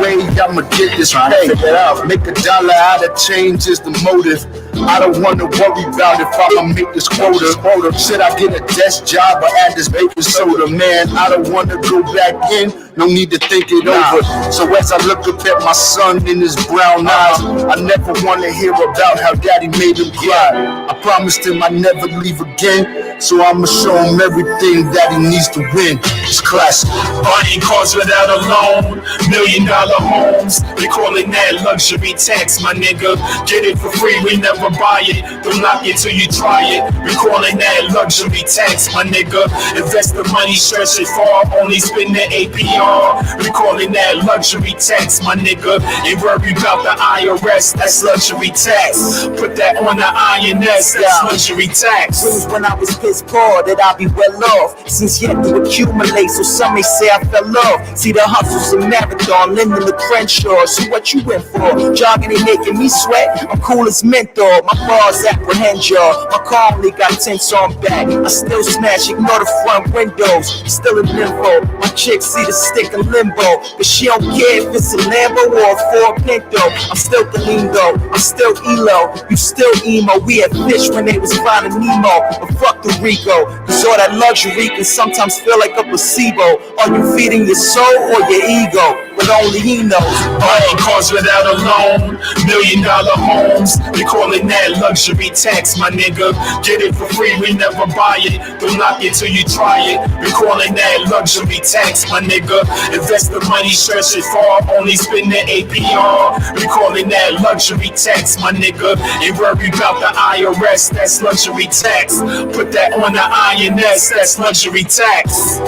way I'ma get this pay. Make $1 out of change is the motive. I don't wanna worry about if I'ma make this quota. Should I get a desk job or add this baking soda? Man, I don't wanna go back in, no need to think it over. So as I look up at my son in his brown eyes, I never wanna hear about how daddy made him cry. I promised him I'd never leave again, so I'ma show him everything that he needs to win. It's classic. Buying cars without a loan, $1 million homes, we calling that luxury tax, my nigga. Get it for free, we never buy it. Don't knock it till you try it. We calling that luxury tax, my nigga. Invest the money, stretch it far, only spend the APR. We calling that luxury tax, my nigga. Ain't worry about the IRS, that's luxury tax. Put that on the INS, that's luxury tax. Dreams when I was piss poor that I'd be well off, since yet to accumulate, so some may say I fell off. See the hustle's a marathon, Lyndon the Crenshaw. So what you went for? Jogging ain't making me sweat, I'm cool as menthol. My bars apprehend y'all, my car only got tints on back. I still smash, ignore the front windows, still in limbo. My chick see the stick in limbo, but she don't care if it's a Lambo or a Ford Pinto. I'm still Galindo, I'm still ELO, you still emo. We had fish when they was finding Nemo, but fuck the Rico, cause all that luxury can sometimes feel like a placebo. Are you feeding your soul or your ego? But only he knows. Buying cars without a loan, $1 million homes, we calling that luxury tax, my nigga. Get it for free, we never buy it. Don't knock it till you try it. We calling that luxury tax, my nigga. Invest the money, stretch it far, only spend the APR. We calling that luxury tax, my nigga. Ain't worry about the IRS, that's luxury tax. Put that on the INS, that's luxury tax.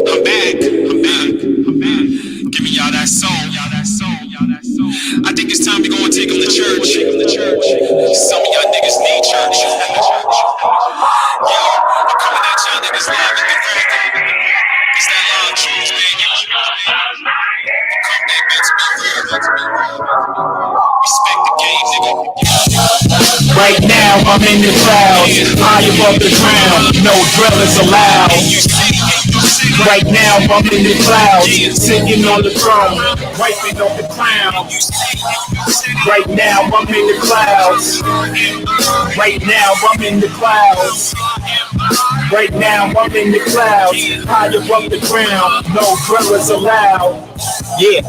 I'm back. Give me y'all that soul. I think it's time to go and take them to church. Some of y'all niggas need church. Yo, I'm coming at y'all niggas live in the crack. It's that long truth, man. Come back to be real. Respect the game, nigga. Right now, I'm in the clouds, high above the ground, no drill is allowed. Right now, I'm in the clouds, sitting on the throne, wiping off the crown. Right now, I'm in the clouds. Right now, I'm in the clouds. Right now, I'm in the clouds, high above the ground, no drill is allowed. Yeah.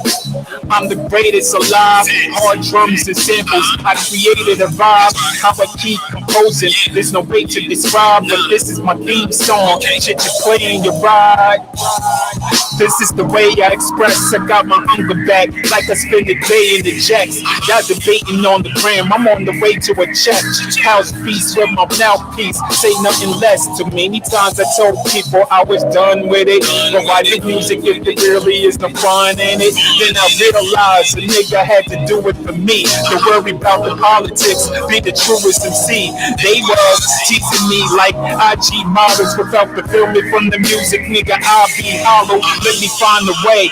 I'm the greatest alive, hard drums and samples, I created a vibe, how I keep composing, there's no way to describe, but this is my theme song, shit you play in your ride. This is the way I express, I got my hunger back, like I spend the day in the jacks. Y'all debating on the gram, I'm on the way to a check. House peace with my mouthpiece, say nothing less. Too many times I told people I was done with it, but why did music if there really is no fun in it? Then I realized a nigga had to do it for me. Don't worry about the politics, be the truest MC. They was teasing me like IG models without fulfillment from the music, nigga. I'll be hollow. Let me find a way.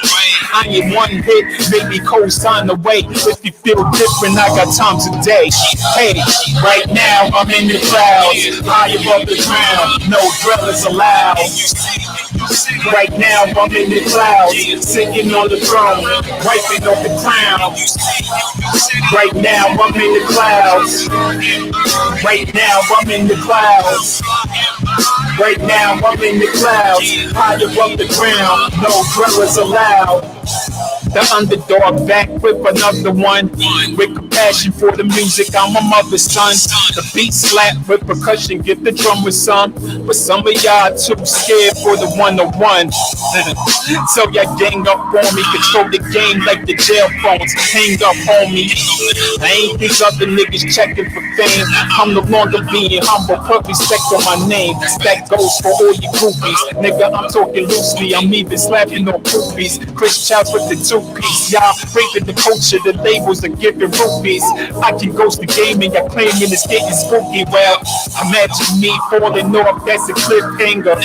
I ain't one hit, baby, co-sign the way. If you feel different, I got time today. Hey, right now I'm in the clouds, high above the ground, no drill is allowed. Right now I'm in the clouds, sitting on the throne, wiping off the crown. Right now I'm in the clouds. Right now I'm in the clouds. Right now I'm in the clouds, high above the ground, no drill is allowed. The underdog back with another one, with compassion for the music, I'm a mother's son. The beat slap with percussion, get the drummer some, but some of y'all too scared for the 101. So y'all gang up on me, control the game like the jail phones, hang up on me. I ain't these other niggas checking for fame, I'm no longer being humble, put respect on my name. That goes for all you groupies, nigga, I'm talking loosely, I'm even slapping on groupies. Chris Chops with the two two-piece. Y'all raping the culture, the labels are giving rupees. I can ghost the game and y'all claiming it's getting spooky. Well, imagine me falling off, that's a cliffhanger.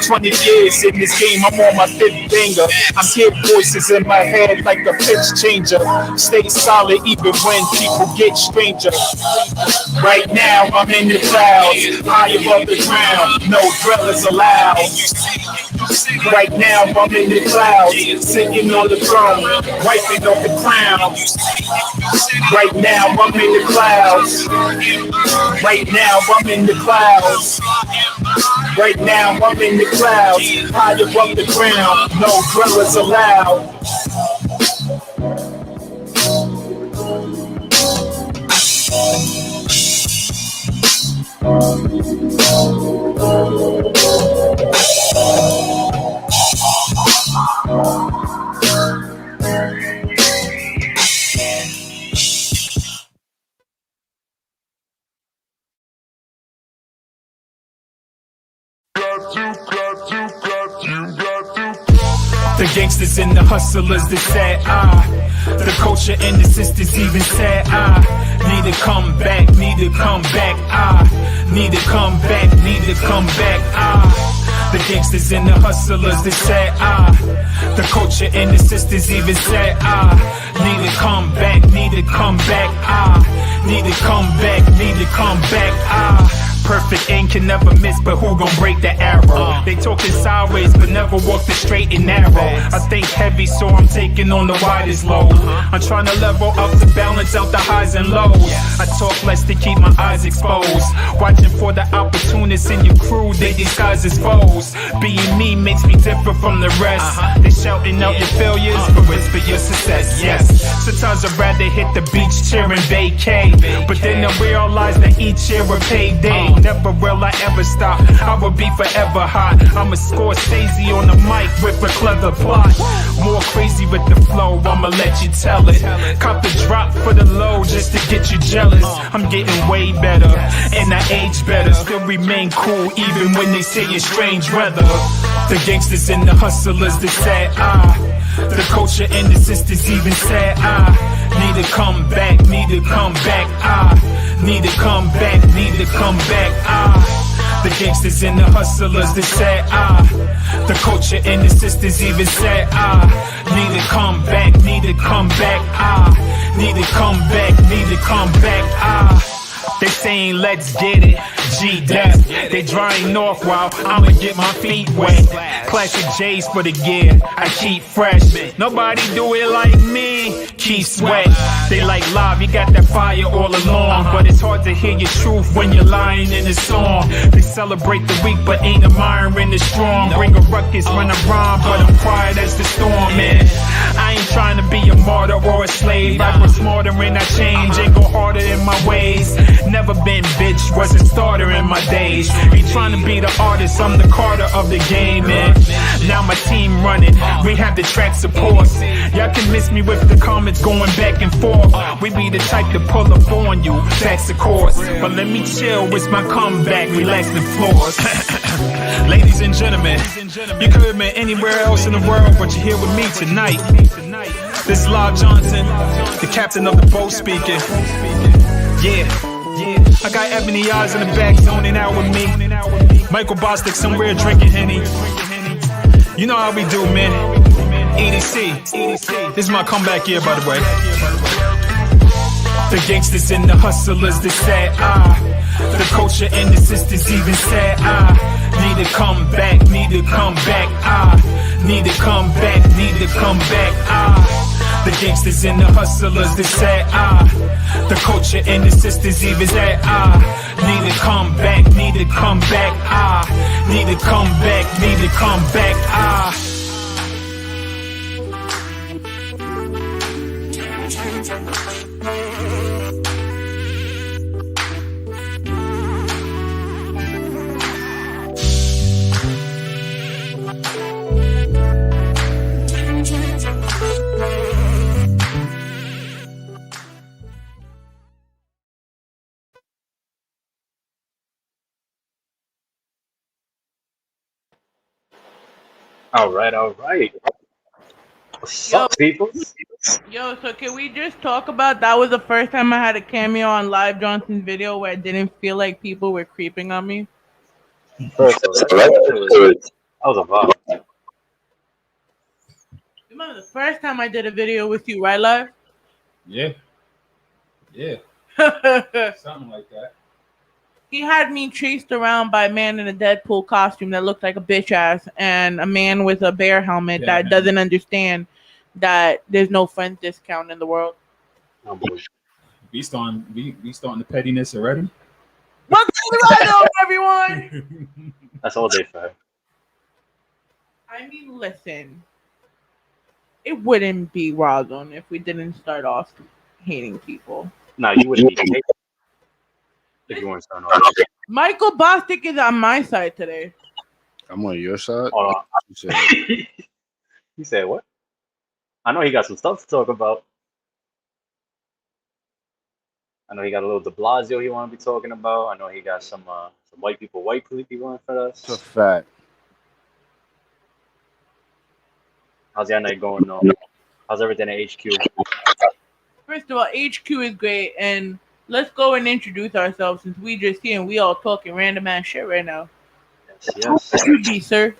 20 years in this game, I'm on my fifth finger. I'm hearing voices in my head like a pitch changer. Stay solid even when people get stranger. Right now, I'm in the clouds, high above the ground. No drillers allowed. Right now, I'm in the clouds, sitting on the throne, wiping off the crown. Right now, I'm in the clouds. Right now, I'm in the clouds. Right now, I'm in the clouds, high above the ground. No drillers allowed. The gangsters and the hustlers, they said, the culture and the sisters even said, need to come back, need to come back, need to come back, need to come back, The gangsters and the hustlers, they said, the culture and the sisters even said, need to come back, need to come back, need to come back, need to come back, Perfect aim can never miss, but who gon' break the arrow? They talking sideways, but never walk the straight and narrow. I think heavy, so I'm taking on the widest load. I'm trying to level up to balance out the highs and lows. I talk less to keep my eyes exposed. Watching for the opportunists in your crew, they disguise as foes. Being me makes me different from the rest. They shouting out your failures, but it's for your success, yes. Sometimes I'd rather hit the beach cheering vacay, but then I realize that each year a payday. Never will I ever stop, I will be forever hot. I'm a Scorsese on the mic with a clever plot. More crazy with the flow, I'ma let you tell it. Cop the drop for the low just to get you jealous. I'm getting way better, and I age better. Still remain cool even when they say it's strange weather. The gangsters and the hustlers, they said, the culture and the sisters even said, need to come back, need to come back, need to come back, need to come back, The gangsters and the hustlers, they said, the culture and the sisters even said, need to come back, need to come back, need to come back, need to come back, They saying let's get it, G-Death. They drying off while I'ma get my feet wet. Classic J's for the gear, I keep fresh. Nobody do it like me, keep sweat. They like live, you got that fire all along, but it's hard to hear your truth when you're lying in a song. They celebrate the weak, but ain't admiring the strong. Bring a ruckus when I rhyme, but I'm quiet as the storm, man. I ain't trying to be a martyr or a slave. I was smarter and I change and go harder in my ways. Never been bitch, wasn't starter in my days. Ain't trying to be the artist, I'm the Carter of the game, man. Now my team running, we have the track support. Y'all can miss me with the comments going back and forth. We be the type to pull up on you, that's the course. But let me chill, it's my comeback, relax the floors. Ladies and gentlemen, you could have been anywhere else in the world, but you're here with me tonight. This is Lyle Johnson, the captain of the boat speaking. Yeah, I got Ebony Eyes in the back zoning out with me. Michael Bostic somewhere drinking Henny. You know how we do, man. EDC. This is my comeback year, by the way. The gangsters and the hustlers, they said, the culture and the sisters even said, need to come back, need to come back, need to come back, need to come back, The gangsters and the hustlers, they said, the culture and the sisters even said, need to come back, need to come back, need to come back, need to come back, All right, all right. What's Yo, up, people? yo, so can we just talk about that was the first time I had a cameo on Live Johnson's video where I didn't feel like people were creeping on me? First of all, that was a vibe. You remember the first time I did a video with you, right, Live? Yeah. Something like that. He had me chased around by a man in a Deadpool costume that looked like a bitch ass and a man with a bear helmet Yeah, that man. doesn't understand that there's no friends discount in the world. Oh, boy. We starting the pettiness already. Welcome to Rawrrzone, everyone! That's all day for her. I mean, listen. It wouldn't be Rawrrzone if we didn't start off hating people. Nah, you wouldn't be hating if you weren't starting off. Michael Bostic is on my side today. I'm on your side. Hold on. You said, He said what? I know he got some stuff to talk about. I know he got a little DiBlasio he want to be talking about. I know he got some white people he want for it's a us. fact. How's your night going though? How's everything at HQ? First of all, HQ is great, and let's go and introduce ourselves since we just here and we all talking random ass shit right now. Yes. You be, sir.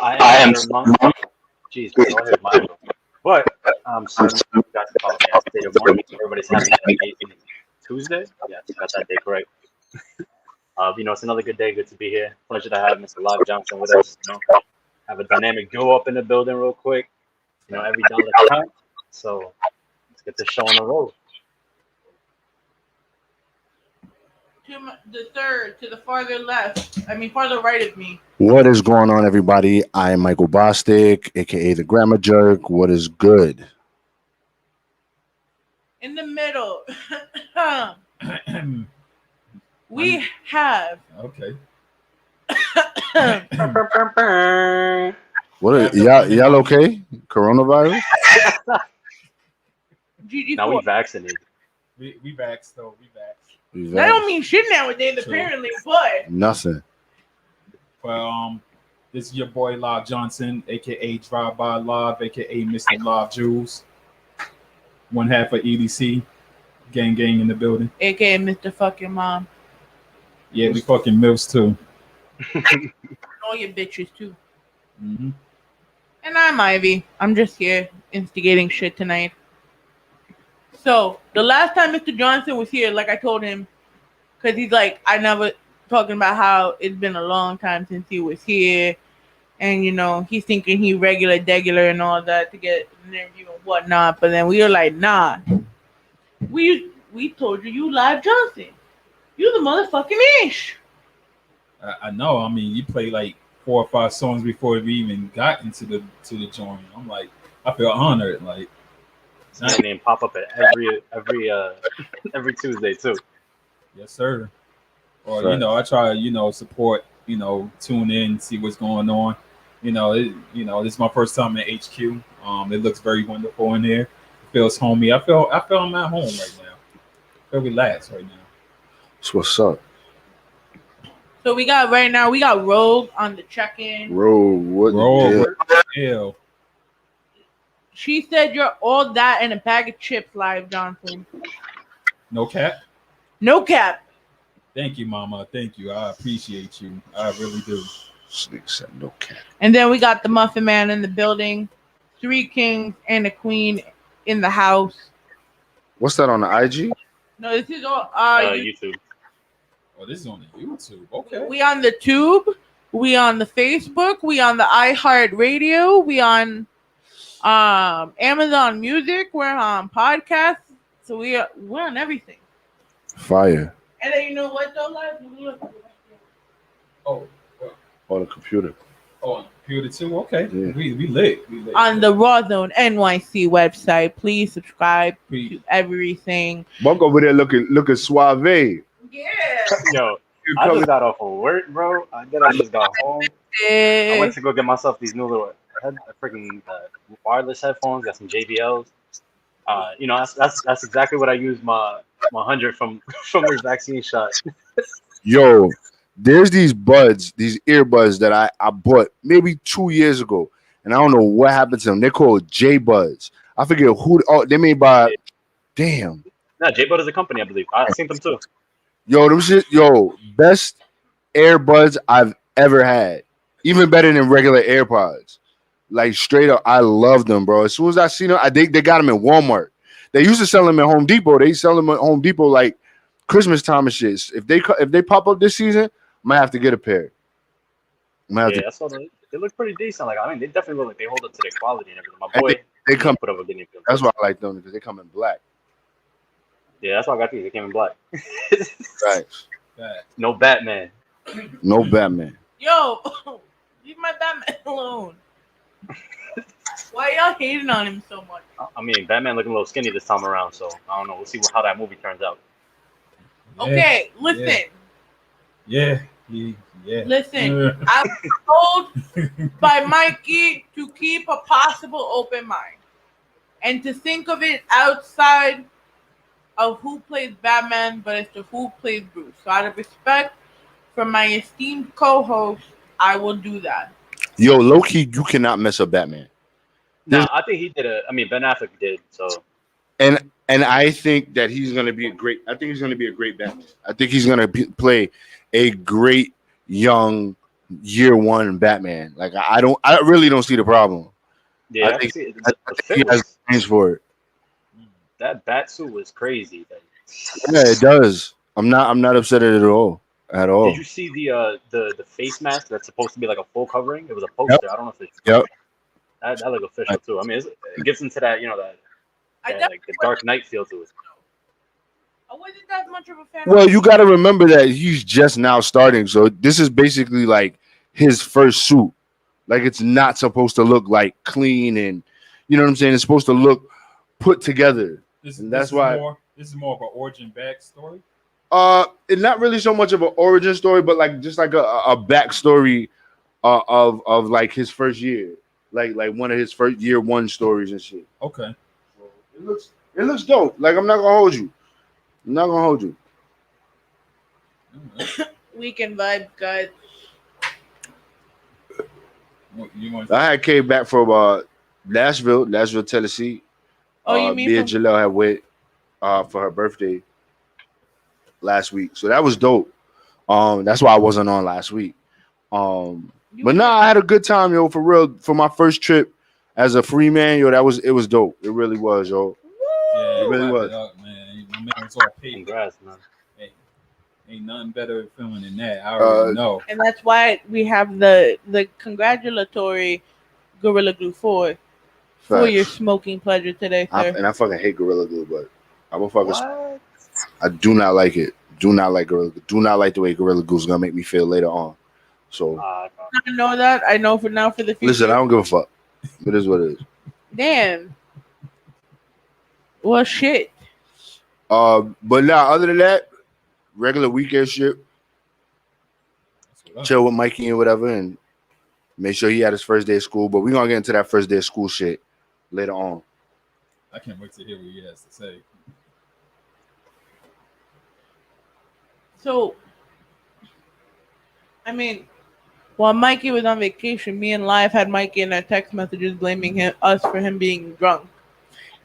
I am Sir Monk. Jeez, bro, go ahead, Michael. But Sir Monk got the podcast State of Monk. Everybody's having an amazing Tuesday. Yes, got that day correct. It's another good day. Good to be here. Pleasure to have Mr. Live Johnson with us. Have a dynamic duo up in the building real quick. Every dollar counts. So let's get this show on the road. The third, to the farther farther right of me. What is going on, everybody? I am Michael Bostic, aka the Grammar Jerk. What is good? In the middle, we have. Okay. What are y'all okay? Coronavirus? GG4. Now we vaccinated. We vaxxed though. We vaxxed. That don't mean shit nowadays, True. apparently, but Nothing. Well, this is your boy Live Johnson, aka Drive By Live, aka Mr. Live Jules. One half of EDC. Gang in the building. aka Mr. Fucking Mom. Yeah, we fucking milfs too. All your bitches too. Mm-hmm. And I'm Ivy. I'm just here instigating shit tonight. So, the last time Mr. Johnson was here, like I told him, because he's like, I never talking about how it's been a long time since he was here. And, he's thinking he degular and all that to get an interview and whatnot. But then we were like, nah. We told you Live Johnson. You the motherfucking ish. I know. I mean, you play like 4 or 5 songs before we even got into the joint. I'm like, I feel honored. Like, My name pop up at every Tuesday too. yes, sir. Or I try support. Tune in, see what's going on. This is my first time at HQ. It looks very wonderful in here. It feels homey. I feel I'm at home right now. I feel relaxed right now. That's what's up. So we got Rogue on the check-in. Rogue. Ew. She said you're all that and a bag of chips, Live Johnson. No cap. No cap. Thank you, Mama. Thank you. I appreciate you. I really do. Snake said no cap. And then we got the Muffin Man in the building. 3 kings and a queen in the house. What's that on the IG? No, this is all YouTube. Oh, this is on the YouTube. Okay. We on the Tube. We on the Facebook. We on the iHeart Radio. We on Amazon Music. We're on podcasts. So we're on everything. Fire. And then you know what though, Live? Oh. On the computer. Oh, on the computer too. Okay. Yeah. We lit. On the Rawrrzone NYC website. Please subscribe Please. to everything. Buck over there looking suave. Yeah. Yo, I just got off of work, bro. I just got home. I went to go get myself these new little freaking wireless headphones. Got some JBLs. That's exactly what I used my 100 from the vaccine shot. Yo, there's these earbuds that I bought maybe 2 years ago. and I don't know what happened to them. They're called J Buds. I forget who. Oh, they made by. Damn. No, J-Bud is a company, I believe. I've seen them too. Yo, them shit. Yo, best earbuds I've ever had. Even better than regular AirPods. Like straight up, I love them, bro. As soon as I seen them, they got them in Walmart. They used to sell them at Home Depot. They sell them at Home Depot like Christmas time and shit. If they pop up this season, I might have to get a pair. I saw them. They look pretty decent. Like, I mean, they definitely look like they hold up to their quality and everything. My boy, they come. Put up a guinea pig. That's why I like them because they come in black. Yeah, that's why I got these. They came in black. Right. No Batman. No Batman. Yo, leave my Batman alone. Why y'all hating on him so much? I mean, Batman looking a little skinny this time around, so I don't know. We'll see how that movie turns out. Yeah, okay, listen. Yeah. Listen, I was told by Mikey to keep a possible open mind and to think of it outside of who plays Batman, but as to who plays Bruce. So out of respect for my esteemed co-host, I will do that. Yo, low-key, you cannot mess up Batman. No, I think he did Ben Affleck did, so. And I think that he's going to be a great Batman. I think he's going to play a great young year one Batman. Like, I really don't see the problem. Yeah, I think he has range for it. That bat suit was crazy. Yeah, it does. I'm not upset at it at all. Did you see the face mask that's supposed to be like a full covering? It was a poster. Yep. I don't know if it's that look official too. I mean, it gets into that that like the Dark Knight feel to it. I wasn't that much of a fan. Well, you got to remember that he's just now starting, so this is basically like his first suit. Like, it's not supposed to look like clean and you know what I'm saying. It's supposed to look put together. That's why this is more of an origin backstory. It's not really so much of an origin story, but like just like a backstory of like his first year, like one of his first year one stories and shit. Okay, so it looks dope. Like, I'm not gonna hold you. Weekend vibes, guys. I had came back from Nashville, Tennessee. Oh, you mean me and Jaleel had went for her birthday last week, so that was dope. That's why I wasn't on last week. But I had a good time, yo, for real. For my first trip as a free man, yo, it was dope. It really was, yo. Yeah, it really was. Man. My man was all paid. Congrats, man. Hey, ain't nothing better feeling than that. I already know. And that's why we have the congratulatory Gorilla Glue for your smoking pleasure today, sir. I fucking hate Gorilla Glue, but I do not like it. Do not like Gorilla Glue. Do not like the way Gorilla Glue is gonna make me feel later on. So I know that. I know for now, for the future. Listen, I don't give a fuck. It is what it is. Damn. Well, shit. But now, other than that, regular weekend shit. Chill with Mikey and whatever, and make sure he had his first day of school. But we're gonna get into that first day of school shit later on. I can't wait to hear what he has to say. So, I mean, while Mikey was on vacation, me and Live had Mikey in our text messages blaming us for him being drunk.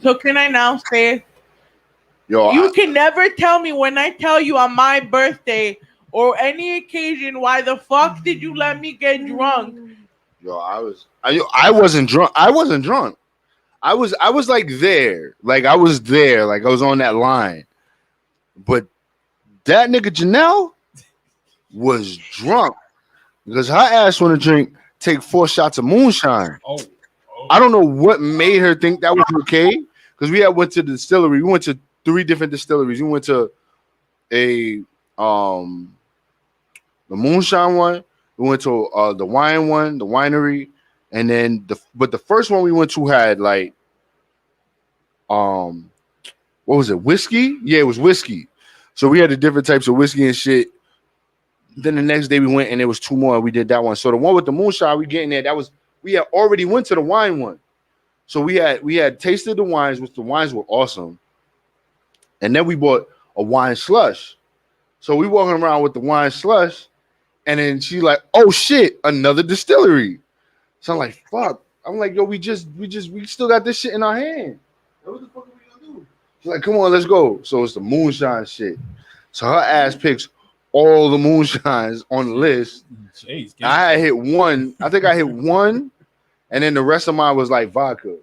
So can I now say, you can never tell me when I tell you on my birthday or any occasion, why the fuck did you let me get drunk? Yo, I wasn't drunk. I wasn't drunk. I was like there. Like I was there. Like I was on that line. But that nigga Janelle was drunk because her ass want to take 4 shots of moonshine. Oh. I don't know what made her think that was okay. Because we went to the distillery. We went to 3 different distilleries. We went to the moonshine one. We went to the wine one, the winery, and then the first one we went to had like what was it? Whiskey? Yeah, it was whiskey. So we had the different types of whiskey and shit. Then the next day we went and there was 2 more. We did that one. So the one with the moonshine, we getting there. We had already went to the wine one. So we had tasted the wines, which the wines were awesome. And then we bought a wine slush. So we walking around with the wine slush, and then she's like, "Oh shit, another distillery." So I'm like, "Fuck, I'm like, yo, we still got this shit in our hand. What the fuck are we gonna do? She's like, come on, let's go. So it's the moonshine shit. So her ass picks all the moonshines on the list. Jeez, I had hit one. I think I hit one, and then the rest of mine was like vodka.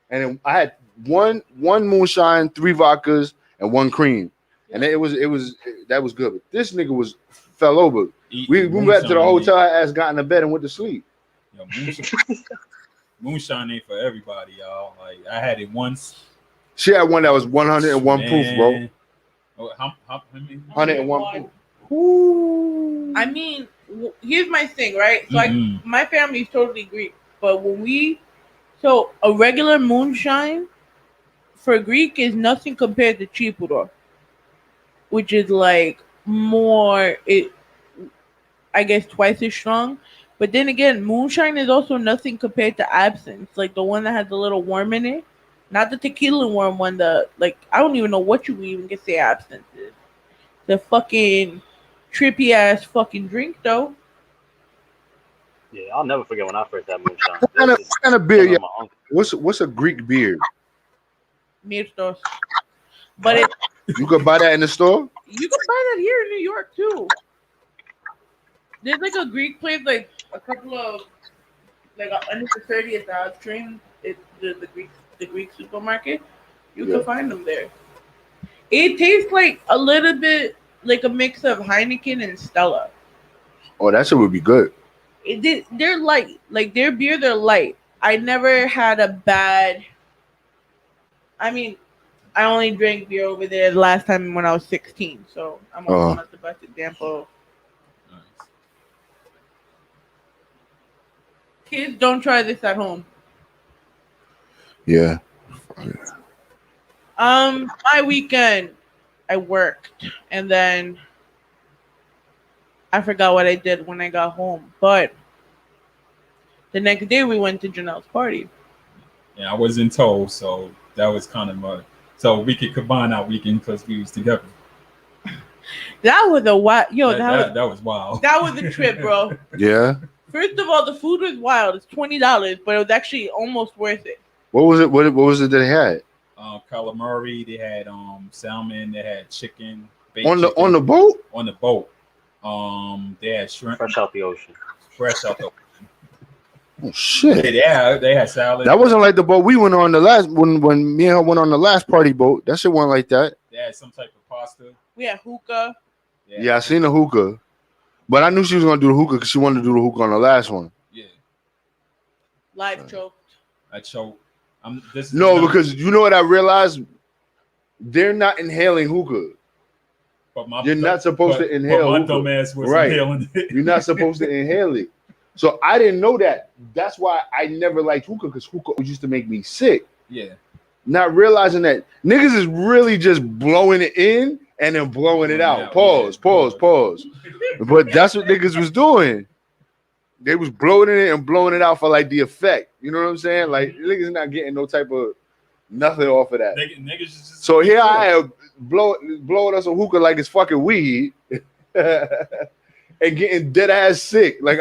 And then I had one moonshine, 3 vodkas, and 1 cream. And then that was good. But this nigga fell over. We went back to the hotel. Our ass got in the bed and went to sleep. Yo, moonshine ain't for everybody, y'all. Like I had it once. She had one that was 101 proof, bro. Oh, how many? 101 proof. Ooh. I mean, here's my thing, right? So my family is totally Greek, but so a regular moonshine for Greek is nothing compared to Chipuro, which is like I guess twice as strong. But then again, moonshine is also nothing compared to absinthe, like the one that has the little worm in it. Not the tequila worm one, I don't even know what you even can say absinthe is. The fucking trippy ass fucking drink though. Yeah, I'll never forget when I first had moonshine. What kind of beer? Yeah. What's a Greek beer? Mirstos. But you could buy that in the store? You can buy that here in New York too. There's like a Greek place, like a couple of under the 30th Ave train. It's the Greek supermarket. You can find them there. It tastes like a little bit like a mix of Heineken and Stella. Oh, that shit would be good. They're light. Like their beer, they're light. I never had a bad. I mean, I only drank beer over there the last time when I was 16. So I'm not the best example. Kids, don't try this at home. Yeah. My weekend, I worked, and then I forgot what I did when I got home. But the next day, we went to Janelle's party. Yeah, I wasn't told, so that was kind of so we could combine our weekend because we was together. That was a wild, that was wild. That was a trip, bro. Yeah. First of all, the food was wild. It's $20, but it was actually almost worth it. What was it? What was it that they had? Calamari. They had salmon. They had chicken. On the boat. On the boat. They had shrimp. Fresh out the ocean. Oh shit! Yeah, they had salad. That wasn't like the boat we went on the last when me and her went on the last party boat. That shit wasn't like that. They had some type of pasta. We had hookah. Yeah, I seen the hookah, but I knew she was gonna do the hookah because she wanted to do the hookah on the last one. Yeah. Live choked. I choked. Because you know what I realized? They're not inhaling hookah. But you're not supposed to inhale. But my dumb ass was inhaling it. You're not supposed to inhale it. So I didn't know that. That's why I never liked hookah because hookah used to make me sick. Yeah. Not realizing that niggas is really just blowing it in and then blowing it out. Pause. But that's what niggas was doing. They was blowing it in and blowing it out for like the effect. You know what I'm saying? Like niggas not getting no type of nothing off of that. Niggas just so here I am blowing us a hookah like it's fucking weed. And getting dead ass sick. Like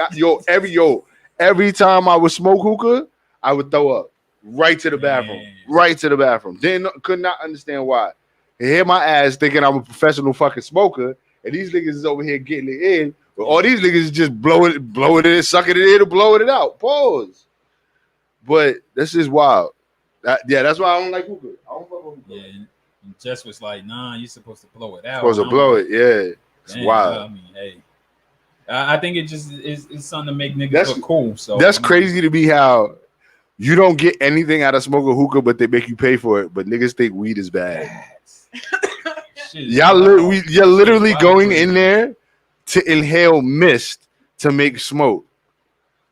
every time I would smoke hookah, I would throw up right to the bathroom. Right to the bathroom. Could not understand why. And here my ass thinking I'm a professional fucking smoker, and these niggas is over here getting it in. But all these niggas is just blowing it in, sucking it in, and blowing it out. Pause. But this is wild. That's why I don't like hookah. I don't fuck with hookah. Yeah, and Jess was like, "Nah, you're supposed to blow it out." Supposed to blow it, yeah. It's wild. I mean, hey. I think it just is something to make niggas look cool. So that's crazy to me how you don't get anything out of smoking hookah, but they make you pay for it. But niggas think weed is bad. You're literally going in there to inhale mist to make smoke.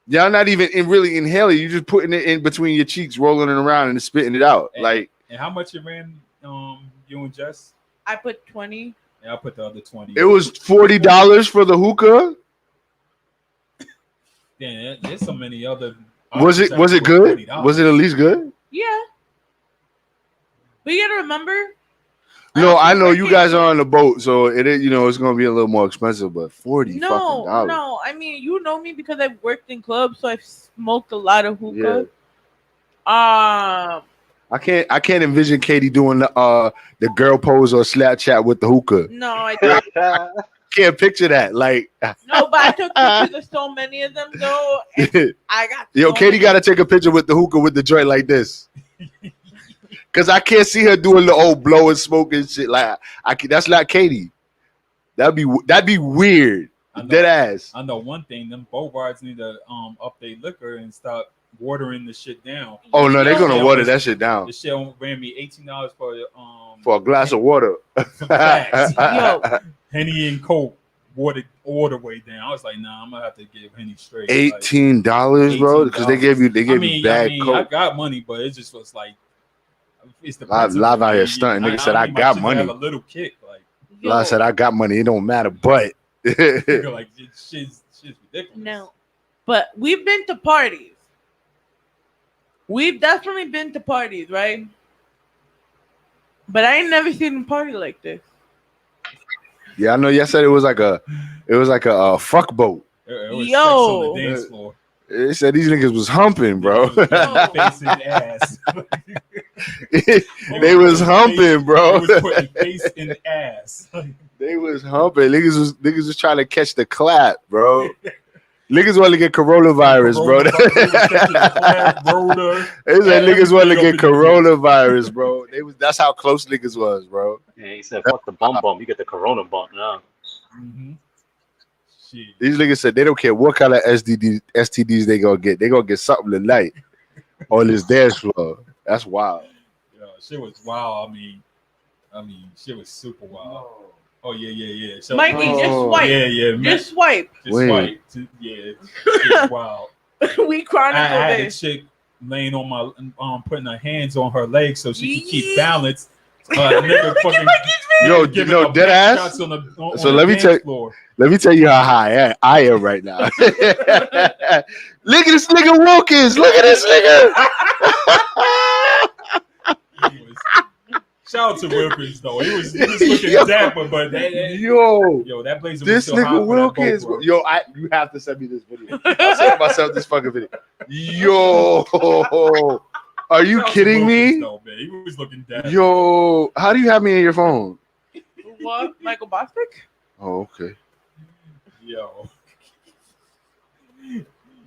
Y'all not even really inhaling. You're just putting it in between your cheeks, rolling it around, and spitting it out. And how much you ran? You and Jess? I put 20. Yeah, I put the other 20. It was $40 for the hookah. Yeah, there's so many other. Was it good? $40. Was it at least good? Yeah. But you gotta remember. No, I know you guys are on the boat, so it's gonna be a little more expensive, but $40 fucking dollars. No, I mean you know me because I've worked in clubs, so I've smoked a lot of hookah. Um, I can't envision Katie doing the girl pose or Snapchat with the hookah. no, I don't. Can't picture that. Like, No, but I took pictures of so many of them though. And I got yo, so Katie many. got to take a picture with the hookah with the joint like this. Cause I can't see her doing the old blowing smoke and shit. Like, that's not Katie. That'd be weird. Dead ass. I know one thing. Them Bogarts need to up their liquor and stop watering the shit down. Oh no, they're gonna Yeah, water that shit down The shit ran me $18 for a glass of water. facts. Yo, Henny and Coke watered all the way down. I was like, nah, I'm gonna have to give Henny straight. $18, bro, because they gave you bad Coke. I got money, but it just was like it's the Live out here stunting. Nigga said I got money. Have a little kick, like I said I got money. It don't matter, but nigga, like shit's ridiculous. no, but we've been to parties. We've definitely been to parties, right? But I ain't never seen a party like this. yeah, I know. Y'all said it was like a fuck boat. It was Yo. sex on the dance floor. It said these niggas was humping, bro. Face and ass. They was humping, bro. They was putting face in ass. They was humping. Niggas was trying to catch the clap, bro. Niggas want to get coronavirus, bro. They said niggas want to get coronavirus, bro. That's how close niggas was, bro. Yeah, he said, "Fuck the bum bum. You get the corona bump now." Mm-hmm. These niggas said they don't care what kind of STDs they gonna get. They gonna get something tonight on this dance floor. That's wild. Yeah, shit was wild. I mean, shit was super wild. Oh yeah. So, Mikey, just swipe. Yeah. Just swipe. Just swipe. Yeah, shit was wild. We chronicled I had a this. chick laying on my putting her hands on her legs so she could keep balance. Nigga fucking dead ass. So let me tell you how high I am right now. Look at this nigga Wilkins. Look at this nigga. Shout out to Wilkins though. He was looking dapper, but that blazer. This was so nigga Wilkins. You have to send me this video. I sent myself this fucking video. Yo. Are you kidding me? Though, man. He was looking dapper. Yo, how do you have me in your phone? What? Michael Bostic? Oh, okay. Yo.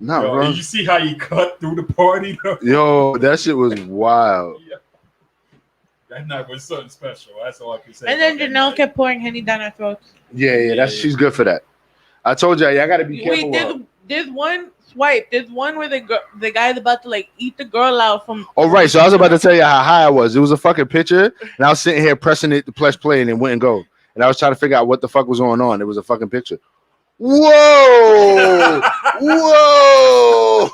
Nah, bro. You see how he cut through the party though? Yo, that shit was wild. Yeah. That night was something special. That's all I can say. And then Janelle kept pouring Henny down our throats. Yeah. She's good for that. I told y'all gotta be careful. There's one swipe. There's one where the guy's about to like eat the girl out from. Oh right, so I was about to tell you how high I was. It was a fucking picture, and I was sitting here pressing it to press play, and it wouldn't go. And I was trying to figure out what the fuck was going on. It was a fucking picture. Whoa! Whoa!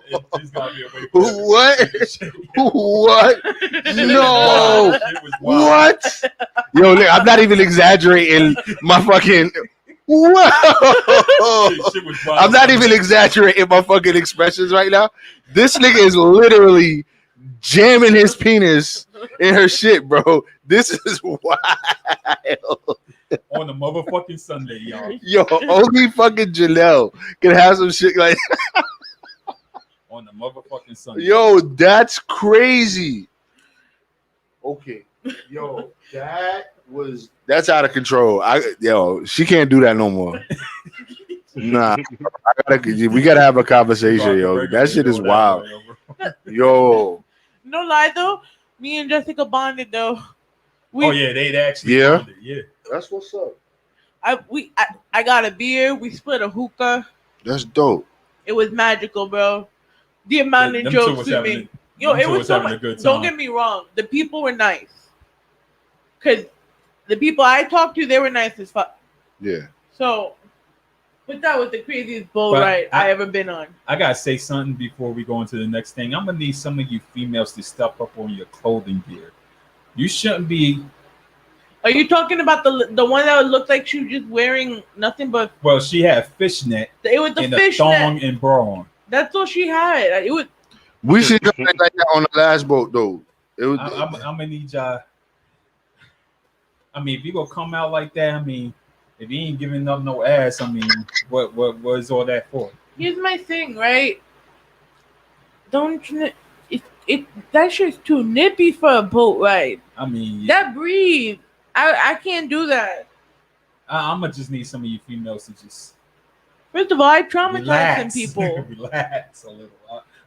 Yo, there's gotta be a way for What? What? No! What? Yo, look, I'm not even exaggerating my fucking. Whoa! I'm not even exaggerating my fucking expressions right now. This nigga is literally jamming his penis in her shit, bro. This is wild. On the motherfucking Sunday, y'all. Yo, only fucking Janelle can have some shit like on the motherfucking Sunday. Yo, that's crazy. Okay. Yo, that's out of control. She can't do that no more. Nah. We gotta have a conversation, yo. That shit is wild. Yo. No lie though, me and Jessica bonded though. They'd actually bonded. Yeah. That's what's up. I got a beer. We split a hookah. That's dope. It was magical, bro. The amount of jokes we made. Yo, it was so much. Don't get me wrong. The people were nice. Cause the people I talked to, they were nice as fuck. Yeah. So, but that was the craziest bull ride I ever been on. I gotta say something before we go into the next thing. I'm gonna need some of you females to step up on your clothing gear. You shouldn't be. Are you talking about the one that looked like she was just wearing nothing but? Well, she had fishnet. It was the and fishnet. A thong and bra on. That's all she had. It was. We should go like that on the last boat, though. I'm gonna need y'all. I mean, if you gonna come out like that, I mean, if you ain't giving up no ass, I mean, what is all that for? Here's my thing, right? don't that shit's too nippy for a boat ride. I mean, That breathe. I can't do that. I'm gonna just need some of you females to just First of all, I traumatize relax. some people. Relax a little.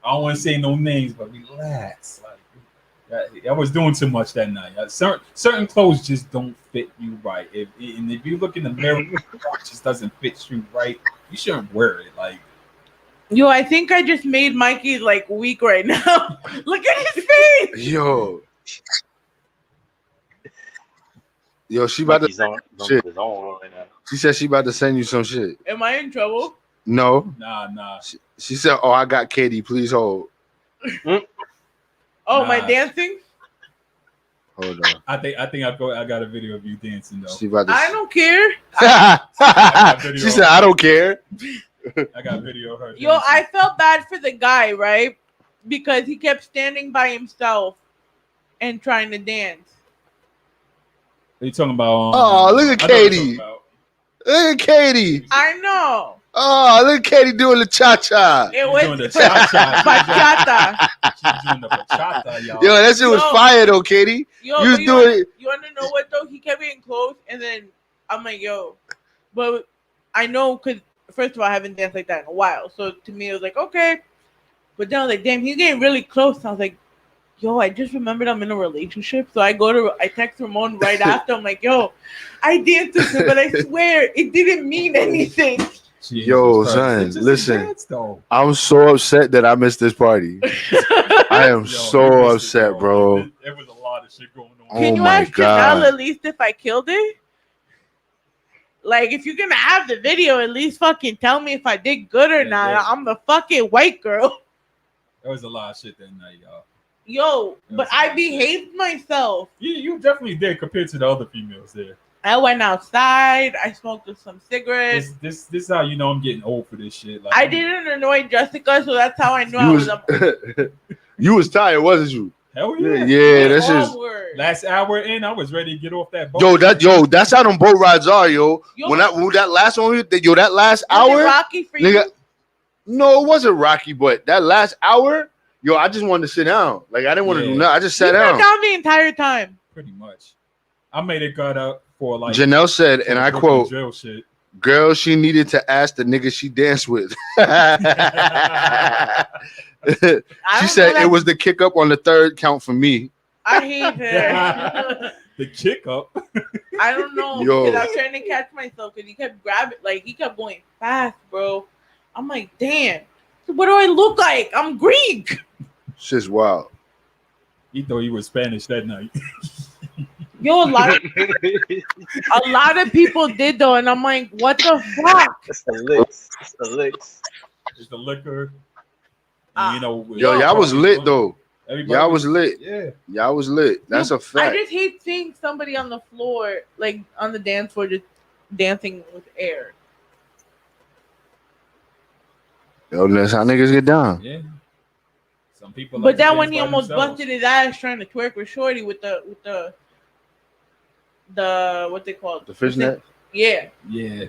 I don't want to say no names, but relax. Like I was doing too much that night. Certain clothes just don't fit you right. If you look in the mirror, it just doesn't fit you right. You shouldn't wear it. Like, Yo, I think I just made Mikey like weak right now. Look at his face. Yo, she about to shit. Right now. She said she about to send you some shit. Am I in trouble? No. Nah. She said, "Oh, I got Katie. Please hold." Oh, my dancing? Hold on. I think I got a video of you dancing though. She about to I don't care. She said, "I don't care." I got a video of her. Yo, dancing. I felt bad for the guy, right? Because he kept standing by himself and trying to dance. What are you talking about? Oh, look at Katie. Look at Katie. I know. Oh, look at Katie doing the cha-cha. It was doing the cha-cha. bachata. She's doing the bachata, y'all. Yo, that shit was fire though, Katie. Yo, You was you doing it. You want to know what though? He kept getting close, and then I'm like, yo, but I know because first of all, I haven't danced like that in a while, so to me it was like okay, but then I was like, damn, he's getting really close. I was like, yo, I just remembered I'm in a relationship, so I text Ramon right after. I'm like, yo, I danced with him, but I swear it didn't mean anything. Yo, son, listen. I'm so upset that I missed this party. I am so upset, bro. There was a lot of shit going on. Can you ask Janelle at least if I killed it? Like, if you're gonna have the video, at least fucking tell me if I did good or not. I'm the fucking white girl. There was a lot of shit that night, y'all. Yo, but I behaved myself. You definitely did compared to the other females there. I went outside. I smoked some cigarettes. This is how you know I'm getting old for this shit. Like, I didn't annoy Jessica, so that's how I knew I was up. You was tired, wasn't you? Hell yeah. Yeah, that's just last hour in. I was ready to get off that boat. That's how them boat rides are, yo. When that last one, that last hour, was it rocky for you? No, it wasn't rocky, but that last hour, yo, I just wanted to sit down. Like I didn't want to do nothing. I just sat down. Down the entire time. Pretty much. I made it got up for like. Janelle said, and I quote, drill shit. "Girl, she needed to ask the nigga she danced with." She said it was the kick up on the third count for me. I hate her. The kick up. I don't know. Because I was trying to catch myself because he kept grabbing, like he kept going fast, bro. I'm like, damn. What do I look like? I'm Greek. Shit's wild. He thought he was Spanish that night. Yo, a lot of people did though, and I'm like, what the fuck? It's the licks. It's the liquor. And, y'all was lit though. Y'all was lit. Yeah. Y'all was lit. That's a fact. I just hate seeing somebody on the floor, like on the dance floor, just dancing with air. Yo, that's how niggas get down. Yeah. Some people. But then when he almost busted his ass trying to twerk with Shorty with the what they call it? The fishnet? Yeah. Yeah.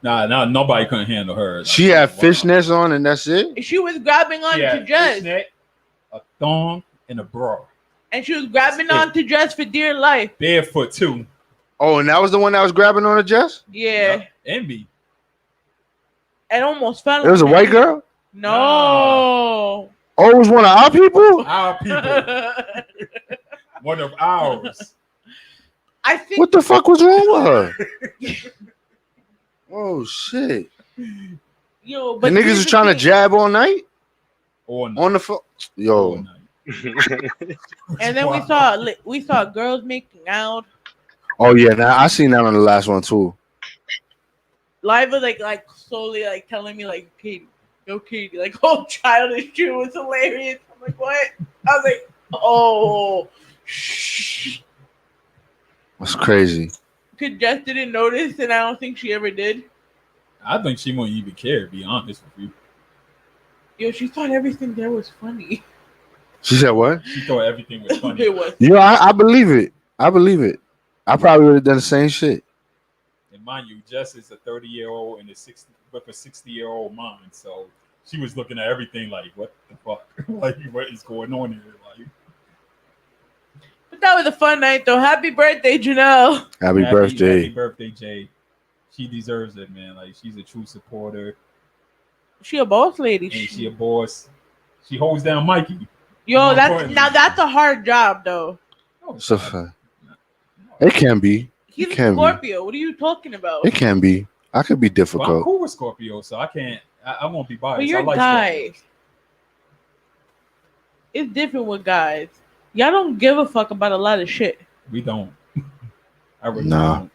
Nah, nobody couldn't handle her. She had fishnets on and that's it? She was grabbing on to Jess. Fishnet, a thong, and a bra. And she was grabbing on to Jess for dear life. Barefoot too. Oh, and that was the one that was grabbing on to Jess? Yeah. Envy. It almost fell. It was a white girl? No. Oh, it was one of our people? Our people. One of ours. I think. What the fuck was wrong with her? Oh shit! Yo, but the niggas was trying to jab all night. On the phone. Yo. And then we saw girls making out. Oh yeah, now I seen that on the last one too. Live was like slowly like telling me like Katie, like oh childish shit was hilarious. I'm like what? I was like oh shh. That's crazy. Because Jess didn't notice, and I don't think she ever did. I think she wouldn't even care, to be honest with you. Yo, she thought everything there was funny. She said what? She thought everything was funny. It was. Yo, I believe it. I probably would have done the same shit. And mind you, Jess is a 30-year-old and with a 60-year-old mind, so she was looking at everything like, what the fuck? Like, what is going on here? Like, But that was a fun night, though. Happy birthday, Janelle. Happy birthday. Happy birthday, Jay. She deserves it, man. Like, she's a true supporter. She a boss lady. And she a boss. She holds down Mikey. Yo, that's a hard job, though. No, So, it can be. He's It a can be. Scorpio. What are you talking about? It can be. I could be Well, I'm difficult. cool with Scorpio, so I can't. I won't be biased. But you're I like guys. Scorpios. It's different with guys. Y'all don't give a fuck about a lot of shit. We don't. I really Nah. don't.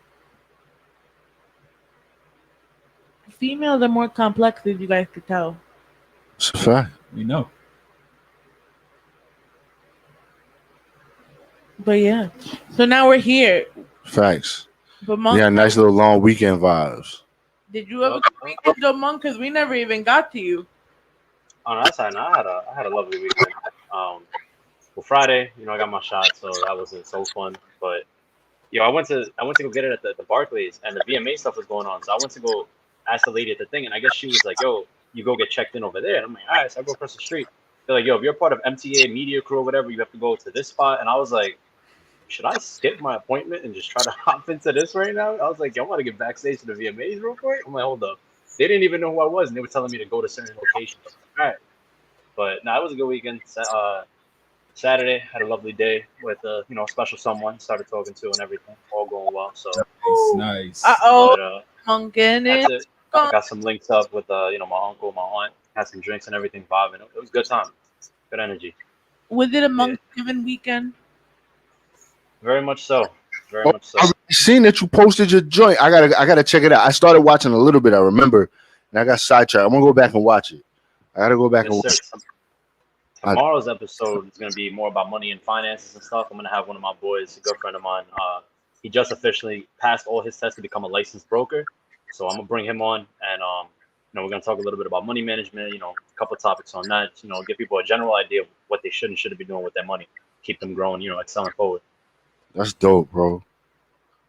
Females are more complex, as you guys could tell. It's a fact. We know. But yeah. So now we're here. Facts. But Monk, Yeah, nice little long weekend vibes. did you ever come weekend though, Monk? Because we never even got to you. On that side, I had a lovely weekend. Well, Friday, I got my shot, so that wasn't so fun. But I went to go get it at the Barclays, and the VMA stuff was going on. So I went to go ask the lady at the thing, and I guess she was like, "Yo, you go get checked in over there." And I'm like, "All right." So I go across the street. They're like, "Yo, if you're part of MTA media crew or whatever, you have to go to this spot." And I was like, should I skip my appointment and just try to hop into this right now? I was like, yo, I want to get backstage to the VMAs real quick. I'm like, hold up. They didn't even know who I was, and they were telling me to go to certain locations. All right. But no, it was a good weekend. Saturday, had a lovely day with a special someone. Started talking to and everything. All going well. So Nice. Monkin' that's it. it. I got some links up with my uncle, my aunt. Had some drinks and everything, vibing. It was a good time. Good energy. Was it a Monksgiving weekend? Very much so. Very much so. I've seen that you posted your joint. I gotta check it out. I started watching a little bit, I remember, and I got sidetracked. I'm gonna go back and watch it. I gotta go back and watch it. Tomorrow's episode is going to be more about money and finances and stuff. I'm going to have one of my boys, a good friend of mine. He just officially passed all his tests to become a licensed broker. So I'm going to bring him on, and we're going to talk a little bit about money management, a couple of topics on that, give people a general idea of what they should and shouldn't be doing with their money, keep them growing, excelling forward. That's dope, bro.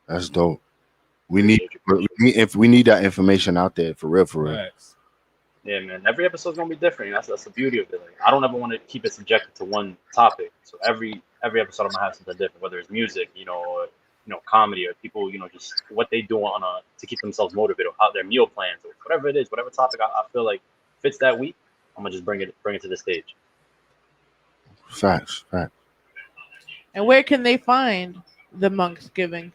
That's dope. We need that information out there for real. Right. Yeah, man. Every episode's gonna be different. That's the beauty of it. Like, I don't ever want to keep it subjected to one topic. So every episode I'm gonna have something different, whether it's music, or comedy, or people, just what they do to keep themselves motivated, or how their meal plans, or whatever it is, whatever topic I feel like fits that week. I'm gonna just bring it to the stage. Facts. And where can they find the Monksgiving?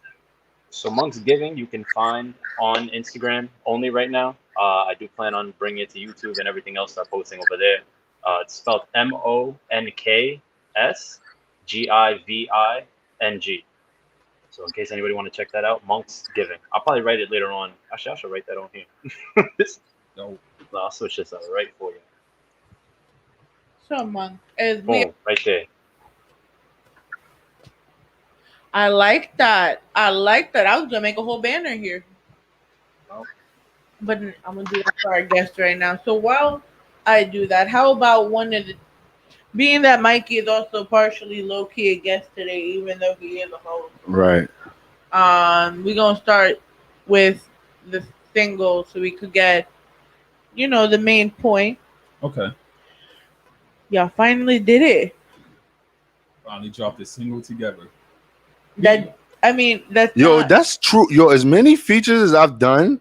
So Monksgiving you can find on Instagram only right now. I do plan on bringing it to YouTube and everything else. I'm posting over there. It's spelled MONKSGIVING. So in case anybody want to check that out, Monksgiving. I'll probably write it later on. Actually, I should write that on here. No, I'll switch this out right for you. So Monk, Boom, right there. I like that. I was gonna make a whole banner here. But I'm gonna do that for our guest right now. So while I do that, how about being that Mikey is also partially low-key a guest today, even though he is a host. Right. We're gonna start with the single so we could get, the main point. Okay. Y'all finally did it. Finally dropped a single together. That's That's true. Yo, as many features as I've done,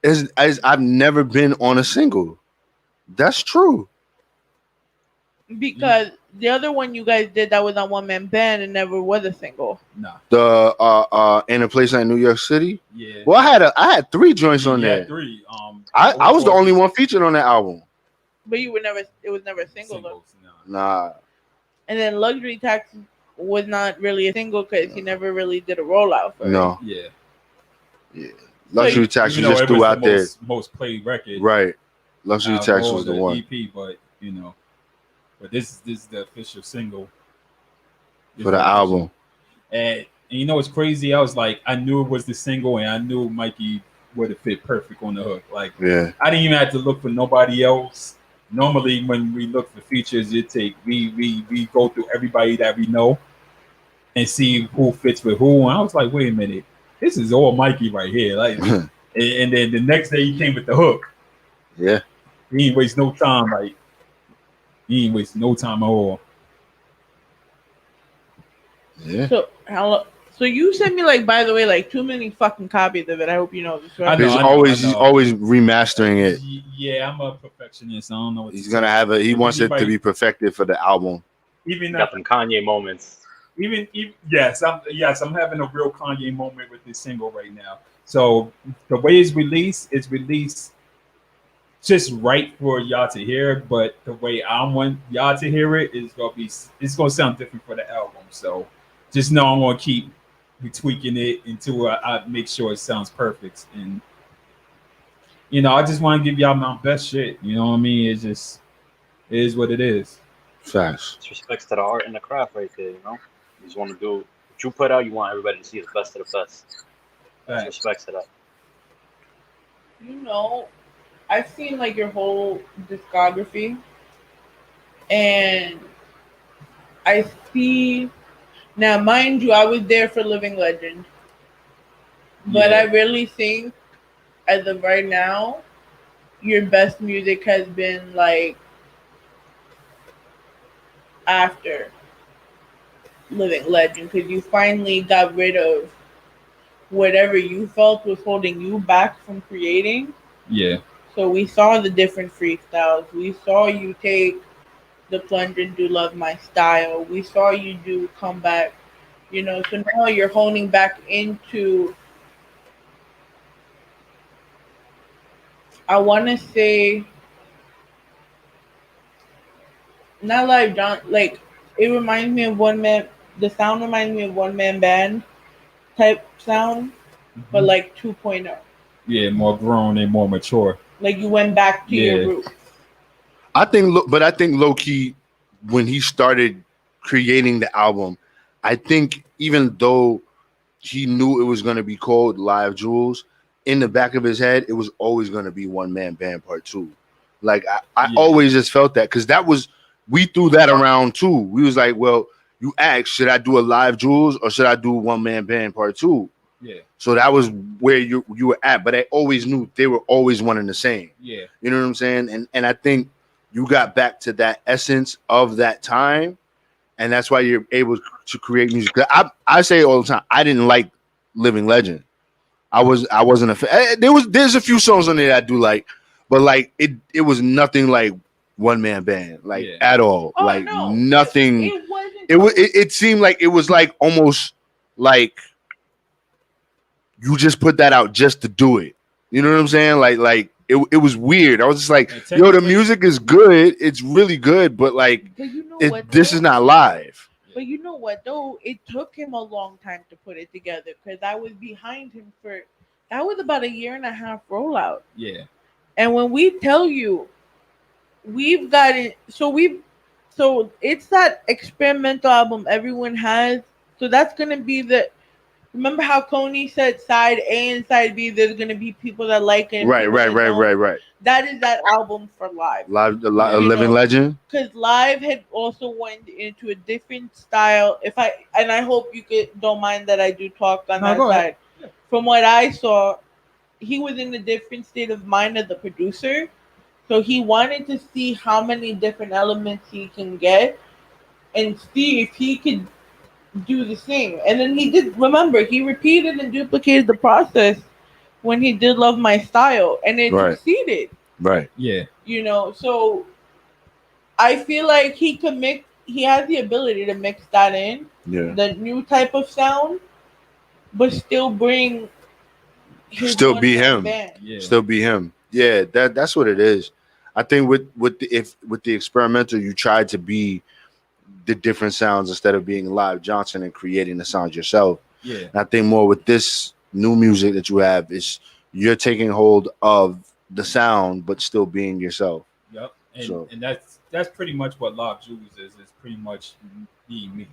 as I've never been on a single. That's true. Because the other one you guys did that was on One Man Band and never was a single. Nah. The in a place in New York City. Yeah. Well, I had 3 joints on there. 3. I was the only one featured on that album. But it was never a single though. Nah. And then Luxury Tax was not really a single because he never really did a rollout for No. it. Yeah. Luxury Tax was just threw out there. Most played record. Right. Luxury Tax was the one. EP, but but this is the official single for the album. And it's crazy. I was like, I knew it was the single, and I knew Mikey would have fit perfect on the hook. Like, yeah, I didn't even have to look for nobody else. Normally, when we look for features, we go through everybody that we know and see who fits with who. And I was like, wait a minute, this is all Mikey right here. Like, and then the next day he came with the hook. Yeah. He ain't waste no time. Like he ain't waste no time at all. Yeah. So you sent me like, by the way, like too many fucking copies of it. I hope you know this. Right? I know, He's always remastering it. Yeah, I'm a perfectionist. I don't know what He's gonna have it. He wants it to be perfected for the album. Even Got them Kanye moments. Even yes, I'm having a real Kanye moment with this single right now. So the way it's released just right for y'all to hear, but the way I want y'all to hear it is it's gonna sound different for the album. So just know I'm gonna keep tweaking it until I make sure it sounds perfect. And I just want to give y'all my best shit. You know what I mean? It is what it is. Facts. It's respects to the art and the craft right there. You just want to do what you put out. You want everybody to see the best of the best. That's respects to that. I've seen like your whole discography, and I see now, mind you, I was there for Living Legend, but I really think as of right now, your best music has been like after Living Legend, because you finally got rid of whatever you felt was holding you back from creating. Yeah. So we saw the different freestyles. We saw you take the plunge and do Love My Style. We saw you do Comeback. So now you're honing back into, I want to say, not like John, like it reminds me of the sound reminds me of one man band type sound, but like 2.0. Yeah, more grown and more mature. Like you went back to your roots. I think low key, when he started creating the album, I think even though he knew it was going to be called Live Jewels, in the back of his head, it was always going to be One Man Band Part 2. Like I always just felt that, because we threw that around too. We was like, well, you asked, should I do a Live Jewels or should I do One Man Band Part 2? Yeah. So that was where you were at, but I always knew they were always one and the same. Yeah. You know what I'm saying? And I think you got back to that essence of that time, and that's why you're able to create music. I say it all the time, I didn't like Living Legend. I wasn't a fan. There's a few songs on there that I do like, but like it was nothing like One Man Band, like at all. Oh, like no. nothing. It wasn't. It seemed like it was like almost like you just put that out just to do it. You know what I'm saying? Like it was weird. I was just like, yo, the music is good. It's really good, but like this is not live. But you know what though? It took him a long time to put it together, because I was behind him that was about a 1.5 rollout. Yeah. And when we tell you we've got it, so it's that experimental album everyone has. So that's gonna be remember how Coney said side A and side B, there's gonna be people that like it. Right. That is that album for live. Living Legend. Because live had also went into a different style. I hope you don't mind that I do talk on that side. Yeah. From what I saw, he was in a different state of mind as the producer. So he wanted to see how many different elements he can get and see if he could do the same. And then he did. Remember, he repeated and duplicated the process when he did Love My Style, and it succeeded. Right. Yeah. So I feel like he has the ability to mix that in, the new type of sound, but still bring still be him. Yeah. Still be him. Yeah, that's what it is. I think with the experimental, you tried to be the different sounds instead of being Live Johnson and creating the sounds yourself. Yeah. And I think more with this new music that you have is you're taking hold of the sound but still being yourself. Yep. And that's pretty much what Live Jewels is. It's pretty much being me,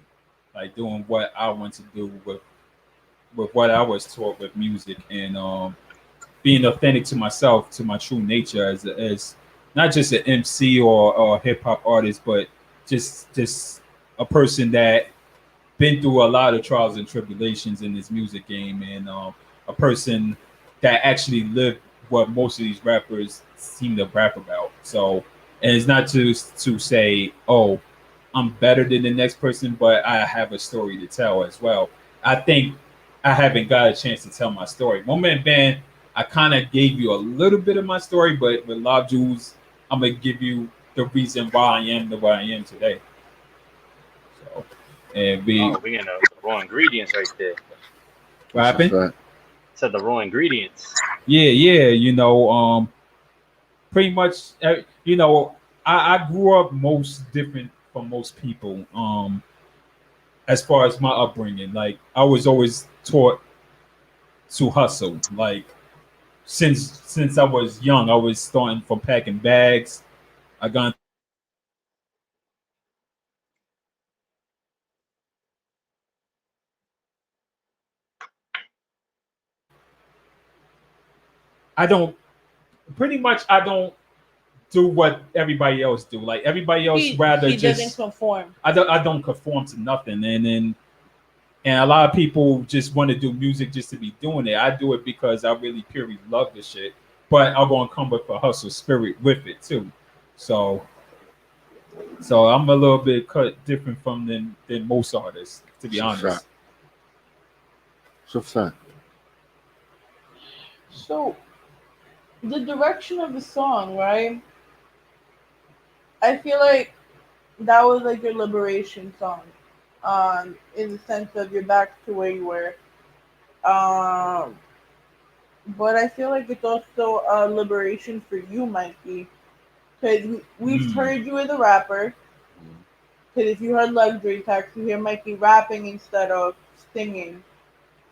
like doing what I want to do with what I was taught with music, and being authentic to myself, to my true nature as not just an MC or hip hop artist, but just a person that been through a lot of trials and tribulations in this music game, and a person that actually lived what most of these rappers seem to rap about. So, and it's not to say, oh, I'm better than the next person, but I have a story to tell as well. I think I haven't got a chance to tell my story. Moment Band, I kind of gave you a little bit of my story, but with Lob Jules, I'm gonna give you the reason why I am the way I am today. So, and we Oh, we getting the raw ingredients right there. what happened? Said the raw ingredients. Yeah, pretty much, I grew up most different from most people. As far as my upbringing, like I was always taught to hustle. Like since I was young, I was starting from packing bags. I got I don't pretty much I don't do what everybody else do. Like everybody else rather he just doesn't conform. I don't conform to nothing. And a lot of people just want to do music just to be doing it. I do it because I really purely love the shit. But I'm gonna come with a hustle spirit with it too. So I'm a little bit cut different from than most artists, to be honest. So fact. So the direction of the song, right? I feel like that was like your liberation song. In the sense of you're back to where you were. But I feel like it's also a liberation for you, Mikey. Because we've heard you as a rapper. Because if you heard Luxury Tax, you hear Mikey rapping instead of singing.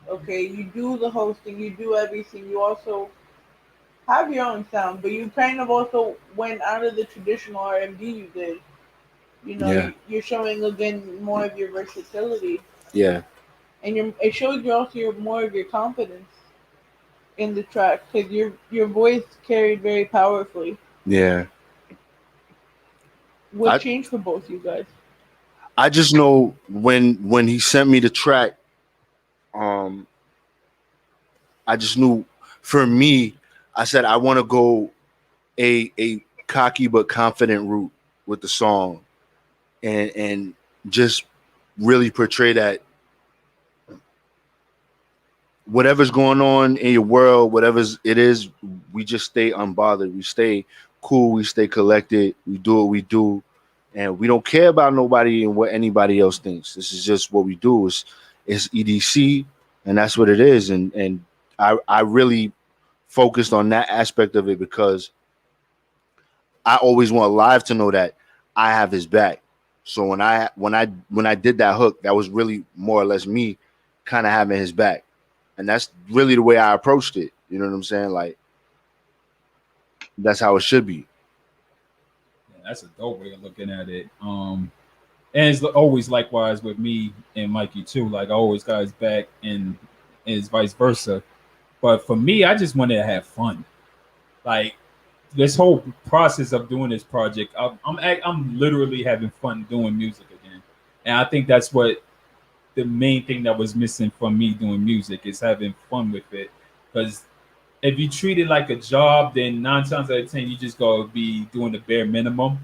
Okay, you do the hosting, you do everything. You also have your own sound, but you kind of also went out of the traditional R&B you did. You know, Yeah. you're showing again more of your versatility. Yeah. And it shows you also more of your confidence in the track because your voice carried very powerfully. Yeah. What changed for both you guys? I just know when he sent me the track, I just knew for me, I said I want to go a cocky but confident route with the song and just really portray that whatever's going on in your world, whatever it is, we just stay unbothered. We stay cool. We stay collected. We do what we do. And we don't care about nobody and what anybody else thinks. This is just what we do. It's EDC, and that's what it is. And I really focused on that aspect of it because I always want Live to know that I have his back. So when I did that hook, that was really more or less me kind of having his back. And that's really the way I approached it. You know what I'm saying? Like, that's how it should be. That's a dope way of looking at it. And it's always likewise with me and Mikey too. Like I always got his back, and it's vice versa. But for me, I just wanted to have fun. Like this whole process of doing this project, I'm literally having fun doing music again, and I think that's what the main thing that was missing from me doing music is having fun with it. Because if you treat it like a job, then 9 times out of 10 you just gotta be doing the bare minimum,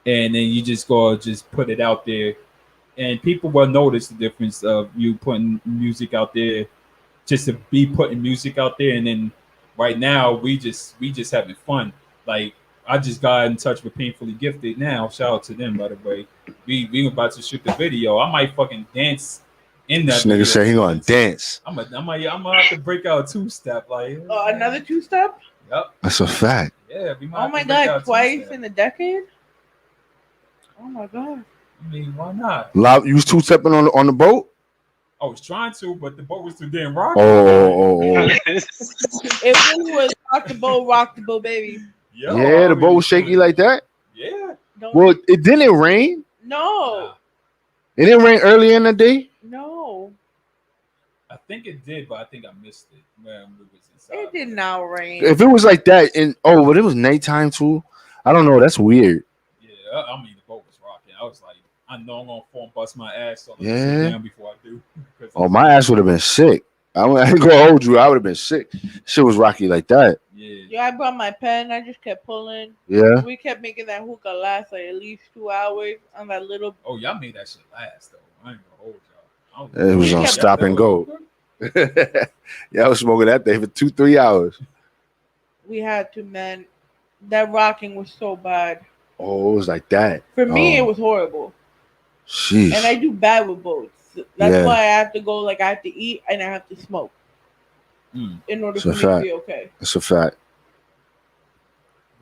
and then you just gotta just put it out there, and people will notice the difference of you putting music out there, just to be putting music out there. And then right now we just having fun. Like I just got in touch with Painfully Gifted now. Shout out to them, by the way. We about to shoot the video. I might fucking dance in that. This nigga say he gonna dance. I'm gonna have to break out a 2-step. Like another 2-step? Yep. That's a fact. Yeah. Oh my god, twice in a decade? Oh my god. I mean, why not? You was 2-stepping on the boat? I was trying to, but the boat was too damn rocky. Oh. It really was rock the boat, baby. Yo, yeah, the boat was shaky like that? Yeah. Well, it didn't rain. No. It didn't rain earlier in the day? No. I think it did, but I think I missed it when we was inside. It did not rain. If it was like that, but it was nighttime too. I don't know. That's weird. Yeah, I mean the boat was rocking. I was like, I know I'm gonna fall and bust my ass, so let me Yeah. sit down before I do. Oh, my ass would have been sick. I ain't gonna hold you. I would have been sick. Shit was rocky like that. Yeah, Yeah, I brought my pen. I just kept pulling. Yeah. We kept making that hookah last like at least 2 hours on that little. Oh, y'all made that shit last though. I ain't gonna hold y'all. It was on stop and go. Yeah, I was smoking that thing for 2-3 hours. We had to, man. That rocking was so bad. Oh, it was like that. For me, it was horrible. Sheesh. And I do bad with both. That's why I have to go. Like I have to eat and I have to smoke in order for me to be okay. That's a fact.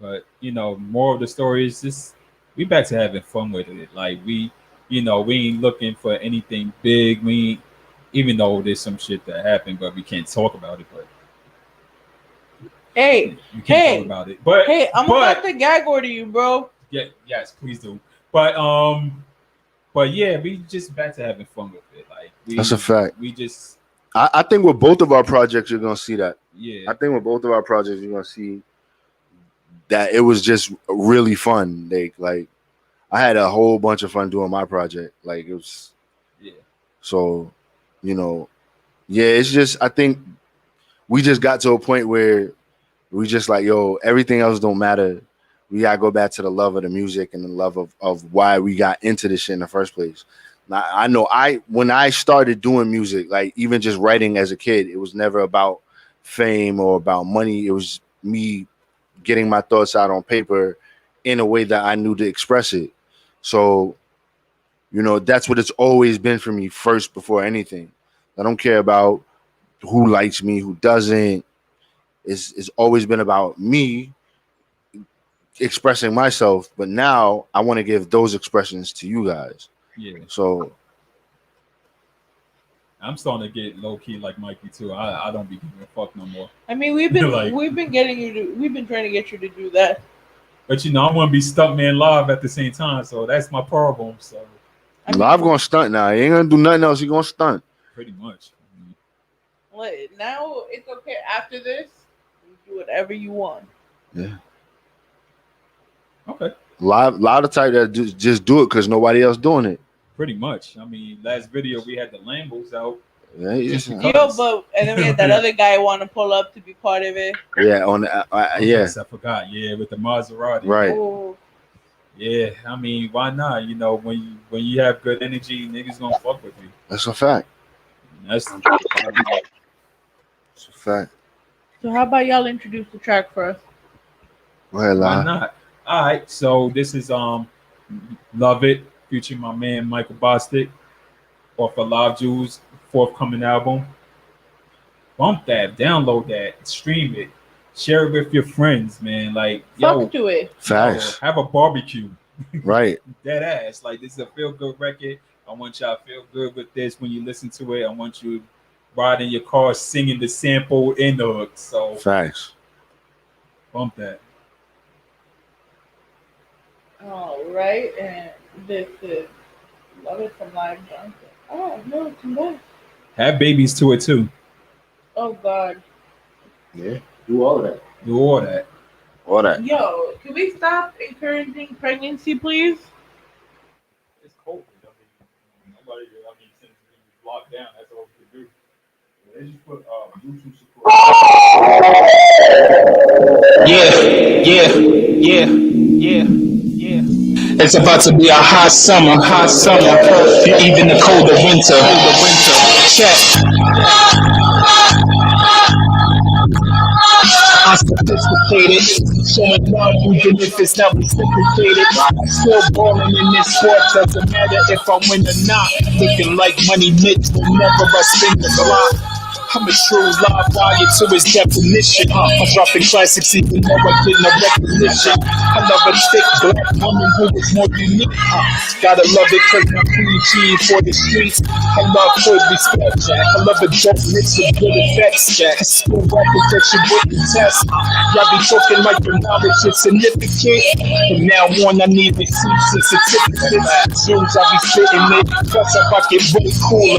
But more of the story is just we back to having fun with it. Like we ain't looking for anything big. We ain't, even though there's some shit that happened, but we can't talk about it. But you can't talk about it. But I'm about to gag order you, bro. Yeah, yes, please do. But yeah, we just back to having fun with it. Like that's a fact. We just I think with both of our projects you're gonna see that. Yeah. I think with both of our projects you're gonna see that it was just really fun. Like I had a whole bunch of fun doing my project. Like it was so it's just I think we just got to a point where we just like, yo, everything else don't matter. We gotta go back to the love of the music and the love of why we got into this shit in the first place. Now, I know when I started doing music, like even just writing as a kid, it was never about fame or about money. It was me getting my thoughts out on paper in a way that I knew to express it. So, that's what it's always been for me first before anything. I don't care about who likes me, who doesn't. It's always been about me expressing myself, but now I want to give those expressions to you guys. Yeah. So I'm starting to get low key like Mikey too. I don't be giving a fuck no more. I mean, we've been trying to get you to do that. But I want to be Stuntman Live at the same time, so that's my problem. So Live gonna stunt now. He ain't gonna do nothing else. He gonna stunt. Pretty much. Now it's okay. After this, you do whatever you want. Yeah. Okay. Live the type that just do it because nobody else doing it. Pretty much. I mean, last video we had the Lambos out. Yeah, and then we had that other guy want to pull up to be part of it. Yeah, on the Yes, I forgot. Yeah, with the Maserati. Right. Oh. Yeah, I mean, why not? When you have good energy, niggas gonna fuck with you. That's a fact. That's a fact. So how about y'all introduce the track for us? Go ahead, why not? All right, so this is Love It, featuring my man Michael Bostic off of Live Jewel's forthcoming album. Bump that, download that, stream it, share it with your friends, man. Like, fuck to it. Facts. Have a barbecue. Right. Dead ass. Like, this is a feel good record. I want y'all to feel good with this when you listen to it. I want you riding your car singing the sample in the hook. So facts. Bump that. All right, and this is Love It from Live Johnson. Oh no, it's nice. Have babies to it too. Oh God. Yeah, do all of that. Do all that. All that. Yo, can we stop encouraging pregnancy, please? It's cold. Nobody. Since we locked down, that's all we can do. They just put Bluetooth support. Yeah. It's about to be a hot summer. Even the colder winter. Check. I'm sophisticated, showing love even if it's not reciprocated. Still balling in this sport, doesn't matter if I win or not. Looking like Money Mitch whenever I spin the block. I'm a true live wire to its definition. I'm dropping classics even though I get no recognition. I love a thick black woman who is more unique. Gotta love it cause I'm PG for the streets. I love full respect, Jack. I love a dope mix with good effects, Jack. School records that you wouldn't test. Y'all be talking like your knowledge is significant. From now on, I need receipts and certificates. Zooms I be spitting it. Plus, I get way cooler.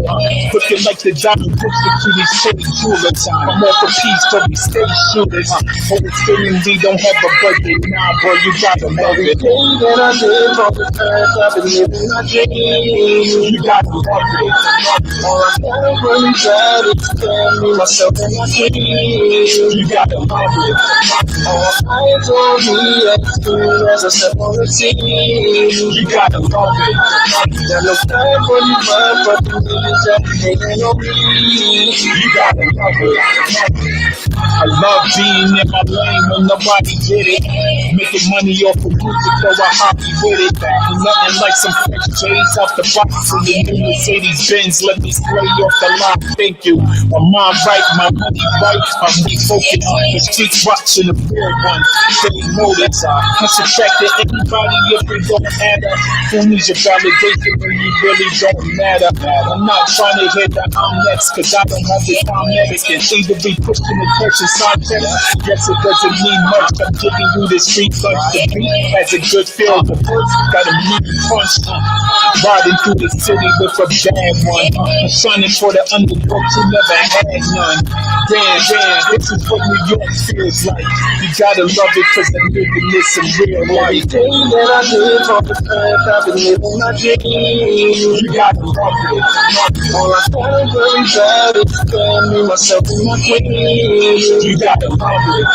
Looking like the diamond district to these shady jewelers. I'm off a piece, so we stay shooters. Always feeling we don't have a budget. Nah, bro, you gotta love it. Everything that I live on this earth, I've been living my dream. You gotta love it. All I gotta really try to tell me myself and my dreams. You gotta love it. All eyes on me as soon as I step on the scene. You gotta love it. Got no time for these motherfucking niggas that hating on me. You gotta love it. I love being in my lane when nobody did it. Making money off of music, though I hobby with it. And nothing like some fresh J's off the box in the new Mercedes Benz. Let me spray off the line. Thank you. My mind right, my money right. I'm refocused. The streets watching the fair one. They notice. I subtract to anybody if it don't matter. Who needs your validation when you really don't matter? I'm not trying to hit the I'm next, cause I don't have the time medicine. Either be pushing the text inside check. Yes, it doesn't mean much. I'm giving you the street punch. The beat has a good feel. The first got a mean punch. Riding through the city with a bad one. I'm shining for the underdog who never had none. Damn, this is what New York feels like. You gotta love it cause I'm living this in real life. Everything that I live on this earth, I've been living my dreams. You gotta love it. All I gotta really try to tell me myself and my dreams. You gotta love it.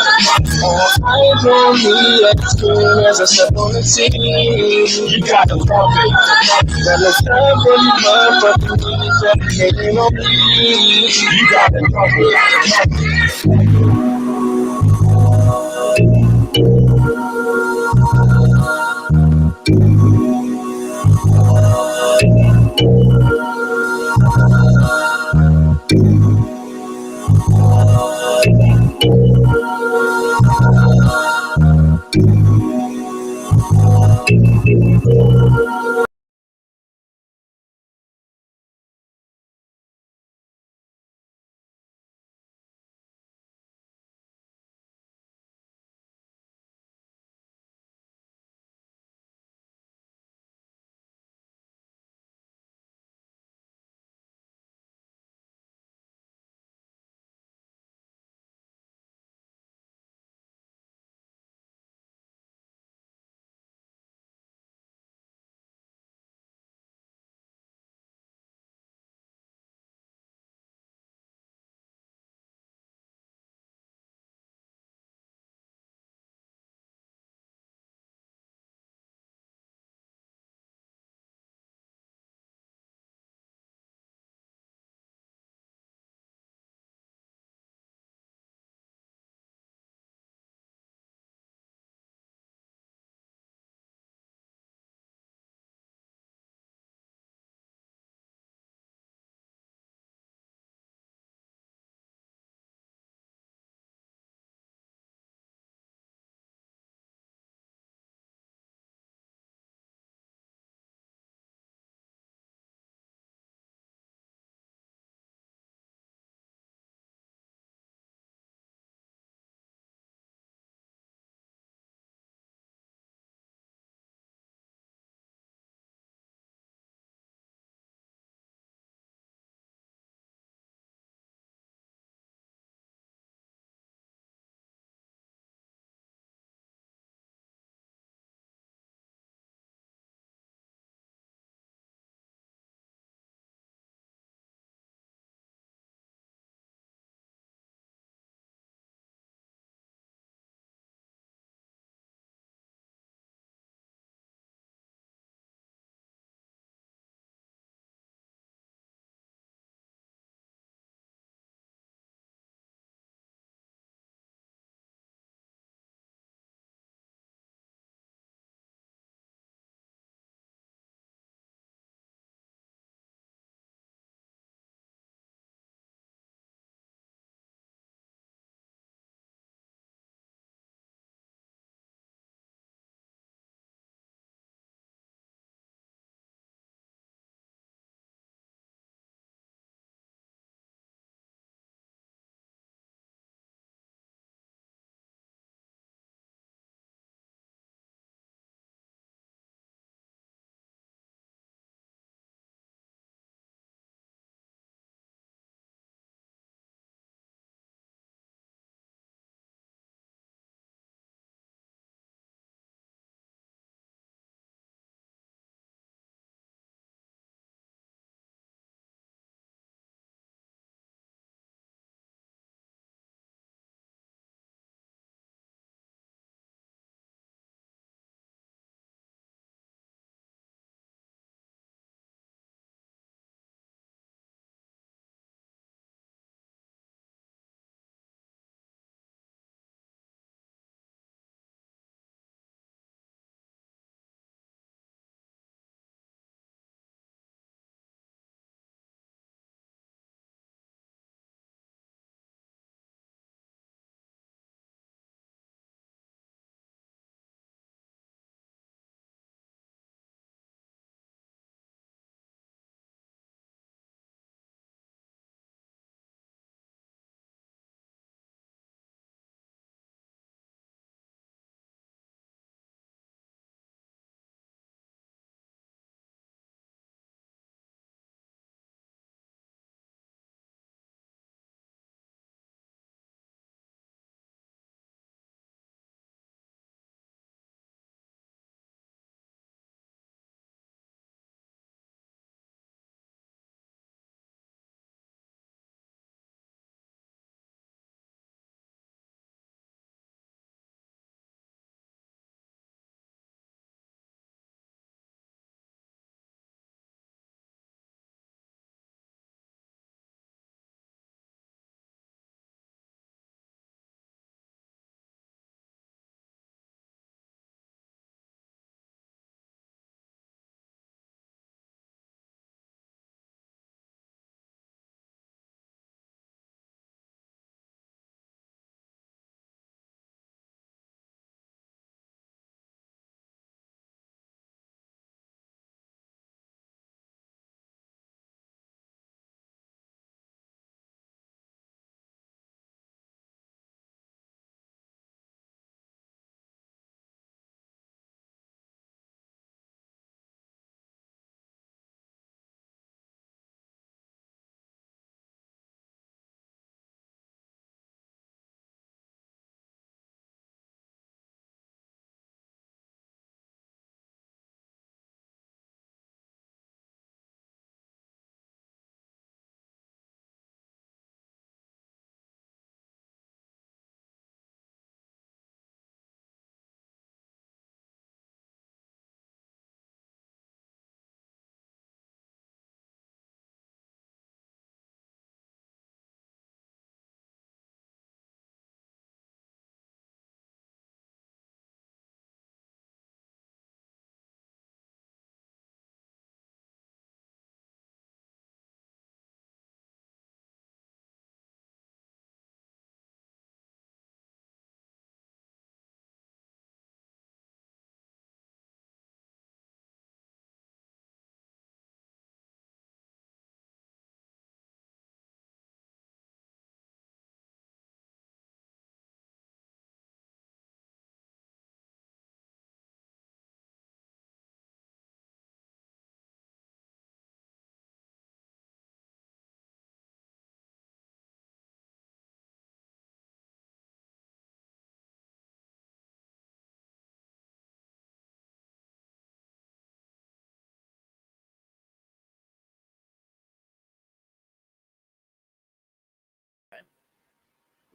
All eyes on me as soon as I step on the scene. You gotta love it. Got no time for these motherfucking niggas that hating on me. You gotta love it.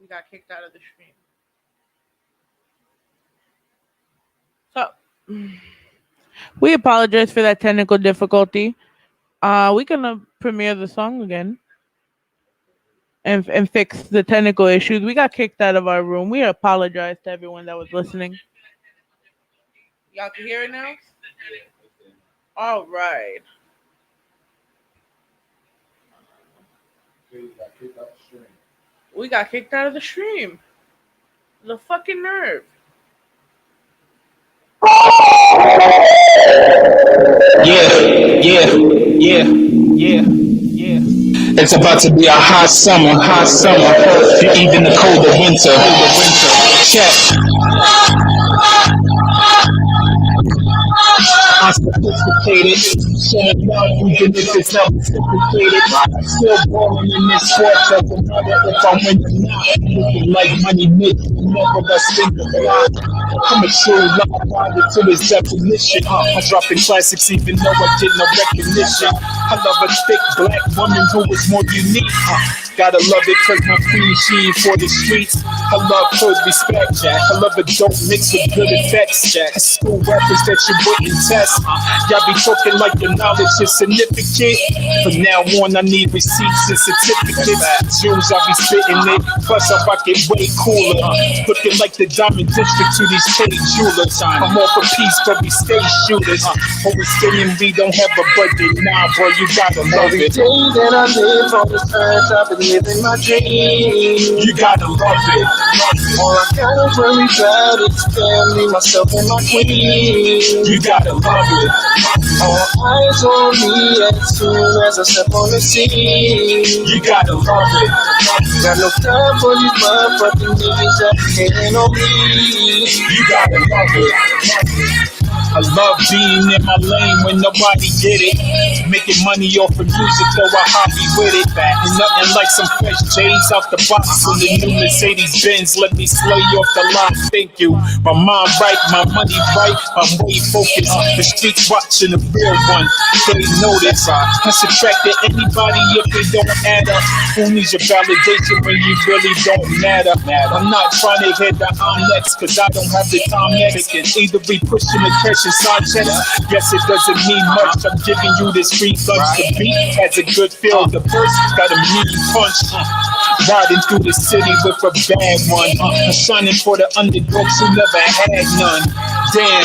We got kicked out of the stream. So we apologize for that technical difficulty. We can premiere the song again and fix the technical issues. We got kicked out of our room. We apologize to everyone that was listening. Y'all can hear it now? All right. We got kicked out of the stream. The fucking nerve. Yeah. It's about to be a hot summer. Even the colder winter. Check. I'm sophisticated, showing love even if it's not reciprocated. Still balling in this sport, doesn't matter if I win or not. Looking like money making, never the spin the block. I'm a true live rider to his definition. I'm dropping classics even though I get no recognition. I love a thick black woman who is more unique. Gotta love it cause my queen, she ain't for the streets. I love hood respect, Jack. I love a dope mix with good effects, Jack. School rappers that you wouldn't test. Y'all be talking like your knowledge is significant. From now on, I need receipts and certificates. Jewels, I be spitting it. Plus, I rock it way cooler. Looking like the Diamond District to these paid jewelers. I'm all for peace, but we stay shooters. Always saying we don't have a budget. Nah, bro, you gotta love it. Every day that I live on this earth, I've been living my dream. You gotta love it. All I gotta worry about is family, myself and my queen. You gotta love it. All eyes on me as soon as I step on the scene. You gotta love it. Got no time for these motherfucking niggas that hating on me. You gotta love it. I love being in my lane when nobody get it. Making money off of music, though I hobby with it. And nothing like some fresh J's out the box on the new Mercedes Benz. Let me slay off the line, thank you. My mind right, my money right, I'm way focused. The streets watching the real one, they notice. I subtracted anybody if they don't add up. Who needs your validation when you really don't matter? I'm not trying to hit the I'm next, cause I don't have the time next. Either be pushing the cash inside checks. Yes, it doesn't mean much. I'm giving you this free lunch. The beat has a good feel. The verse got a mean punch. Riding through the city with a bad one. I'm shining for the underdogs who never had none. Damn,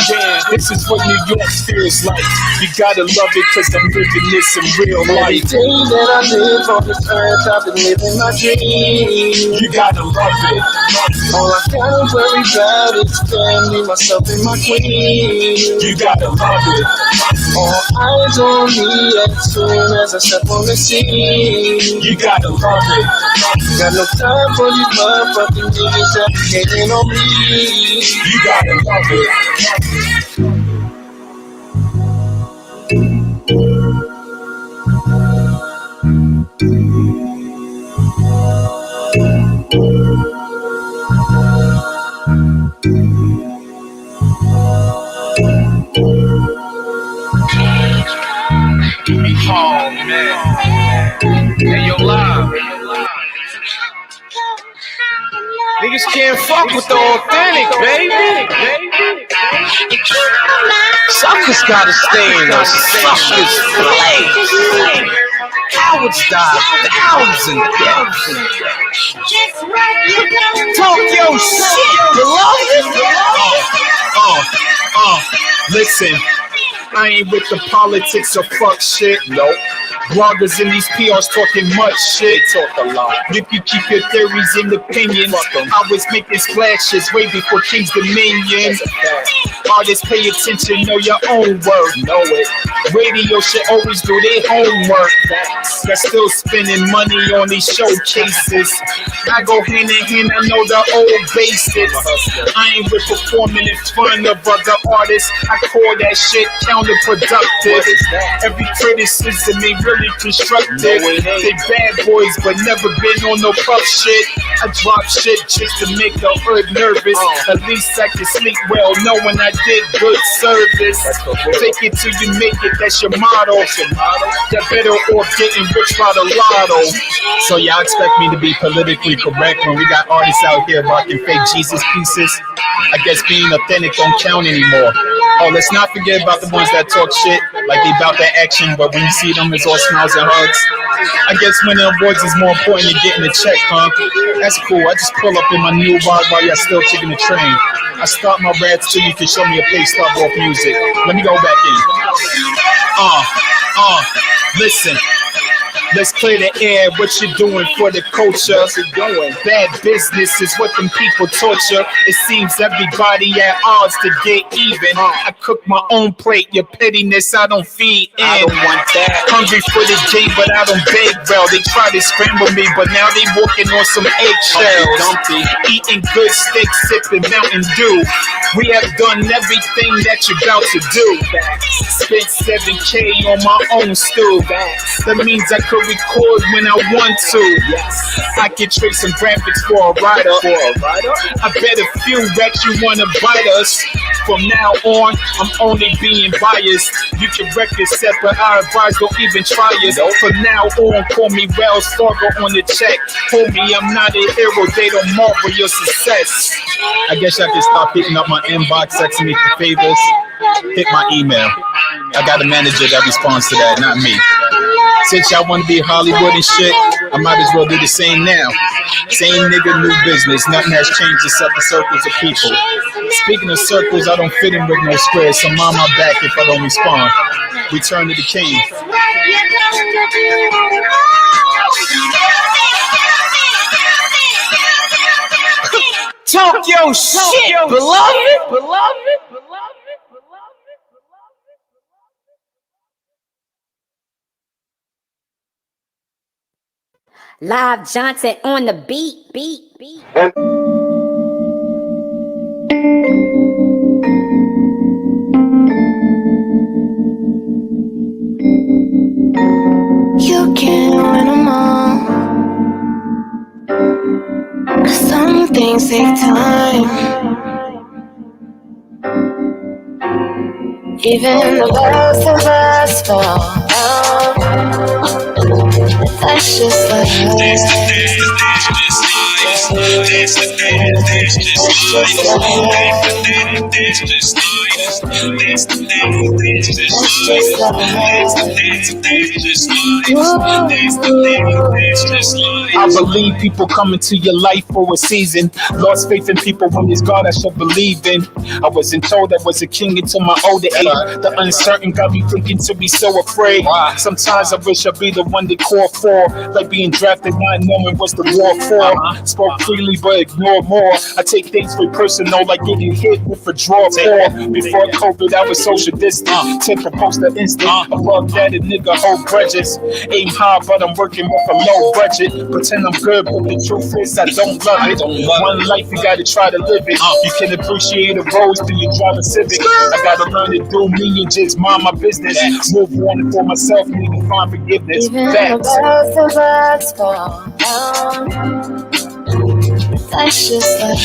this is what New York feels like. You gotta love it cause I'm living this in real Every life. day that I live on this earth, I've been living my dream. You gotta love it. All I gotta worry about is family, myself and my queen. You gotta love it. All eyes on me as soon as I step on the scene. You gotta love it. Got no time for these motherfucking niggas that hating on me. You gotta love it. Oh man. Hey yo, live. Niggas can't fuck with the authentic, baby. Suckers gotta stay in a sucker's place. Cowards die thousands. Talk your shit, beloved. Listen, I ain't with the politics or fuck shit. Nope. Bloggers in these PRs talking much shit. They talk a lot. If you keep your theories and opinions, I was making splashes way before King's Dominion. Artists pay attention, know your own worth. Know it. Radio should always do their homework. They're still spending money on these showcases. I go hand in hand, I know the old basics. I ain't with performing in front of other artists. I call that shit counterproductive. Every criticism ain't really constructive. They bad boys, but never been on no puff shit. I drop shit just to make the hood nervous. At least I can sleep well knowing I did good service. Take it till you make it, that's your motto. That better off getting rich by the lotto. So y'all expect me to be politically correct when we got artists out here rocking fake Jesus pieces? I guess being authentic don't count anymore. Oh, let's not forget about the ones that talk shit like they about that action, but when you see them, it's all smiles and hugs. I guess winning awards is more important than getting a check, huh? That's cool. I just pull up in my new ride while y'all still taking the train. I start my raps till you can show me a place start off music. Let me go back in. Listen. Let's clear the air. What you doing for the culture? Bad business is what them people torture. It seems everybody at odds to get even. I cook my own plate. Your pettiness I don't feed in. I don't want that. Hungry for the game, but I don't beg well. They try to scramble me, but now they walking on some eggshells. Eating good steak, sipping Mountain Dew. We have done everything that you're about to do. Spent 7K on my own stew. That means I could record when I want to. I can trade some graphics for a writer. I bet a few that you wanna bite us. From now on, I'm only being biased. You can wreck this set, but I advise don't even try it. From now on, call me Wells Fargo on the check. Homie, I'm not a hero, they don't marvel your success. I guess I can stop hitting up my inbox, texting me for favors. Hit my email. I got a manager that responds to that, not me. Since y'all want to be Hollywood and shit, I might as well do the same now. Same nigga, new business. Nothing has changed except the circles of people. Speaking of circles, I don't fit in with no squares, so mind my back if I don't respond. Return to the king. Talk your shit, beloved. Live Johnson on the beat. You can't win them all, 'cause some things take time. Even the best of us fall down. That's just like That's just I believe people come into your life for a season. Lost faith in people when it's God I should believe in. I wasn't told I was a king until my older age. The uncertain got me thinking to be so afraid. Sometimes I wish I'd be the one they call for, like being drafted not knowing what's the war for. Spoke freely but ignore more. I take things very personal, like getting hit with a draw for. Before COVID I was social distant, temper post the instant. Above that a nigga hold grudges. Aim high but I'm working with a low budget. Pretend I'm good but the truth is I don't love it. One life you gotta try to live it. You can appreciate a rose till you drive a Civic. I gotta learn to do me and just mind my business. Move on for myself, need to find forgiveness. even the Facts. best of us fall down. That's just like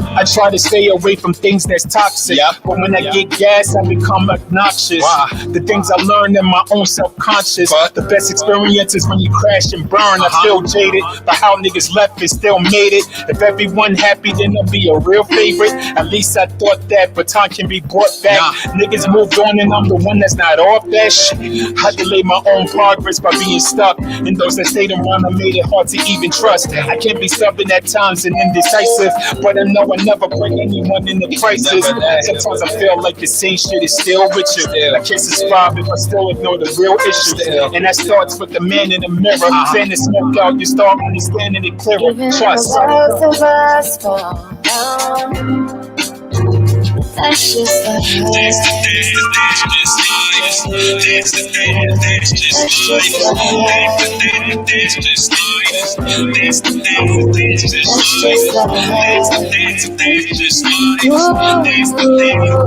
I try to stay away from things that's toxic, but when I get gas, I become obnoxious. The things I learned in my own self-conscious. The best experience is when you crash and burn. I feel jaded, but how niggas left and still made it. If everyone happy, then I'll be a real favorite. At least I thought that, but time can be brought back. Niggas moved on and I'm the one that's not off that shit. I delayed my own progress by being stuck. And those that stayed around, I made it hard to even trust. I can't be stubborn at times and indecisive, but I know I never bring anyone in the crisis. Sometimes I feel like the same shit is still with you. I can't subscribe if I still ignore the real issues. And that starts with the man in the mirror. Fan the smoke out, you start understanding it clearer. even the Trust. best of us fall down. That's just like That's just life. That's just life. That's just life. That's just life.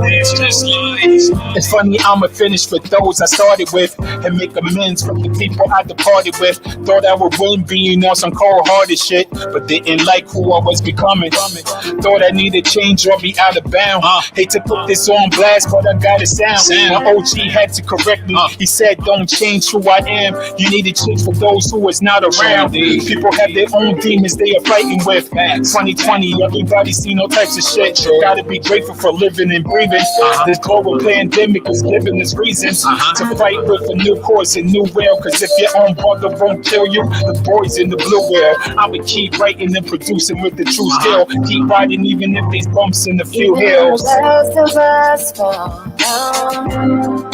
That's just life. It's funny, I'ma finish with those I started with and make amends from the people I departed with. Thought I would win being on some cold-hearted shit, but didn't like who I was becoming. Thought I needed change or be out of bounds. Hate to put this on blast, but I got it sound. My OG had to correct me. He said, don't change who I am. You need to change for those who is not around. People have their own demons they are fighting with. 2020, everybody seen all types of shit. Gotta be grateful for living and breathing. This global pandemic is giving us reasons to fight with a new course and new will. Cause if your own brother won't kill you, the boys in the blue will. I would keep writing and producing with the true skill. Keep riding even if there's bumps in the few hills. Most of us fall down.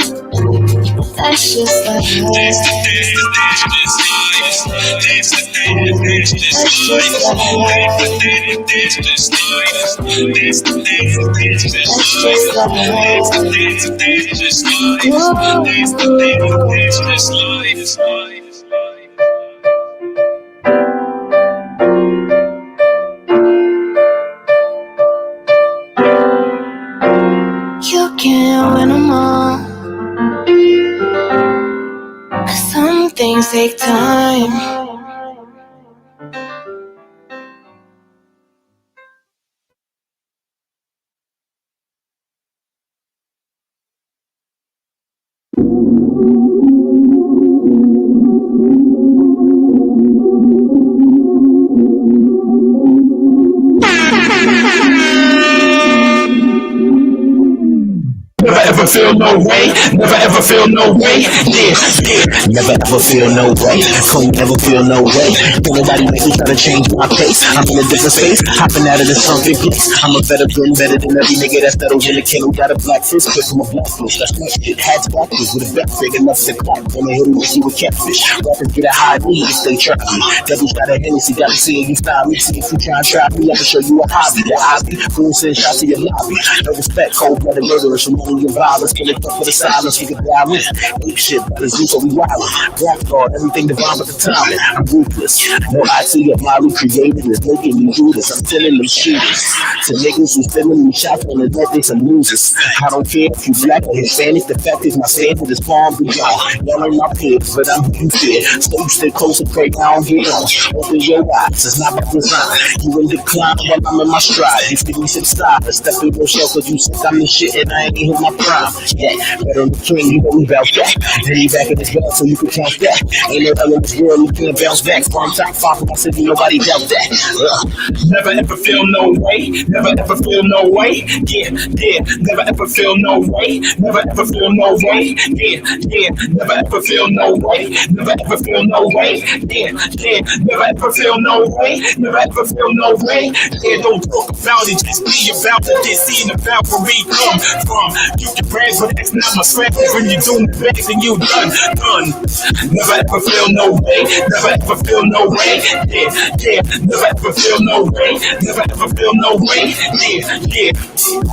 That's just like That's just life. That's just life. That's just life. That's just life. That's just life. That's just life. you can't win them all. 'Cause some things take time. Never ever feel no way, never ever feel no way, yeah. Never ever feel no way, cold never feel no way. Don't nobody make me try to change my pace. I'm in a different space, hopping out of the sunken place. I'm a veteran, better than every nigga that settles in the kennel. Got a black fist, quick from a black fish. That's my shit, hats backwards with a back big enough to clap. On the hill, you see with catfish. Rappers get a high knee if they try me. Devils got a Hennessy, got to see you style me. See if you try and trap me, I can show you a hobby. The hobby, boom, send shots to your lobby. No respect, cold-blooded murderers from only your violence. Get it up for the silence, we can die with. Ape shit, but it's you, so we wildin'. Black guard, everything divine but the timing. I'm ruthless. No IT of Molly created is making me do this. I'm telling them shooters. To niggas who's feeling me shots on the net, they some losers. I don't care if you black or Hispanic, the fact is my standard is farm beyond. Y'all ain't my peers, but I'm who you fear. So you stay close and pray down, get on. Open your eyes, it's not by design. You in decline while I'm in my stride. You feel me subside, step in your shell cause you think I'm the shit and I ain't hit my prime. Yeah, better on the king, you know we bout that. Then you back in this belt so you can count that. Ain't no hell in this world, you can't bounce back. Farm top 5 from my city, nobody doubt that. Never ever feel no way, never ever feel no way, yeah, never ever feel no way, never ever feel no way, yeah, never ever feel no way, never ever feel no way, yeah, never ever feel no way, never ever feel no way, yeah, don't talk about it, just be about it, just seeing about where we come from. You can brag, but that's not my strategy. When you do the best and you done. Never ever feel no way, never ever feel no way, yeah, never ever feel no way, never ever feel no way, yeah.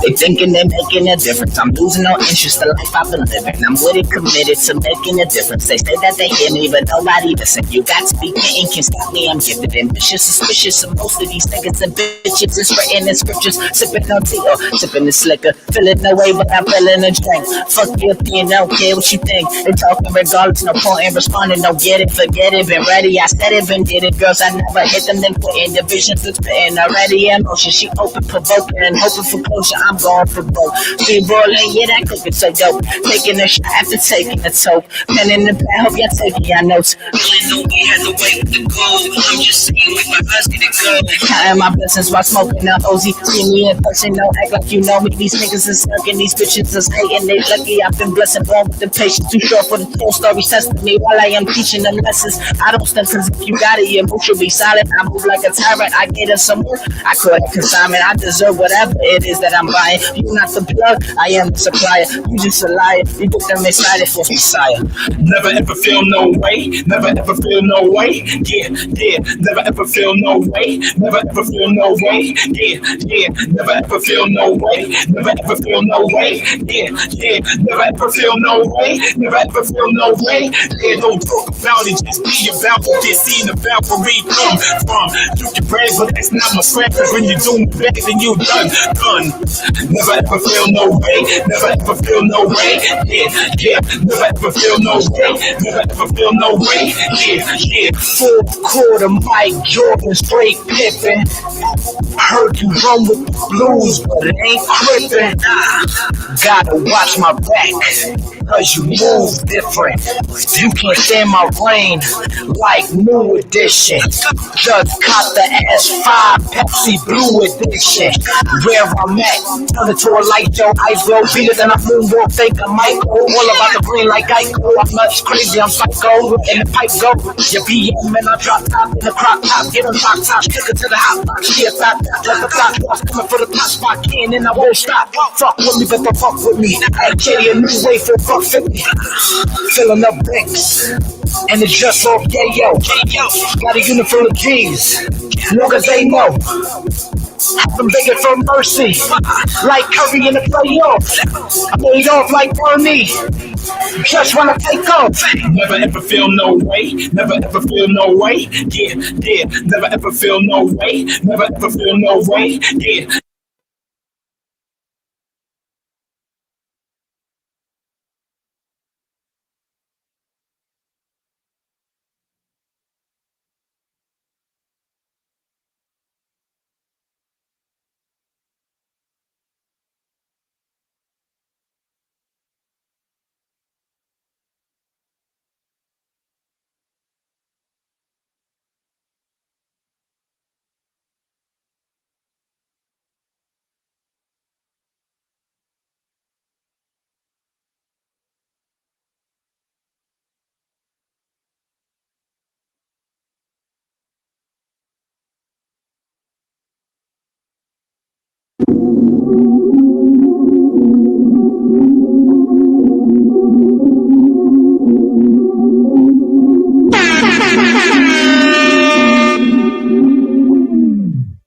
They thinking they're making a difference. I'm losing no interest in life I've been living. I'm really committed to making a difference. They say that they hear me, but nobody listen. You got to be kidding, can't stop me. I'm gifted, ambitious, suspicious of most of these niggas and bitches. It's written in scriptures, sipping no tea or sipping this liquor. Feeling no way, but I'm feeling a drink. Fuck you, you don't care what you think. They talking regardless, no point in responding. Don't get it, forget it, been ready. I said it, been did it. Girls, I never hit them, then put in divisions. It's spitting already emotion. She open, provoking, and hoping for closure. I'm going for both. Speed rolling, yeah, that cooking so dope. Taking a shot after taking a toke. Pen in the pad, hope y'all taking y'all notes. Really know we had to wait with the gold. I'm just saying with my us get it good. Counting my blessings while smoking the OZ. See me in person, don't act like you know me. These niggas is sucking, these bitches is hating. They lucky I've been blessed and born with the patience. Too short for the full story testing me while I am teaching them lessons. I don't stand cause if you got it, your move should be solid. I move like a tyrant, I get in some more. I call it consignment, I deserve whatever it is that I'm buying. You not the plug, I am the supplier. You just a liar, you get them excited for Messiah. Never ever feel no way, never ever feel no way, yeah, never ever feel no way, never ever feel no way, yeah, never ever feel no way, never ever feel no way, yeah, yeah, never ever feel no way, never ever feel no way. Yeah, don't talk about it, just be about it. Get seen about where we come from. You can brag, but that's not my strength. Cause when you do bad, then you done. Never ever feel no way, never ever feel no way. Yeah, never ever feel no way, never ever feel no way. Yeah. Full quarter Mike Jordan, straight pimpin'. Heard you run with the blues, but it ain't crippin'. Gotta watch my back, cause you move different. You can't stand my reign like New Edition. Just caught the S5 Pepsi Blue Edition. Where I'm at, turn it to a light show. Ice blow, beat it, and I moonwalk, think I might go. All about the green like Geico. I'm nuts, crazy, I'm psycho. And the pipe go, your BM and I drop top in the crop top. Get on top, kick it to the hot box. Yeah, top, let the top box coming for the top spot. Can and I won't stop. Fuck with me, but don't fuck with me. I carry a new way for $1.50. Filling up banks, and it's just off yo. Got a unit full of G's, long as they know. I've been begging for mercy, like Curry in the playoffs. I made off like Bernie, just wanna take off. Never ever feel no way, never ever feel no way. Yeah, never ever feel no way, never ever feel no way. Yeah.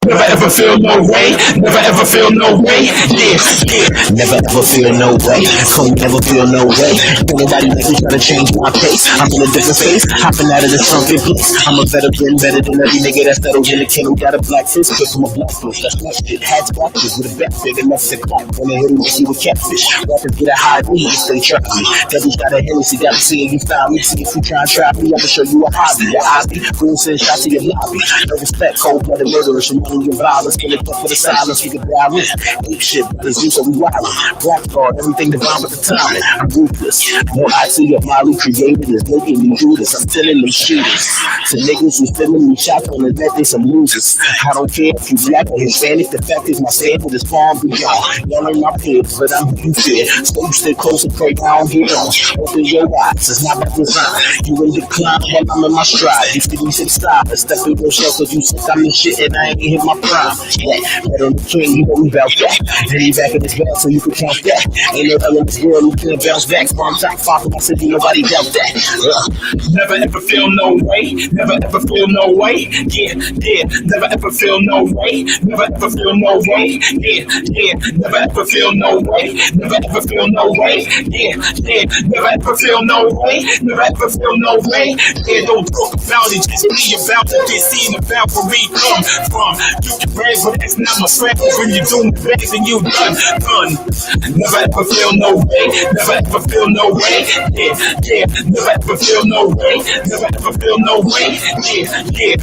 Never ever feel no way, never ever feel no way. Yeah. Never ever feel no way, don't never feel no way. Anybody make me try to change my pace? I'm in a different space, hopping out of the trumpet place. I'm a veteran, better than every nigga that's settled in the kingdom. Got a black fist, put from a black fish. That's my shit. Hats blackfish with a back big enough to clap. When they hit him, see with catfish. Rappers get a high lead if they try me. Devil's got a Hennessy, gotta see if you found me. See if you try and trap me, I can show you a hobby. A hobby, green send shots to your lobby. No respect, cold-blooded murderers from money and violence. Kill it for the silence, we can balance. Ape shit, brothers, you so we wild. Black guard, everything divine with the timing. I'm ruthless. More I see of Molly created is making me do this. I'm telling them shooters. To niggas who feeling me shots on the net, they some losers. I don't care if you black or Hispanic, the fact is my standard is far beyond. Y'all ain't my peers, but I'm who you fear. So you stay close and pray down here on. Open your eyes, it's not by design. You in decline while I'm in my stride. You feel me say stop and step in your shell cause you sick I'm in shit and I ain't hit my prime. Yeah, better on the king, you know we bout that. Then he back in his bag so you can count that. Ain't no hell in this world who can't bounce back. From top five of my city, nobody doubt that. Never ever feel no way, never ever feel no way. Yeah, never ever feel no way, never ever feel no way. Yeah, never ever feel no way, never ever feel no way. Yeah, never ever feel no way, never ever feel no way. Yeah, don't talk about it, just be about it. Get seen about where we come from. You can brag, but that's not my strength. When you do bad, then you done. Never ever feel no way, never ever feel no way. Yeah, never ever feel no way, never ever feel no way. Yeah.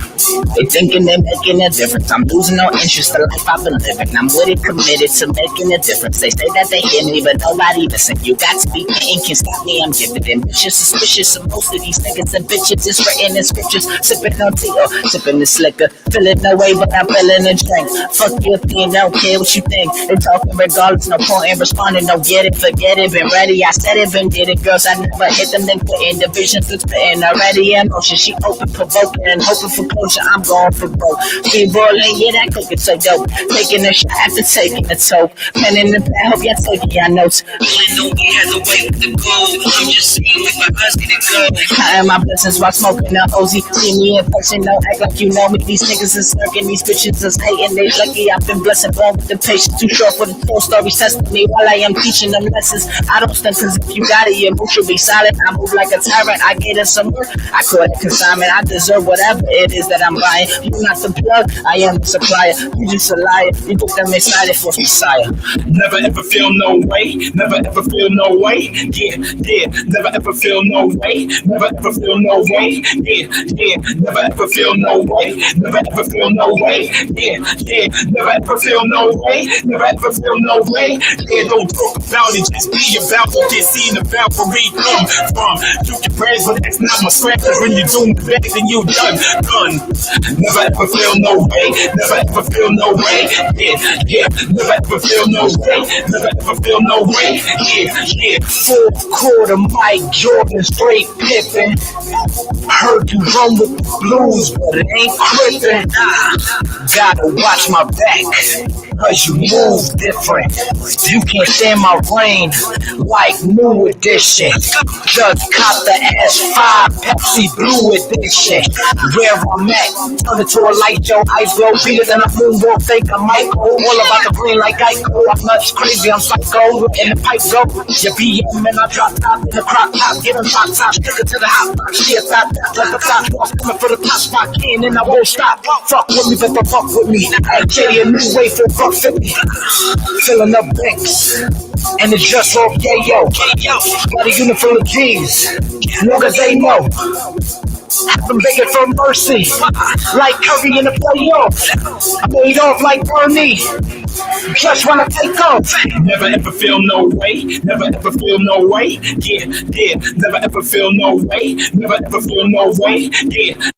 They thinking they're making a difference. I'm losing no interest in life I've been living. I'm really committed to making a difference. They say that they hear me, but nobody listen. You got to be paying, can't stop me. I'm giving them bitches suspicious. And most of these niggas and bitches is written in scriptures. Sipping on tea or sipping this liquor. Feeling no way, but I'm feeling the drink. Fuck your thing, don't care what you think. They talking regardless, no point in responding. Don't get it, forget it. Been ready, I said it, been did it. Girls, I never hit them, then put in divisions. It's spitting already in motion. She open, provoking, and hoping for closure. I'm going for broke. Be rolling, yeah, that cooking so dope. Taking a shot after taking a toke. Pen in the pad, hope y'all taking y'all notes. Nobody has a way to go. I'm just saying with my eyes to go. Counting my blessings while smoking the OZ. See me in person, don't act like you know me. These niggas is lurking, these bitches is hating. hating, they lucky I've been blessed and born with the patience. Too short for the full story testing me while I am teaching them lessons. I don't stand cause if you got it, your mood should be silent. I move like a tyrant, I get in some work, I call it consignment. I deserve whatever it is that I'm buying. You're not the plug, I am the supplier. You just a liar, you think I'm excited for Messiah. Never ever feel no way, never ever feel no way, yeah, yeah, never ever feel no way, never ever feel no way, yeah, yeah, never ever feel no way, never ever feel no way, yeah, yeah, never ever feel no way, never ever feel no way, yeah, don't talk about it, just be about it, get seen about where we come from. You can praise, but that's not my strength, cause when you do bad, then you done. Never ever feel no way, never ever feel no way, yeah, yeah, never ever feel no way, never ever feel no way, yeah, yeah. Fourth quarter, Mike Jordan, straight pippin'. Heard you run with the blues, but it ain't crippin'. Gotta watch my back, cause you move different. You can't stand my reign like new edition. Just cop the S5 Pepsi Blue edition. Where I'm at, turn it to a light, yo, ice blow. Beat it and I moonwalk, think I might go. All about the green like Geico. I'm nuts, crazy, I'm psycho. In the pipe go, your BM and I drop top in the crop top. Give him top top, stick it to the hot box. Yeah, top top, like the top boss. Coming for the top spot, can and I won't stop. Fuck with me, but don't fuck with me. I carry a new way for $1.50. Filling up banks, and it's just off yo. Got a unit full of G's, long as they know. I've been begging for mercy, like Curry in the playoffs. I made off like Bernie, just wanna take off. Never ever feel no way, never ever feel no way, yeah, yeah, never ever feel no way, never ever feel no way, yeah.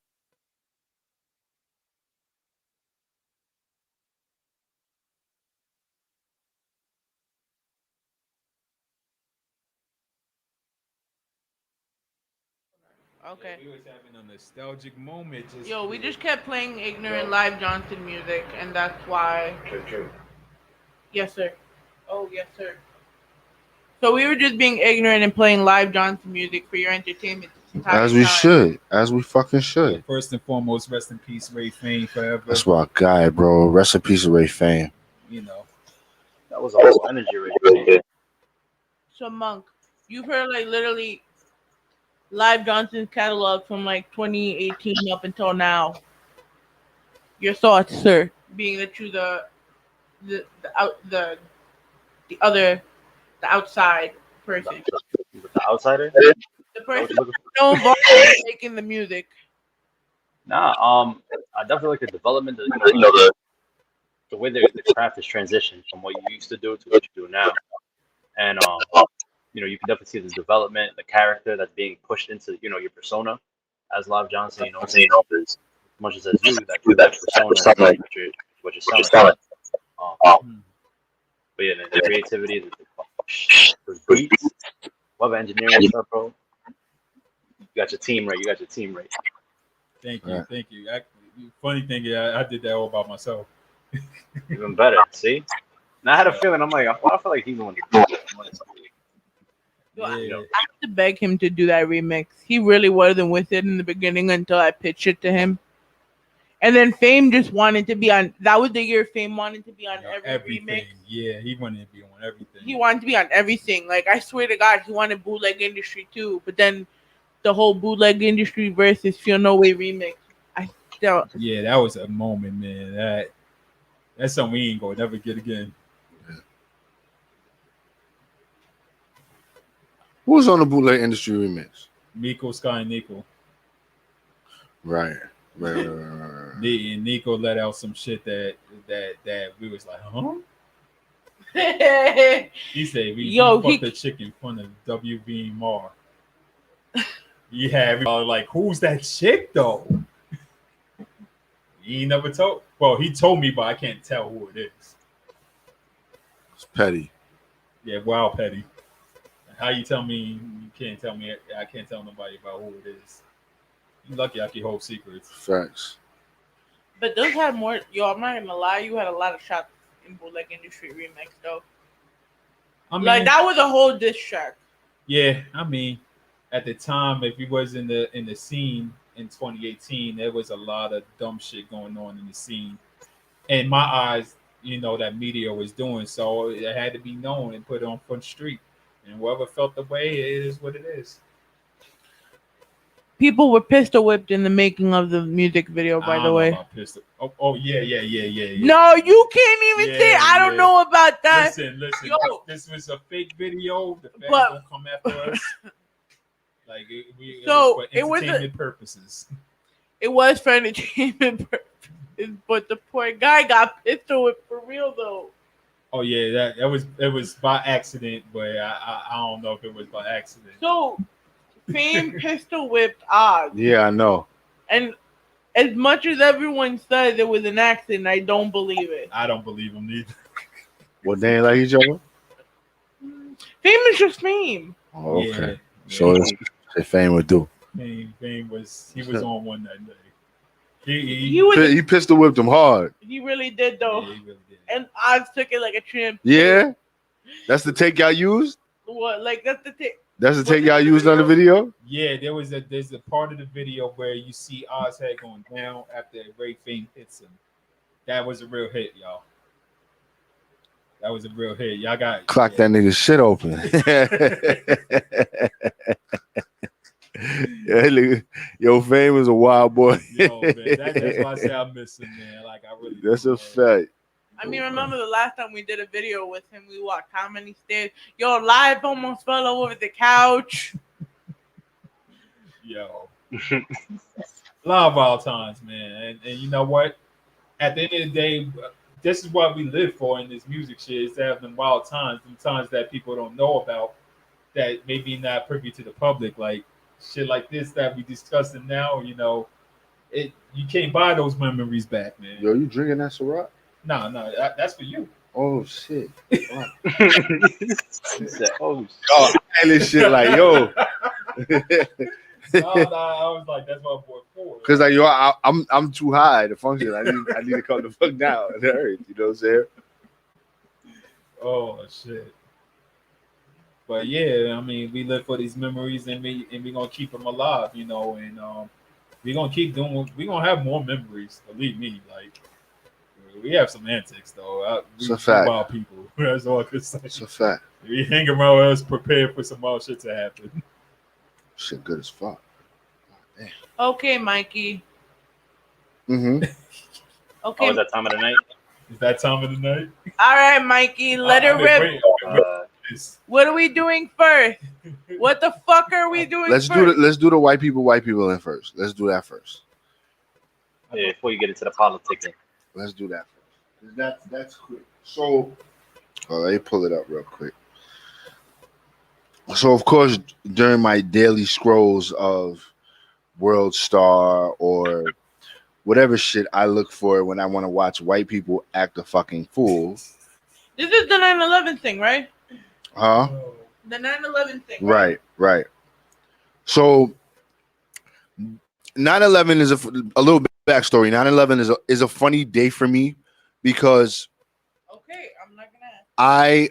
Okay. We was having a nostalgic moment. Just Yo, we just kept playing ignorant live Johnson music, and that's why. True. Yes, sir. Oh, yes, sir. So we were just being ignorant and playing live Johnson music for your entertainment. As we should. As we fucking should. First and foremost, rest in peace, Ray Fame forever. That's my guy, bro. Rest in peace, Ray Fame. You know. That was a whole energy right there. So, Monk, you've heard like literally live Johnson's catalog from like 2018 up until now. Your thoughts, sir, being that you the outside person. The outsider? The person no involved in making the music. Nah, I definitely like the development, the way the craft is transitioned from what you used to do to what you do now. And you can definitely see the development, the character that's being pushed into, your persona as Live Johnson, as much as you that persona is what you're selling. But yeah, the creativity, the beats, web engineering stuff, bro. You got your team right. Thank you. Funny thing is, I did that all by myself. Even better, see? And I had a feeling, I feel like he's the one to do it. I have to beg him to do that remix. He really wasn't with it in the beginning until I pitched it to him. And then Fame just wanted to be on. That was the year Fame wanted to be on every remix. Yeah, he wanted to be on everything. He wanted to be on everything. Like, I swear to God, he wanted bootleg industry too. But then the whole bootleg industry versus Feel No Way remix. Yeah, that was a moment, man. That's something we ain't gonna never get again. Who was on the bootleg industry remix? Miko, Sky, and Nico. Right. And Nico let out some shit that we was like, huh? He said, he fucked the chick in front of WB Mar. Yeah, everybody like, who's that chick though? He never told. Well, he told me, but I can't tell who it is. It's petty. Yeah, wow, petty. How you tell me you can't tell me? I can't tell nobody about who it is. You're lucky I can hold secrets. Facts. But those had more. Yo, I'm not gonna lie. You had a lot of shots in bootleg industry remix though. I mean, like that was a whole diss track. Yeah, I mean, at the time, if you was in the scene in 2018, there was a lot of dumb shit going on in the scene. in my eyes, that media was doing. So it had to be known and put on Front Street. And whoever felt the way, it is what it is. People were pistol whipped in the making of the music video, by I the don't know way. about pistol. Oh, yeah. No, you can't even say I don't know about that. Listen. Yo. This was a fake video. The fans But- don't come after us. Like it So, was for entertainment purposes. It was for entertainment purposes, but the poor guy got pistol whipped for real though. Oh yeah, it was by accident, but I don't know if it was by accident. So, Fame pistol whipped Oz. Yeah, I know. And as much as everyone says it was an accident, I don't believe it. I don't believe him neither. What, they ain't like each other? Fame is just Fame. Oh, okay. Yeah. So it's Fame would do. Fame was on one that day. He pistol whipped him hard. He really did though. Yeah, he really did. And Oz took it like a champ. Yeah? That's the take y'all used? What? Like that's the take. That's the take y'all used on the video? Yeah, there's a part of the video where you see Oz head going down after Ray Fame hits him. That was a real hit, y'all. That was a real hit. Y'all got Clock that nigga shit open. Yo, Fame is a wild boy. Yo, man, that's why I say I miss him, man. Like I really. That's do, a fact. I mean, remember the last time we did a video with him? We walked how many stairs? Yo, Live almost fell over the couch. Yo, a lot of wild times, man. And you know what? At the end of the day, this is what we live for in this music shit, is to have them wild times, them times that people don't know about, that maybe not privy to the public, like shit like this that we discussing now. You can't buy those memories back, man. Yo, you drinking that Ciroc? No, that's for you. Oh shit! He said, "Oh, Oh, and this shit like yo, No, I was like, that's what I bought for. because like yo, I'm too high to function. I need to come the fuck down. It hurts. You know what I'm saying? Oh shit. But yeah, I mean, we live for these memories, and we gonna keep them alive, and we gonna keep doing. We gonna have more memories. Believe me, like we have some antics though. It's a fact. Wild people. That's all I could say. It's a fact. We hang around us prepared for some wild shit to happen. Shit, good as fuck. Damn. Okay, Mikey. Mm-hmm. Okay. oh, is that time of the night? Is that time of the night? All right, Mikey. Let it rip. What are we doing first? What the fuck are we doing Let's first? do the white people in first. Let's do that first. Yeah, before you get into the politicking. Let's do that first. That's quick. So, let me pull it up real quick. So, of course, during my daily scrolls of World Star or whatever shit I look for when I want to watch white people act a fucking fool. This is the 9/11 thing, right? Huh? The 9/11 thing. Right. So 9/11 is a little bit backstory. 9/11 is a funny day for me because Okay, I'm not gonna ask. I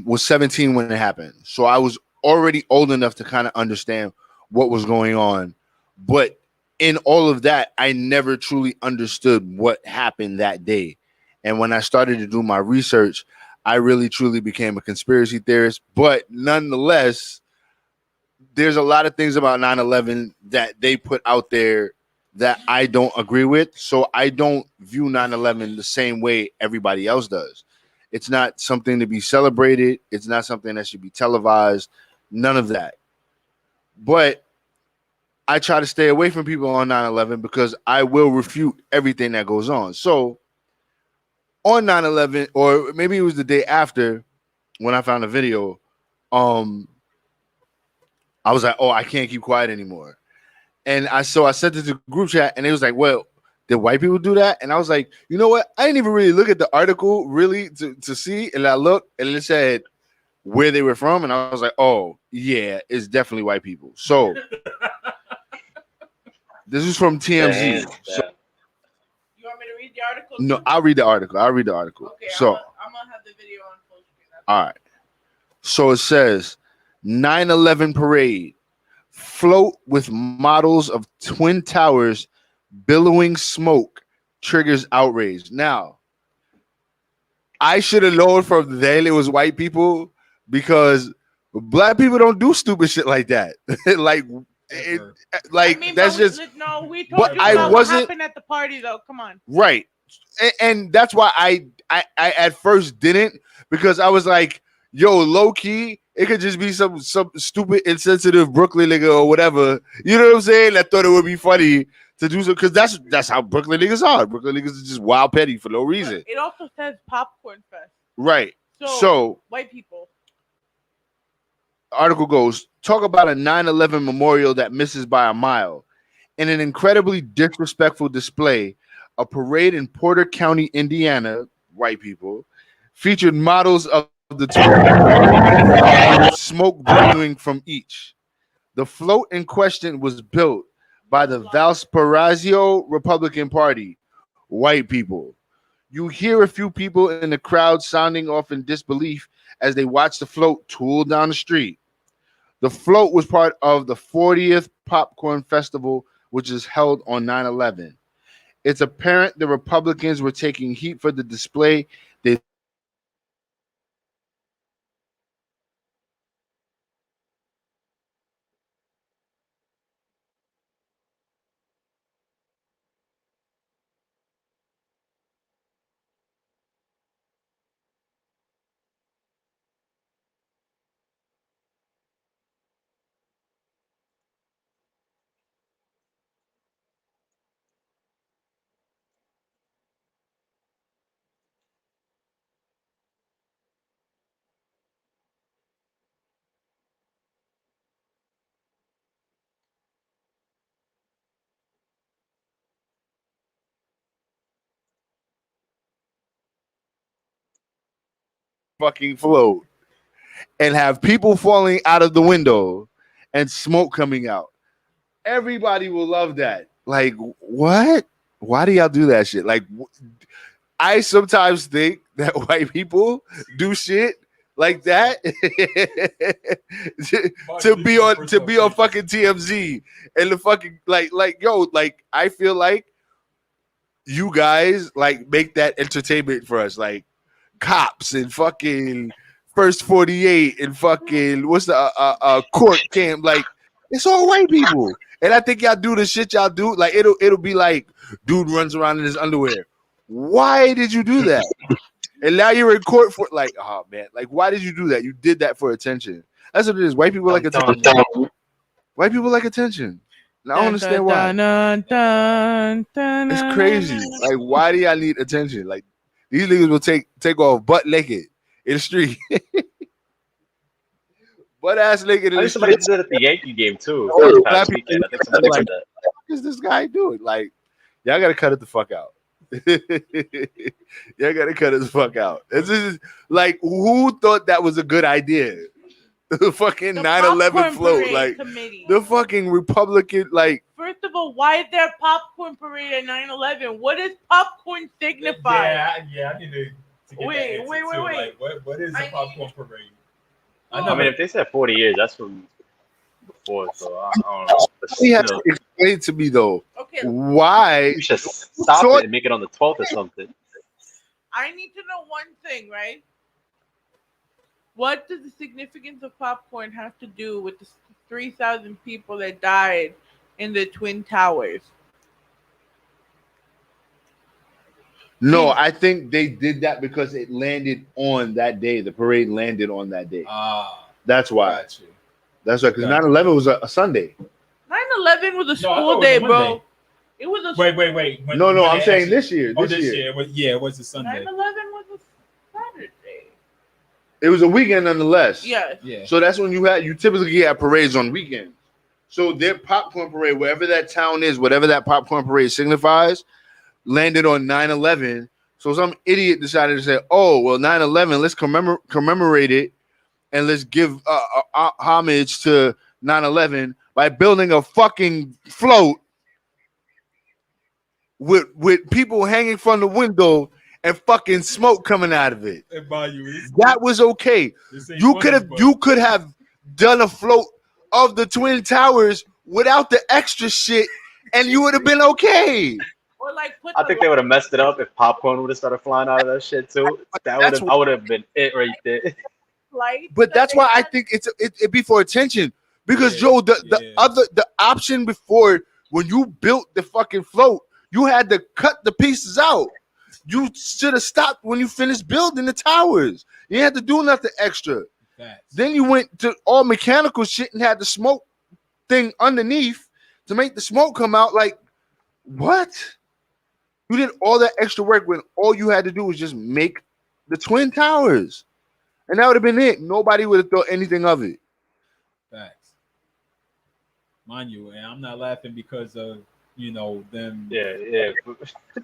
was 17 when it happened. So I was already old enough to kind of understand what was going on. But in all of that, I never truly understood what happened that day. And when I started to do my research, I really truly became a conspiracy theorist. But nonetheless, there's a lot of things about 9/11 that they put out there that I don't agree with. So I don't view 9/11 the same way everybody else does. It's not something to be celebrated. It's not something that should be televised. None of that. But I try to stay away from people on 9/11 because I will refute everything that goes on. So on 9/11, or maybe it was the day after when I found a video, I was like, oh, I can't keep quiet anymore. And I sent it to the group chat, and it was like, well, did white people do that? And I was like, you know what? I didn't even really look at the article really to see. And I looked, and it said where they were from. And I was like, oh, yeah, it's definitely white people. So this is from TMZ. So, You want me to read the article? no, I'll read the article. Okay, So I'm gonna have the video on full screen. all right. So it says 9/11 parade. Float with models of Twin Towers billowing smoke triggers outrage. Now, I should have known from the day it was white people because black people don't do stupid shit like that. like, that's just. No, we told But you I about what wasn't happened at the party, though. Come on. right, and that's why I at first didn't, because I was like, yo, low key, it could just be some stupid, insensitive Brooklyn nigga or whatever. You know what I'm saying? I thought it would be funny to do so, because that's how Brooklyn niggas are. Brooklyn niggas is just wild petty for no reason. It also says Popcorn Fest. Right. So white people. Article goes, talk about a 9/11 memorial that misses by a mile. In an incredibly disrespectful display, a parade in Porter County, Indiana, white people, featured models of the two, smoke billowing from each. The float in question was built by the Valparaiso Republican Party, white people. You hear a few people in the crowd sounding off in disbelief as they watch the float tool down the street. The float was part of the 40th Popcorn Festival, which is held on 9/11. It's apparent the Republicans were taking heat for the display. They fucking float and have people falling out of the window and smoke coming out. Everybody will love that. Like, what? Why do y'all do that shit? Like, I sometimes think that white people do shit like that to be on fucking TMZ and the fucking like yo, like I feel like you guys like make that entertainment for us, like Cops and fucking First 48 and fucking what's the court camp, like it's all white people. And I think y'all do the shit y'all do, like it'll be like dude runs around in his underwear. Why did you do that? And now you're in court for like, oh man, like why did you do that? You did that for attention. That's what it is. White people like attention. White people like attention. And I don't understand why. It's crazy. Like, why do y'all need attention? Like, these niggas will take off butt naked in the street. Butt ass naked in the street. Somebody did it at the Yankee game too. Past weekend. I think somebody did that. What is this guy doing? Like, y'all gotta cut it the fuck out. Y'all gotta cut it the fuck out. This is like, who thought that was a good idea? The fucking 9/11 float, like committee. The fucking Republican, like. First of all, why is there a popcorn parade at 9/11? What does popcorn signify? Yeah, I need to get wait. Like, what is a popcorn parade? I mean, if they said 40 years, that's from before, so I don't know. He has to explain to me though. Okay. Why? You should stop it and make it on the 12th or something. I need to know one thing, right? What does the significance of popcorn have to do with the 3,000 people that died in the Twin Towers? No, I think they did that because it landed on that day. The parade landed on that day. That's why. That's why, because 9/11 was a Sunday. 9/11 was a school day, bro. It was a wait. No, I'm saying this year. This year. It was a Sunday. 9/11 was a Saturday. It was a weekend nonetheless. Yeah. So that's when you typically have parades on weekends. So their popcorn parade, wherever that town is, whatever that popcorn parade signifies, landed on 9/11. So some idiot decided to say, "Oh, well, 9/11, let's commemorate it, and let's give homage to 9/11 by building a fucking float with people hanging from the window and fucking smoke coming out of it." That was okay. You could have done a float of the Twin Towers without the extra shit, and you would have been okay. Or like put I think they would have messed it up if popcorn would have started flying out of that shit too. I would have been it right there. lights. But that's why I think it be for attention. Because Joe, the option before when you built the fucking float, you had to cut the pieces out. You should have stopped when you finished building the towers. You had to do nothing extra. Then you went to all mechanical shit and had the smoke thing underneath to make the smoke come out. Like, what? You did all that extra work when all you had to do was just make the twin towers. And that would have been it. Nobody would have thought anything of it. Facts. Mind you, and I'm not laughing because of, them. Yeah.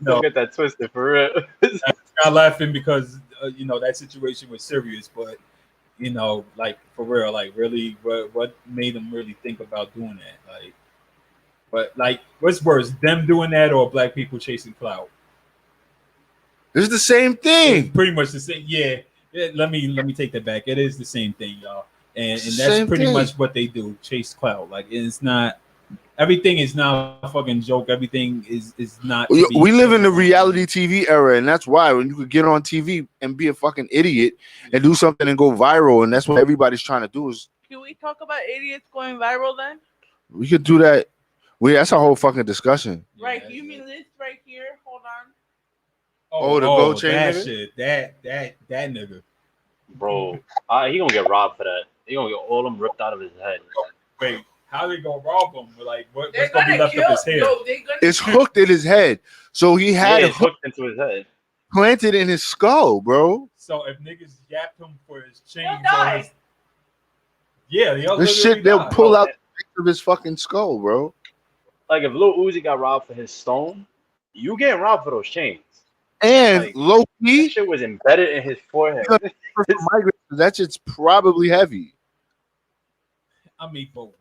Don't get that twisted for real. I'm not laughing because, that situation was serious, but, like, for real, like, really, what made them really think about doing that? Like, but, like, what's worse, them doing that or black people chasing clout? It's the same thing. It's pretty much the same. Yeah. Let me take that back. It is the same thing, y'all. And that's Same pretty thing. much what they do, chase clout. Like, it's not, everything is not a fucking joke. Everything is not. We live in the reality TV era, and that's why when you could get on TV and be a fucking idiot and do something and go viral, and that's what everybody's trying to do. Is Can we talk about idiots going viral then? we could do that. That's a whole fucking discussion. Right, you mean this right here? Hold on. Oh, the gold chain that nigga? shit. That nigga. Bro, he gonna get robbed for that. He gonna get all them ripped out of his head. Wait, how they gonna rob him? Like, what's gonna be left of his hair? It's hooked in his head, so he had it it's hooked into his head, planted in his skull, bro. So if niggas yapped him for his chains, This shit they'll pull out the base of his fucking skull, bro. Like if Lil Uzi got robbed for his stone, you getting robbed for those chains. And Like, low key, that shit was embedded in his forehead. that shit's probably heavy. I mean, both.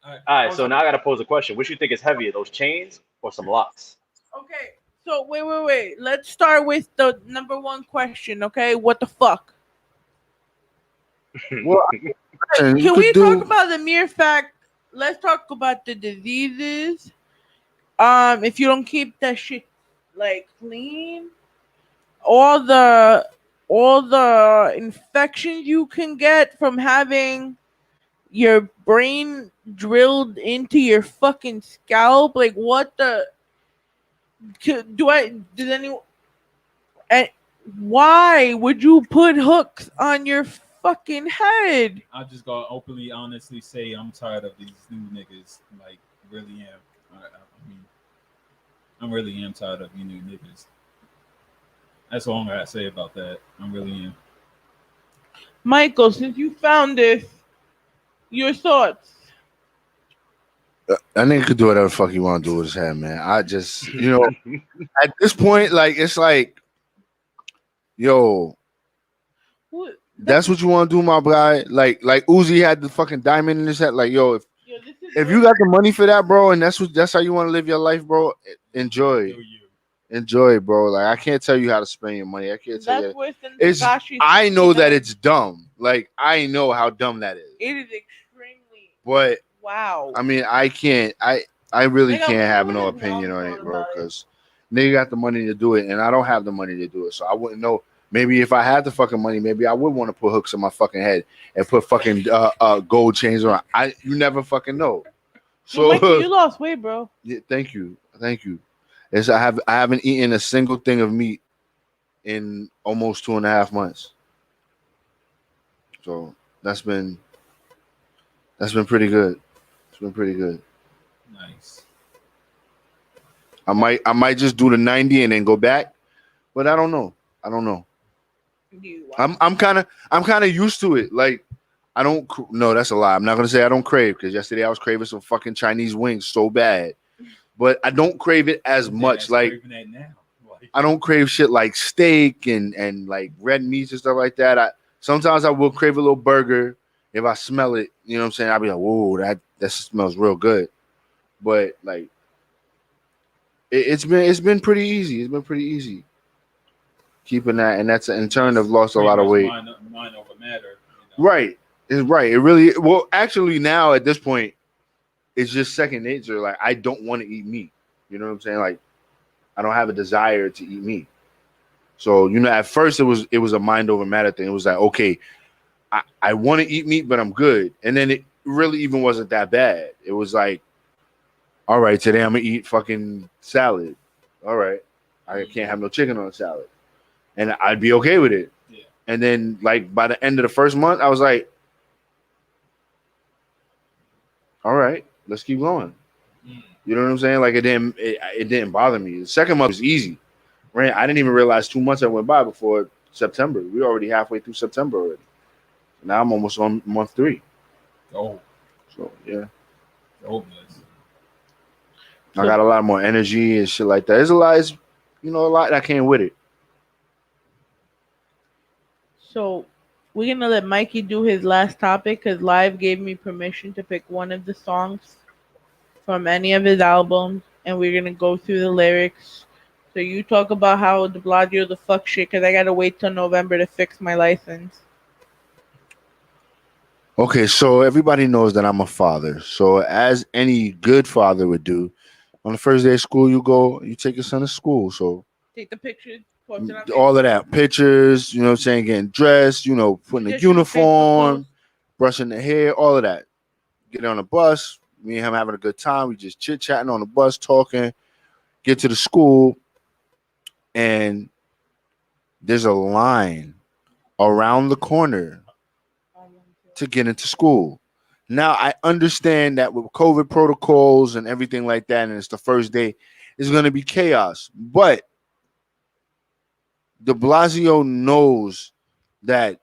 All right, so now I gotta pose a question: which you think is heavier, those chains or some locks? Okay, so wait. Let's start with the number one question. Okay, what the fuck? Well, Can we talk about the mere fact? Let's talk about the diseases. If you don't keep that shit like clean, all the infections you can get from having your brain drilled into your fucking scalp. Like, what the? Does anyone? And why would you put hooks on your fucking head? I'm just gonna openly, honestly say I'm tired of these new niggas. Like, really am. I really am tired of you new niggas. That's all I'm gonna say about that. I really am. Michael, since you found this, your thoughts? That nigga could do whatever the fuck he want to do with his head, man. I just, at this point, like, it's like, yo, that's what you want to do, my guy. Like Uzi had the fucking diamond in his head. Like, yo, if you got the money for that, bro, and that's how you want to live your life, bro, enjoy, bro. Like, I can't tell you how to spend your money. I can't tell you. I know that it's dumb. Like, I know how dumb that is. It is extremely. But wow. I mean, I can't. I really can't have no opinion on it, bro, because nigga got the money to do it, and I don't have the money to do it, so I wouldn't know. Maybe if I had the fucking money, maybe I would want to put hooks in my fucking head and put fucking gold chains on. You never fucking know. So you lost weight, bro. Yeah, thank you. I haven't eaten a single thing of meat in almost 2.5 months. So that's been pretty good. It's been pretty good. Nice. I might just do the 90 and then go back, but I don't know. I'm kind of used to it. Like, I don't. No, that's a lie. I'm not gonna say I don't crave, because yesterday I was craving some fucking Chinese wings so bad, but I don't crave it as much. Like, I don't crave shit like steak and like red meats and stuff like that. Sometimes I will crave a little burger if I smell it. You know what I'm saying? I'll be like, whoa, that smells real good. But like, it's been pretty easy. It's been pretty easy keeping that, and that's in turn have lost a lot of weight. Mind over matter. Right. It's right. It really, well, actually now at this point, it's just second nature. Like, I don't want to eat meat. You know what I'm saying? Like, I don't have a desire to eat meat. So, at first it was a mind over matter thing. It was like, okay, I want to eat meat, but I'm good. And then it really even wasn't that bad. It was like, all right, today I'm gonna eat fucking salad. All right, I can't have no chicken on a salad, and I'd be okay with it. Yeah. And then, like, by the end of the first month, I was like, all right, let's keep going. You know what I'm saying? Like, it didn't bother me. The second month was easy. Right? I didn't even realize 2 months had went by before September. We're already halfway through September already. Now I'm almost on month 3. Oh. So yeah. Oh, I got a lot more energy and shit like that. There's a lot, a lot that came with it. So we're gonna let Mikey do his last topic because Live gave me permission to pick one of the songs from any of his albums, and we're gonna go through the lyrics. So you talk about how DiBlasio the fuck shit because I gotta wait till November to fix my license. Okay, so everybody knows that I'm a father. So as any good father would do, on the first day of school, you take your son to school. So Take the pictures, post it on all of that, pictures, you know what I'm saying, getting dressed, putting a uniform, brushing the hair, all of that. Get on the bus, me and him having a good time. We just chit-chatting on the bus, talking, get to the school, and there's a line around the corner to get into school. Now, I understand that with COVID protocols and everything like that, and it's the first day, it's going to be chaos. But DiBlasio knows that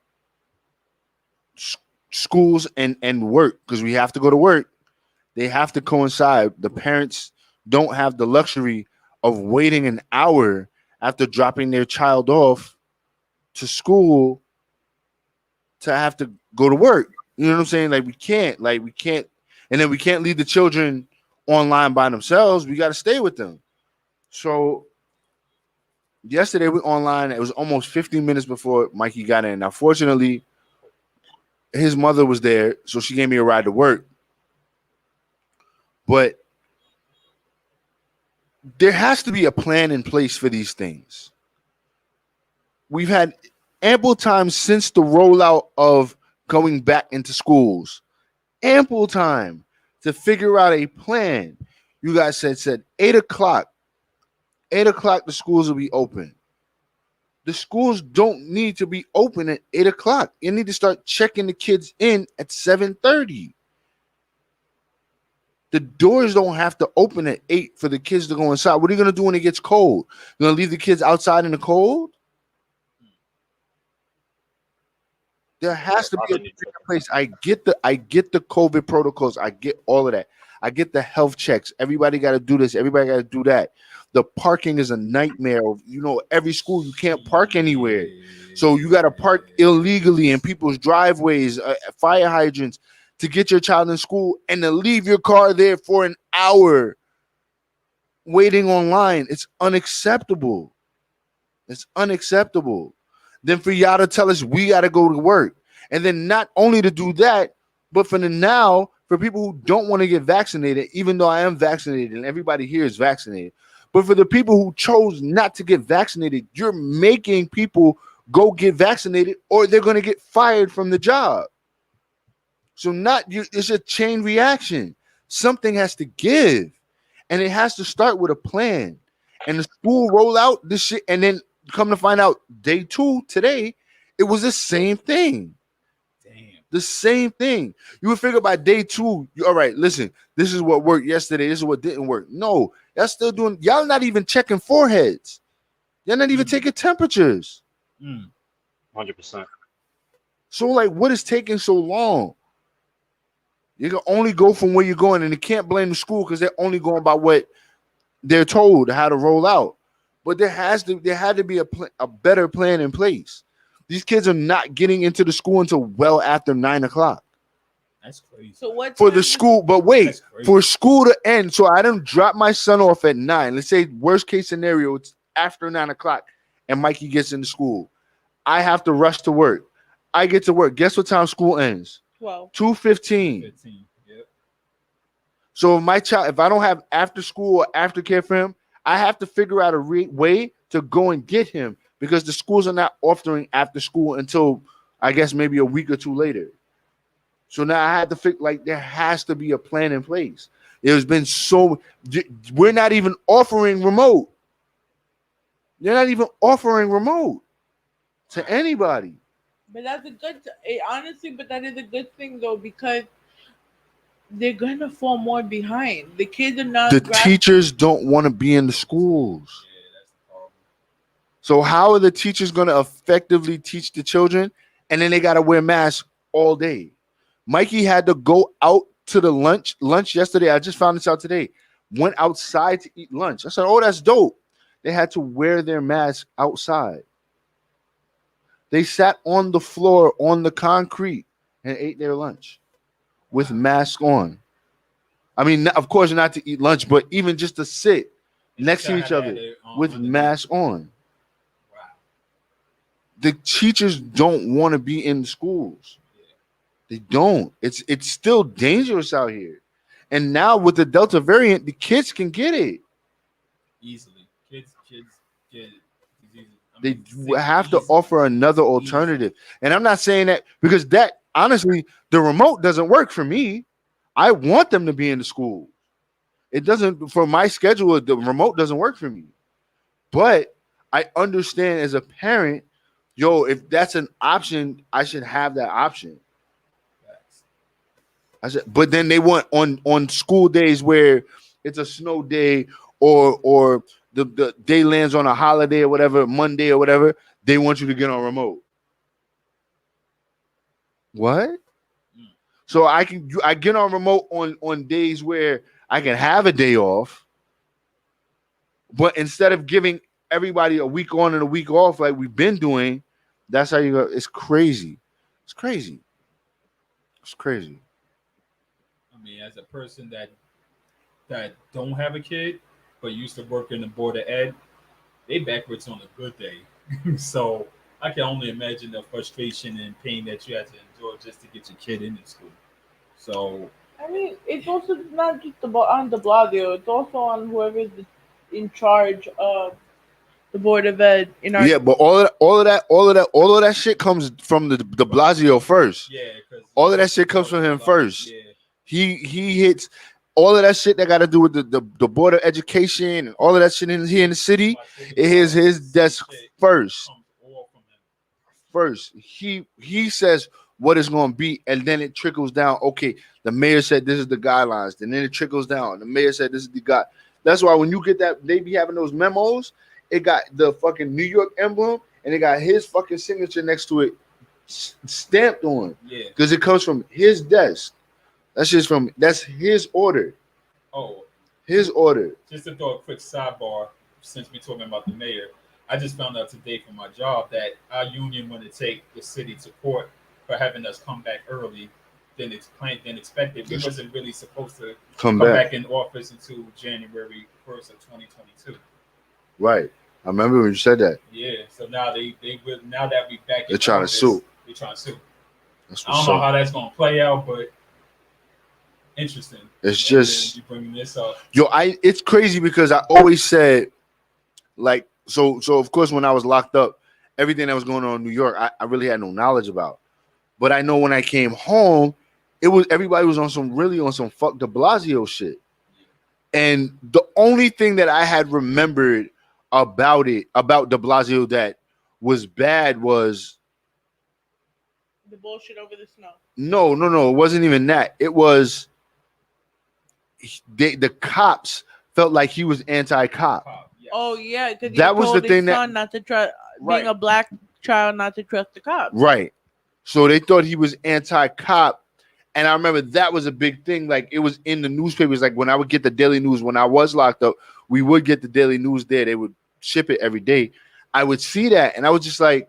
schools and work, because we have to go to work, they have to coincide. The parents don't have the luxury of waiting an hour after dropping their child off to school to have to go to work. You know what I'm saying? We can't, and then we can't leave the children online by themselves. We got to stay with them. So yesterday we online. It was almost 15 minutes before Mikey got in. Now, fortunately, his mother was there, so she gave me a ride to work. But there has to be a plan in place for these things. We've had ample time since the rollout of going back into schools. Ample time to figure out a plan. You guys said 8 o'clock. 8 o'clock, the schools will be open. The schools don't need to be open at 8 o'clock. You need to start checking the kids in at 7:30. The doors don't have to open at 8 for the kids to go inside. What are you going to do when it gets cold? You're going to leave the kids outside in the cold? There has to be a place. I get the COVID protocols. I get all of that. I get the health checks. Everybody got to do this. Everybody got to do that. The parking is a nightmare. Every school, you can't park anywhere. So you got to park illegally in people's driveways, fire hydrants, to get your child in school and to leave your car there for an hour waiting online. It's unacceptable. It's unacceptable. Then for y'all to tell us we got to go to work. And then not only to do that, but for people who don't want to get vaccinated, even though I am vaccinated and everybody here is vaccinated, but for the people who chose not to get vaccinated, you're making people go get vaccinated or they're going to get fired from the job. So it's a chain reaction. Something has to give. And it has to start with a plan. And the school roll out this shit. And then come to find out day 2 today, it was the same thing. Damn. The same thing. You would figure by day 2, all right, listen, this is what worked yesterday. This is what didn't work. No, y'all still doing, y'all not even checking foreheads. Y'all not even taking temperatures. 100%. So what is taking so long? You can only go from where you're going, and you can't blame the school because they're only going by what they're told how to roll out. But there had to be a better plan in place. These kids are not getting into the school until well after 9 o'clock. That's crazy. So what for the school? But wait, for school to end. So I didn't drop my son off at 9. Let's say worst case scenario, it's after 9 o'clock, and Mikey gets into school. I have to rush to work. I get to work. Guess what time school ends? 2:15. Yep. So my child, if I don't have after school or aftercare for him, I have to figure out a way to go and get him because the schools are not offering after school until I guess maybe a week or two later. So now I had to figure like there has to be a plan in place. There's been we're not even offering remote. They're not even offering remote to anybody. But that's a good, honestly, but that is a good thing though because they're gonna fall more behind. The kids are not. The teachers don't want to be in the schools. So how are the teachers going to effectively teach the children? And then they got to wear masks all day. Mikey had to go out to the lunch yesterday. I just found this out today. Went outside to eat lunch. I said, oh, that's dope. They had to wear their masks outside. They sat on the floor on the concrete and ate their lunch with masks on. I mean, of course, not to eat lunch, but even just to sit next to each other with masks on. Wow. The teachers don't want to be in the schools. They don't. It's still dangerous out here. And now with the Delta variant, the kids can get it. Easily. Kids get it. They have to offer another alternative. And I'm not saying that because that, honestly, the remote doesn't work for me. I want them to be in the school. It doesn't, for my schedule, the remote doesn't work for me. But I understand as a parent, if that's an option, I should have that option. I said, but then they want on school days where it's a snow day or the day lands on a holiday or whatever, Monday or whatever, they want you to get on remote. What? So I get on remote on days where I can have a day off, but instead of giving everybody a week on and a week off like we've been doing, that's how you go. It's crazy. It's crazy. It's crazy. I mean, as a person that don't have a kid but used to work in the board of ed, they backwards on a good day. So I can only imagine the frustration and pain that you had to endure just to get your kid into school. So I mean, it's also not just on de Blasio. It's also on whoever's in charge of the board of ed. Yeah, but all of that shit comes from the de Blasio first. Yeah, because all of that shit comes from him first. Yeah. He hits all of that shit that got to do with the board of education and all of that shit here in the city. It is his desk first. First, he says what it's going to be, and then it trickles down. Okay, the mayor said this is the guidelines, and then it trickles down. The mayor said this is the guide. That's why when you get that, they be having those memos. It got the fucking New York emblem, and it got his fucking signature next to it, stamped on. Yeah, because it comes from his desk. That's his order. Oh, his order. Just to throw a quick sidebar, since we're talking about the mayor, I just found out today from my job that our union want to take the city to court for having us come back early than expected. We wasn't really supposed to come back in office until January 1st of 2022. Right. I remember when you said that. Yeah. So now they will. Now that we back, they're trying to sue. They're trying to sue. I don't know how that's gonna play out, but interesting. It's just you bringing this up. It's crazy because I always said, like, so of course when I was locked up, everything that was going on in New York, I really had no knowledge about. But I know when I came home, everybody was on some fuck de Blasio shit. And the only thing that I had remembered about de Blasio that was bad was the bullshit over the snow. No, it wasn't even that. It was the cops felt like he was anti-cop. Oh yeah, because that was the thing that not to trust being a black child, not to trust the cops. Right. So they thought he was anti-cop, and I remember that was a big thing. Like it was in the newspapers. Like when I would get the Daily News when I was locked up, we would get the Daily News there. They would ship it every day. I would see that, and I was just like,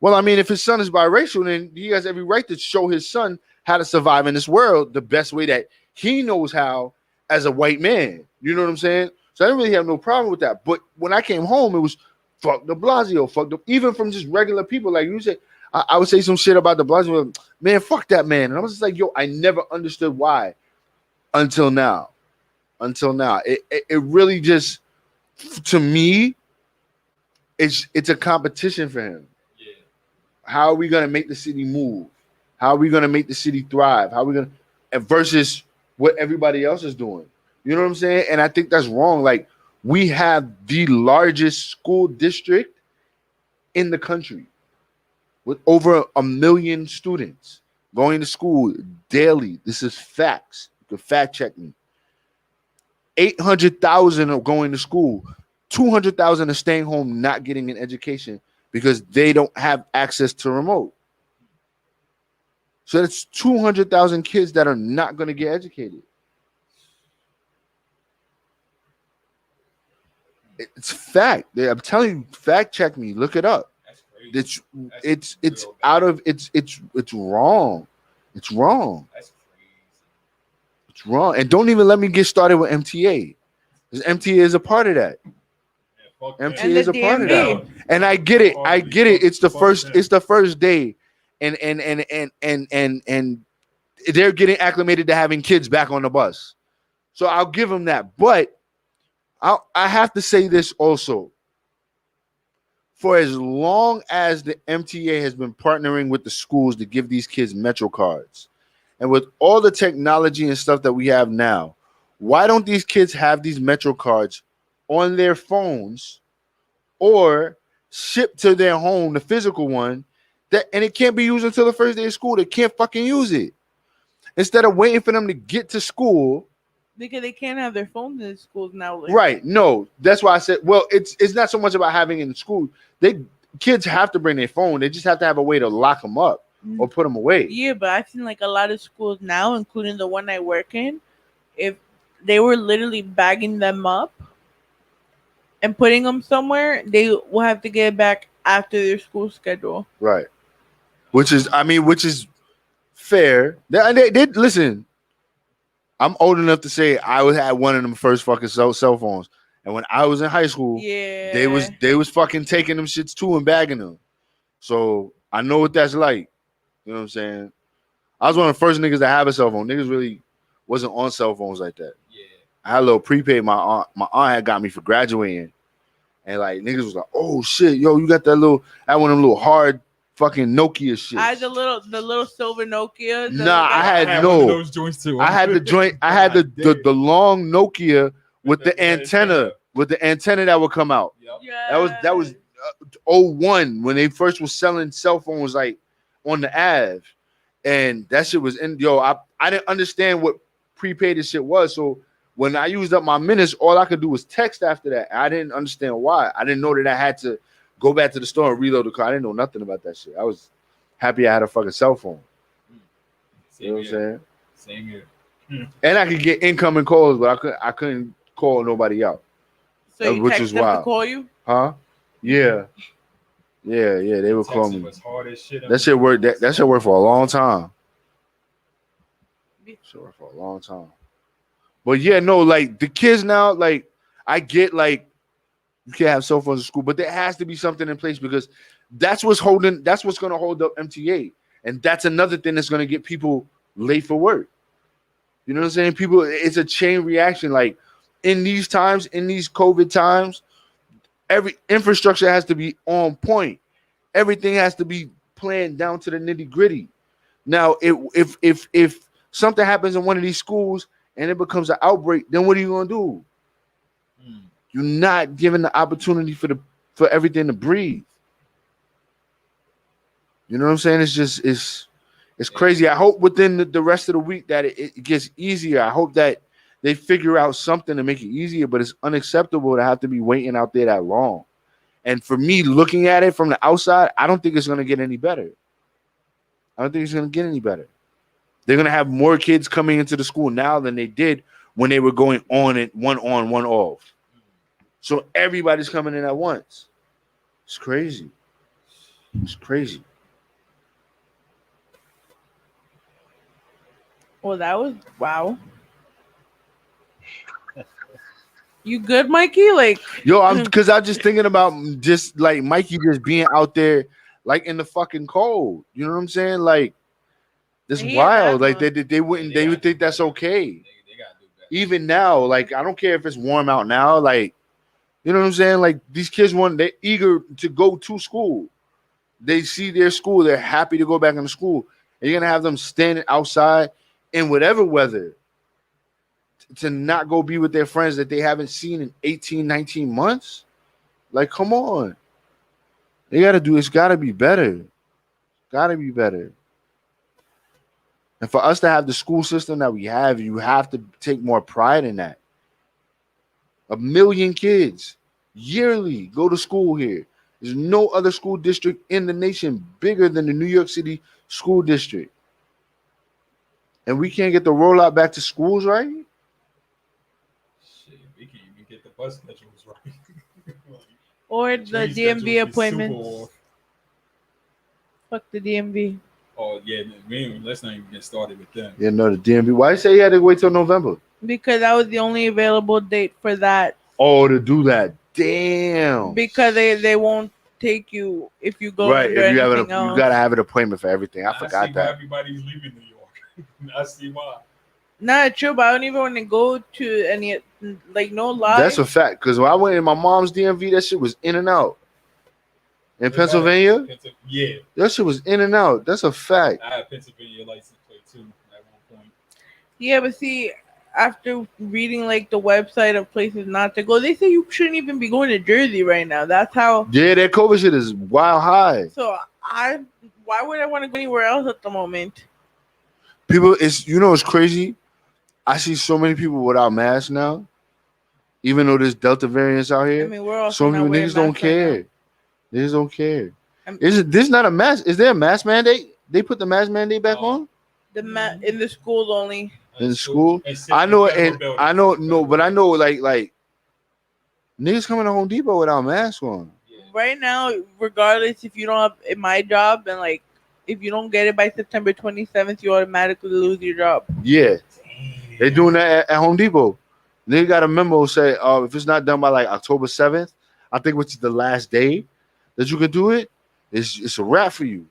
well, I mean, if his son is biracial, then he has every right to show his son how to survive in this world the best way that he knows how as a white man. You know what I'm saying? So I didn't really have no problem with that. But when I came home, it was fuck de Blasio, even from just regular people. Like you said, I would say some shit about de Blasio. Man, fuck that man. And I was just like, I never understood why until now. It really just to me, it's a competition for him. Yeah. How are we gonna make the city move? How are we gonna make the city thrive? How are we gonna versus what everybody else is doing? You know what I'm saying? And I think that's wrong. Like, we have the largest school district in the country with over 1 million students going to school daily. This is facts. You can fact check me. 800,000 are going to school. 200,000 are staying home, not getting an education because they don't have access to remote. So that's 200,000 kids that are not going to get educated. It's fact. I'm telling you, fact check me. Look it up. It's out of it's wrong. It's wrong. It's wrong. And don't even let me get started with MTA. Because MTA is a part of that. MTA is a part of that. And I get it. I get it. It's the first day. And they're getting acclimated to having kids back on the bus. So I'll give them that. But I have to say this also. For as long as the MTA has been partnering with the schools to give these kids Metro cards, and with all the technology and stuff that we have now, why don't these kids have these Metro cards on their phones or shipped to their home, the physical one, and it can't be used until the first day of school? They can't fucking use it. Instead of waiting for them to get to school. Because they can't have their phones in schools now. Like. Right. No, that's why I said, well, it's not so much about having it in school. Kids have to bring their phone. They just have to have a way to lock them up or put them away. Yeah, but I've seen like a lot of schools now, including the one I work in, if they were literally bagging them up and putting them somewhere, they will have to get it back after their school schedule. Right. Which is fair. They listen. I'm old enough to say I had one of them first fucking cell phones, and when I was in high school, they was fucking taking them shits too and bagging them. So I know what that's like. You know what I'm saying? I was one of the first niggas to have a cell phone. Niggas really wasn't on cell phones like that. Yeah. I had a little prepaid. My aunt had got me for graduating, and like niggas was like, "Oh shit, yo, you got that little?" I had one of them little hard fucking Nokia shit. I had the little silver Nokia. I had one of those joints too. I had the joint. I had the long Nokia with the antenna that would come out. Yep. Yeah. That was 01 when they first was selling cell phones like on the Ave, and that shit was in. I didn't understand what prepaid shit was, so when I used up my minutes, all I could do was text after that. I didn't understand why. I didn't know that I had to go back to the store and reload the car. I didn't know nothing about that shit. I was happy I had a fucking cell phone. You know what I'm saying? Same here. And I could get incoming calls, but I couldn't call nobody out. So you text them to call you? Huh? Yeah. Yeah, they would call me. Hard as shit. That shit worked. That shit worked for a long time. Shit worked for a long time. But yeah, no, like the kids now, like I get like you can't have cell phones in school, but there has to be something in place because that's what's going to hold up MTA. And that's another thing that's going to get people late for work. You know what I'm saying? People, it's a chain reaction. Like in these times, in these COVID times, every infrastructure has to be on point. Everything has to be planned down to the nitty gritty. Now, if something happens in one of these schools and it becomes an outbreak, then what are you going to do? You're not given the opportunity for everything to breathe. You know what I'm saying? It's crazy. I hope within the rest of the week that it gets easier. I hope that they figure out something to make it easier, but it's unacceptable to have to be waiting out there that long. And for me, looking at it from the outside, I don't think it's going to get any better. They're going to have more kids coming into the school now than they did when they were going on, one off. So everybody's coming in at once. It's crazy. Well, that was wow. You good, Mikey? Like I'm just thinking about just like Mikey just being out there like in the fucking cold. You know what I'm saying? Like this wild. Like they would think that's okay. They gotta do better. Even now, like I don't care if it's warm out now. Like You know what I'm saying? Like these kids they're eager to go to school. They see their school, they're happy to go back into school. And you're gonna have them standing outside in whatever weather to not go be with their friends that they haven't seen in 18, 19 months. Like, come on. They gotta do it's gotta be better. Gotta be better. And for us to have the school system that we have, you have to take more pride in that. 1 million kids yearly go to school here. There's no other school district in the nation bigger than the New York City school district. And we can't get the rollout back to schools right? Shit, we can't even get the bus schedules right. Or the DMV appointments. Fuck the DMV. Oh yeah, man, let's not even get started with them. Yeah, no, the DMV. Why you say you had to wait till November? Because that was the only available date for that. Oh, to do that. Damn. Because they won't take you if you go right. If you have anything else. You gotta have an appointment for everything. I forgot see that. Why everybody's leaving New York. I see why. Nah, true, but I don't even want to go to any no lie. That's a fact. Because when I went in my mom's DMV, that shit was in and out. In Pennsylvania? Yeah. That shit was in and out. That's a fact. I had Pennsylvania license plate too at one point. Yeah, but see, after reading the website of places not to go, they say you shouldn't even be going to Jersey right now. That's how. Yeah, that COVID shit is wild high. So why would I want to go anywhere else at the moment? People, it's crazy. I see so many people without masks now, even though there's Delta variants out here. I mean, we're all so many niggas don't care. Right, niggas don't care. This not a mask? Is there a mask mandate? They put the mask mandate back on? In the schools only. In school? I know, but I know like niggas coming to Home Depot without masks on. Right now, regardless if you don't have in my job and if you don't get it by September 27th, you automatically lose your job. Yeah. They're doing that at Home Depot. They got a memo say, if it's not done by October 7th, I think which is the last day that you can do it, it's a wrap for you.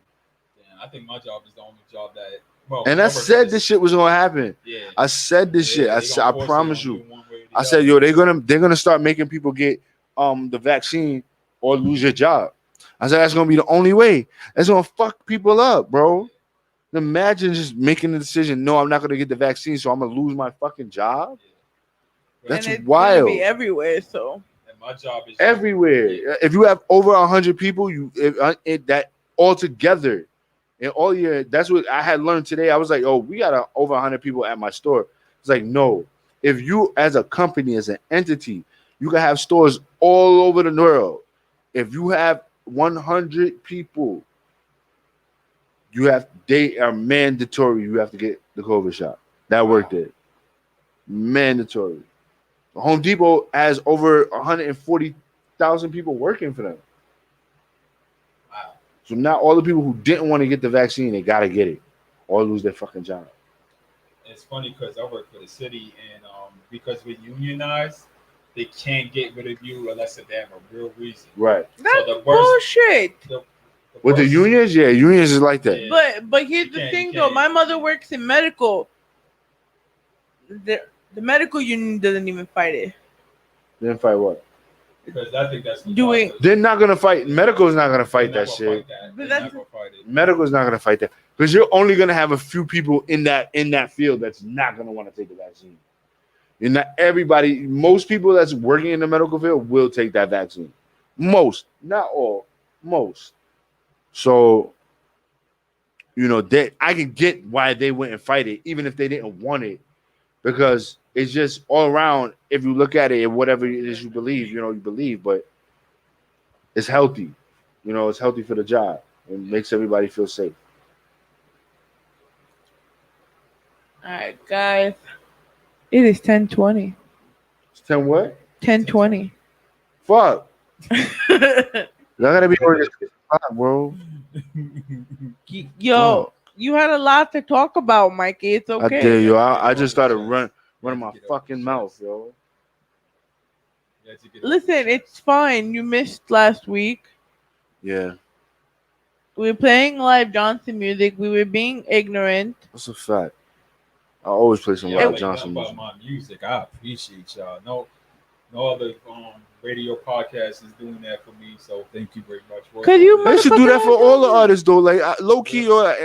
Yeah, I think my job is the only job that. And I said this shit was gonna happen. Yeah. I said this shit. I promise you. I said, they're gonna start making people get the vaccine or lose your job. I said that's gonna be the only way. That's gonna fuck people up, bro. Imagine just making the decision. No, I'm not gonna get the vaccine, so I'm gonna lose my fucking job. That's and it's wild. Gonna be everywhere, so. And my job is everywhere. If you have over 100 people, that all together, and all year, that's what I had learned today. I was like, oh, we got over 100 people at my store. It's like, no. If you, as a company, as an entity, you can have stores all over the world. If you have 100 people, they are mandatory. You have to get the COVID shot. That worked it. Mandatory. Home Depot has over 140,000 people working for them. Wow. So now all the people who didn't want to get the vaccine, they got to get it or lose their fucking job. It's funny because I work for the city, and because we're unionized, they can't get rid of you unless they have a real reason. Right. That's bullshit. With the unions, yeah, unions is like that. Yeah. But here's the thing, though. My mother works in medical. The medical union doesn't even fight it. They didn't fight what? Because I think that's They're not gonna fight. Medical is not gonna fight that shit. Medical is not gonna fight that because you're only gonna have a few people in that field that's not gonna want to take the vaccine. And not everybody. Most people that's working in the medical field will take that vaccine. Most, not all. Most. So, I can get why they wouldn't fight it, even if they didn't want it, because it's just all around. If you look at it, whatever it is you believe, you believe, but it's healthy. It's healthy for the job. It makes everybody feel safe. All right, guys. It is 10:20. It's 10 what? 10:20. Fuck. I gotta be working, bro. Yo, you had a lot to talk about, Mikey. It's okay. I did, yo. I just started running my fucking mouth, yo. Listen, it's fine. You missed last week. Yeah. We were playing live Johnson music. We were being ignorant. That's a fact. I always play some live Johnson music. My music. I appreciate y'all. No, No other radio podcast is doing that for me. So thank you very much. Cause you They should do that for motherfucking all the artists though. Like low key, or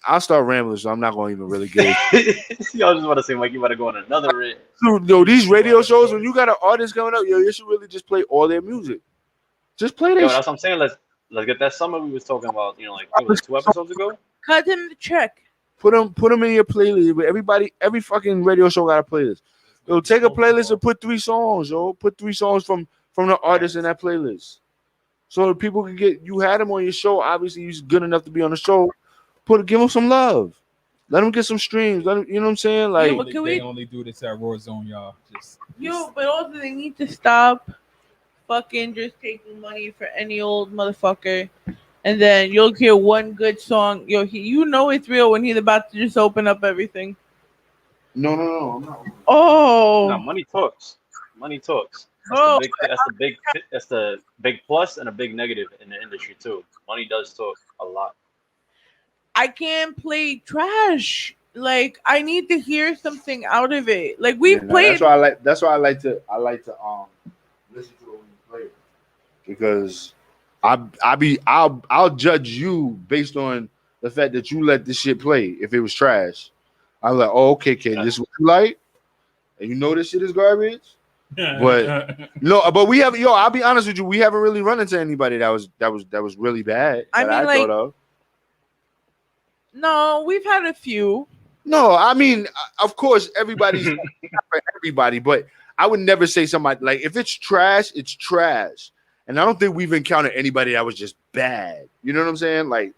I'll start rambling, so I'm not going to even really get it. Y'all just want to say like you want to go on another rant. So, yo, these radio shows, when you got an artist coming up, yo, you should really just play all their music. Just play Yo, their that's what I'm saying. Let's get that summer we was talking about. You know, like what was it, 2 episodes ago. cut him the check. Put them in your playlist. But every fucking radio show got a playlist. Yo, take a playlist and put 3 songs, yo. Put 3 songs from the artist in that playlist. So that people can get, you had them on your show. Obviously, you're good enough to be on the show. Give them some love. Let them get some streams. Let them, you know what I'm saying? Like, but can they only do this at Rawrrzone, y'all. But also they need to stop fucking just taking money for any old motherfucker. And then you'll hear one good song. Yo, you know it's real when he's about to just open up everything. No, I'm not. Oh, No, money talks. Money talks. Oh. That's the big plus and a big negative in the industry too. Money does talk a lot. I can't play trash. Like I need to hear something out of it. Like we've played. That's why I like to listen to it when you play it, because I'll judge you based on the fact that you let this shit play. If it was trash, I'm like, oh, okay, kid, this is what you like, and you know this shit is garbage. But no, but we have, I'll be honest with you, we haven't really run into anybody that was really bad. I mean, like, thought of. No, we've had a few. No, I mean, of course, everybody's for everybody, but I would never say somebody like if it's trash, it's trash. And I don't think we've encountered anybody that was just bad. You know what I'm saying? Like,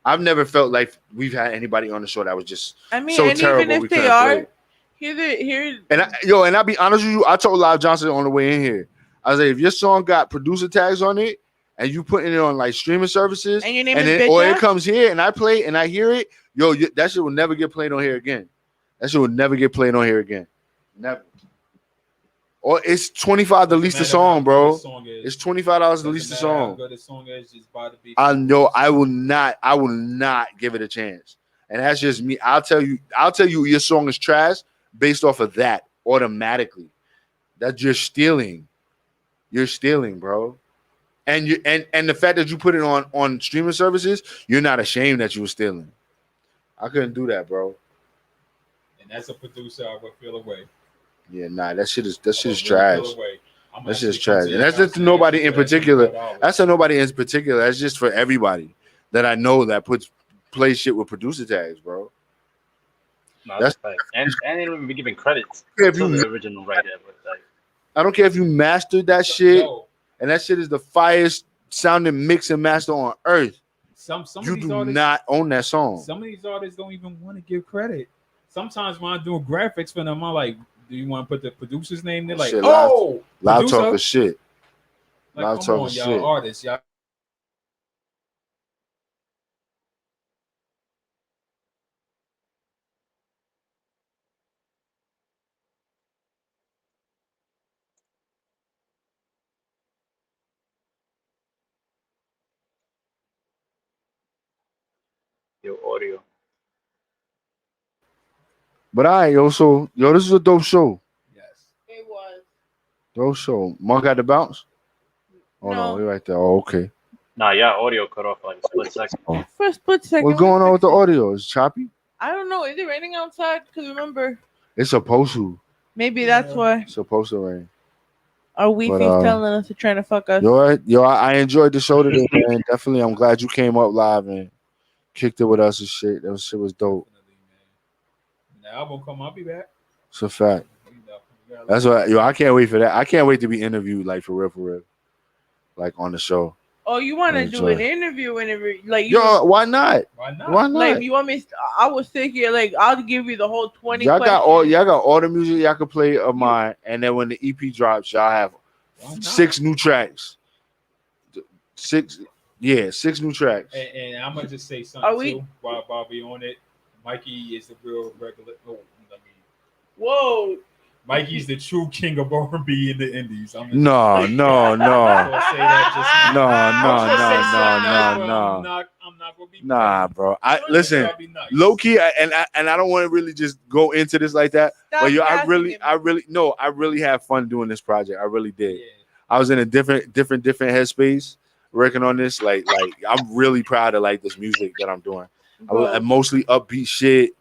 I've never felt like we've had anybody on the show that was just so terrible. Even if they are, here. And I'll be honest with you, I told Live Johnson on the way in here, I was like, if your song got producer tags on it, and you putting it on like streaming services, and your name is then, or it comes here and I play and I hear it, that shit will never get played on here again. That shit will never get played on here again. Never. Or it's $25 to lease the song, bro. It's $25 to lease the song. I know I will not give it a chance. And that's just me. I'll tell you your song is trash based off of that automatically. That you're stealing. You're stealing, bro. And the fact that you put it on streaming services, you're not ashamed that you were stealing. I couldn't do that, bro. And that's a producer I would feel away. Yeah, nah, that shit is trash. That shit is trash. And that's just nobody in particular. That's a nobody in particular. That's just for everybody that I know that plays shit with producer tags, bro. No, that's right. And they don't even be giving credits to the original writer. Like, I don't care if you mastered that shit. And that shit is the finest sounding mix and master on earth. Some you of these do artists, not own that song. Some of these artists don't even want to give credit. Sometimes when I'm doing graphics for them, I'm like, do you want to put the producer's name? They're like, live talk of shit. Like, live talk of shit. Y'all artists, y'all. Your audio. But this is a dope show. Yes. It was. Dope show. Mark got the bounce? Oh no, you're right there. Oh, okay. Nah, yeah, audio cut off for like a split second. Oh. For a split second. What's going on with the audio? Is it choppy? I don't know. Is it raining outside? Because remember, it's supposed to. Maybe that's why. It's supposed to rain. Our Wi-Fi's telling us to try to fuck us. I enjoyed the show today, man. Definitely, I'm glad you came up live and kicked it with us and shit. That shit was dope. The album come, I'll be back. It's a fact. That's why, I can't wait for that. I can't wait to be interviewed, like for real, like on the show. Oh, you want to do an interview whenever, like? Why not? Why not? Like, you want me? I will sit here, like, I'll give you the whole 20. Y'all got all the music y'all can play of mine, and then when the EP drops, y'all have 6 new tracks. 6 new tracks. And I'm gonna just say something too while we on it. Mikey is the real regular. Whoa. Mikey's the true king of R&B in the Indies. No. I'm gonna say that just now. No. I'm not gonna be Nah, bro. I petty. listen, I'll be nice. low key, and I don't want to really just go into this like that. Stop But yo, I gassing really had fun doing this project. I really did. Yeah. I was in a different headspace working on this. Like I'm really proud of like this music that I'm doing. I mostly upbeat shit.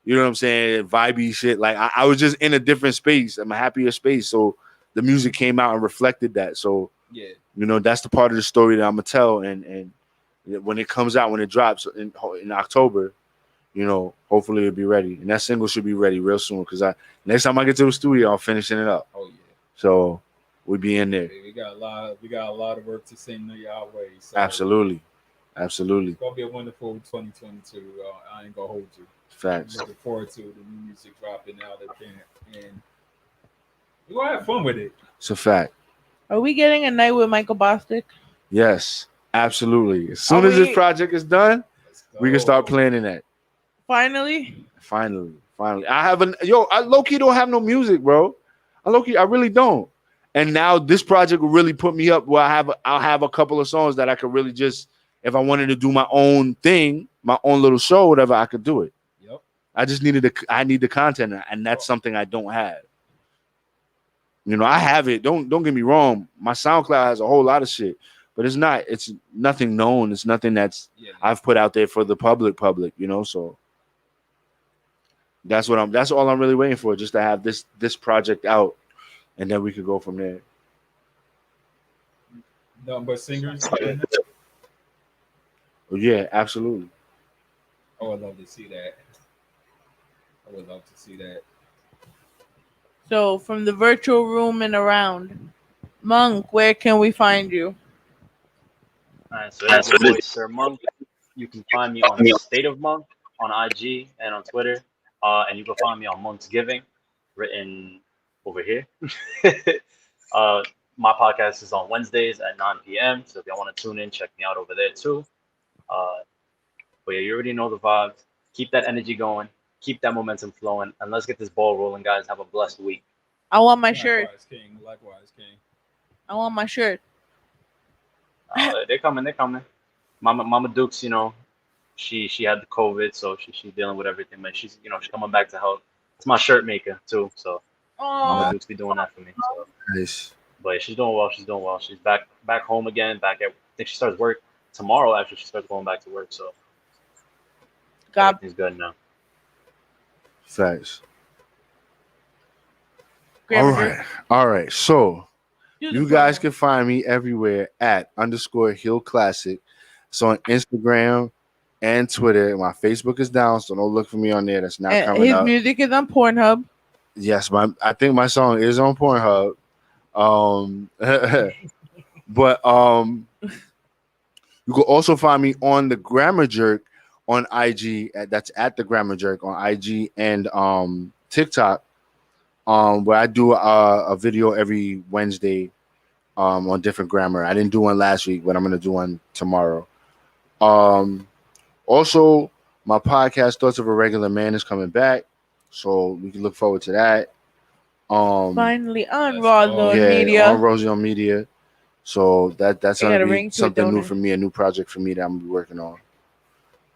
You know what I'm saying? Vibey shit. Like I was just in a different space. I'm a happier space. So the music came out and reflected that. So Yeah. you know, that's the part of the story that I'm gonna tell. And when it comes out, when it drops in October, you know, hopefully it'll be ready. And that single should be ready real soon. Cause next time I get to the studio, I'm finishing it up. Oh yeah. So we'll be in there. We got a lot of work to send your way. So Absolutely. It's gonna be a wonderful 2022. I ain't gonna hold you. Facts. Looking forward to the new music dropping out and we're gonna have fun with it. It's a fact. Are we getting a night with Michael Bostic? Yes, absolutely. As soon as this project is done, we can start planning that. Finally. I low key don't have no music, bro. I really don't. And now this project will really put me up where I'll have a couple of songs that I could really just, if I wanted to do my own thing, my own little show, whatever, I could do it. Yep. I need the content, and that's something I don't have. You know, I have it. Don't get me wrong. My SoundCloud has a whole lot of shit, but it's nothing known. It's nothing I've put out there for the public, you know, so that's all I'm really waiting for, just to have this project out, and then we could go from there. Nothing but singers. Oh, yeah, absolutely. I would love to see that. So from the virtual room and around, Monk, where can we find you? All right, so that's your boy, Sir Monk. You can find me on State of Monk on IG and on Twitter. And you can find me on Monk's Giving, written over here. My podcast is on Wednesdays at 9 p.m. So if y'all want to tune in, check me out over there too. But yeah, you already know the vibes. Keep that energy going. Keep that momentum flowing. And let's get this ball rolling, guys. Have a blessed week. I want my shirt. Likewise, King. I want my shirt. They're coming. Mama Dukes, you know, she had the COVID, so she's dealing with everything. But she's coming back to help. It's my shirt maker too, so Mama Dukes be doing that for me. So. Nice. But she's doing well. She's back home again. I think she starts work tomorrow. After she starts going back to work, so everything's good now. Facts. All right. So you guys can find me everywhere at _Hill Classic. So on Instagram and Twitter. My Facebook is down, so don't look for me on there. That's not coming up. His music is on Pornhub. Yes, I think my song is on Pornhub. But you can also find me on the Grammar Jerk on IG. That's at the Grammar Jerk on IG and TikTok. Where I do a video every Wednesday on different grammar. I didn't do one last week, but I'm gonna do one tomorrow. Also, my podcast Thoughts of a Regular Man is coming back, so we can look forward to that. Finally on Rawrrzone Media. On Rawrrzone Media. So that's gonna be something new for me, a new project for me that I'm gonna be working on.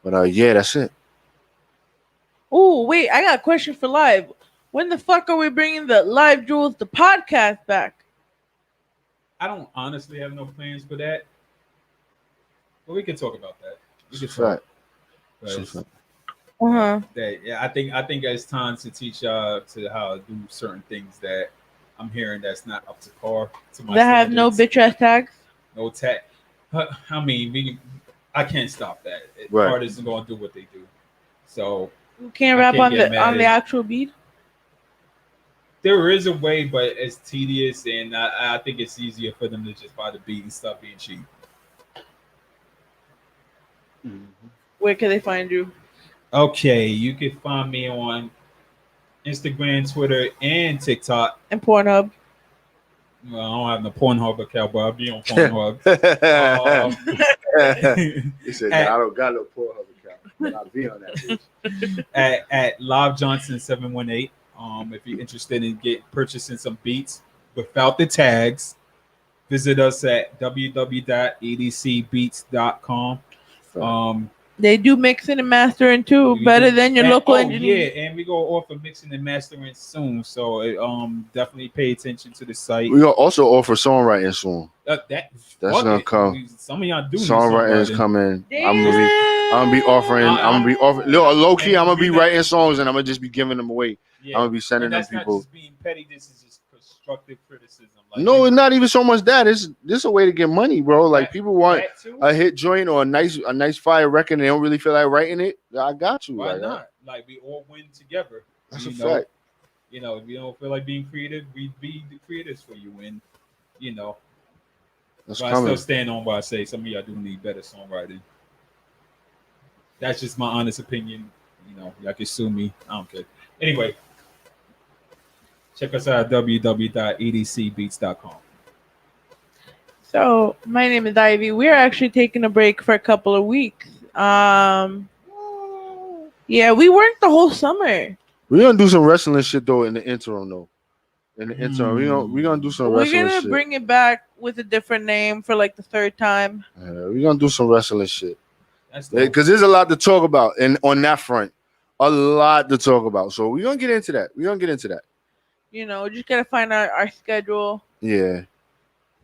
But yeah, that's it. Oh wait, I got a question for live. When the fuck are we bringing the Live Jewels, the podcast, back? I don't honestly have no plans for that, but we can talk about that. We can talk. I think it's time to teach y'all to how to do certain things that I'm hearing that's not up to par. To my that have no bitch ass tags. No tag. I mean, I can't stop that. Right. Artists are gonna do what they do. So you can't rap on the actual beat. There is a way, but it's tedious, and I think it's easier for them to just buy the beat and stop being cheap. Where can they find you? Okay, you can find me on Instagram, Twitter, and TikTok. And Pornhub. Well, I don't have no Pornhub account, but I'll be on Pornhub. He said, I don't got no Pornhub account, but I'll be on that bitch. At Live Johnson 718 If you're interested in purchasing some beats without the tags, visit us at www.edcbeats.com. They do mixing and mastering too, better than your local engineer. Yeah, and we go offer mixing and mastering soon, so definitely pay attention to the site. We gonna also offer songwriting soon. That's gonna come. Some of y'all do songwriting is coming. I'm gonna be offering. Low key. I'm gonna be writing songs and I'm gonna just be giving them away. Yeah. I'm gonna be sending them people. Not just being petty. This is just constructive criticism. Like, no, it's not even so much that. This a way to get money, bro. Like people want a hit joint or a nice fire record and they don't really feel like writing it. I got you. Why not? Like we all win together. That's a fact. You know, if you don't feel like being creative, we be the creators for you. And that's but coming. I still stand on what I say. Some of y'all do need better songwriting. That's just my honest opinion. Y'all can sue me. I don't care. Anyway, check us out at www.edcbeats.com. So my name is Ivy. We're actually taking a break for a couple of weeks. Yeah, we worked the whole summer. We're gonna do some wrestling shit though in the interim though. In the interim, we're gonna do some wrestling shit. We're gonna bring it back with a different name for like the third time. We're gonna do some wrestling shit. Because there's a lot to talk about, and on that front, a lot to talk about. So we're gonna get into that. Just gotta find out our schedule. Yeah,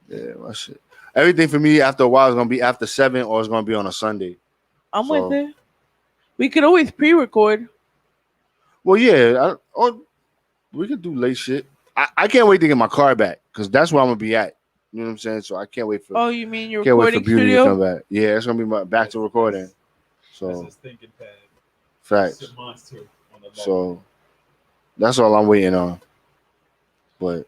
my shit. Everything for me after a while is gonna be after 7 or it's gonna be on a Sunday. I'm with it. We could always pre-record. Well, yeah, we could do late shit. I can't wait to get my car back because that's where I'm gonna be at. You know what I'm saying? So I can't wait for. Oh, you mean your can't recording wait for Beauty studio? to come back. Yeah, it's gonna be my back to recording. So. That's his thinking pad. Facts. So that's all I'm waiting on. But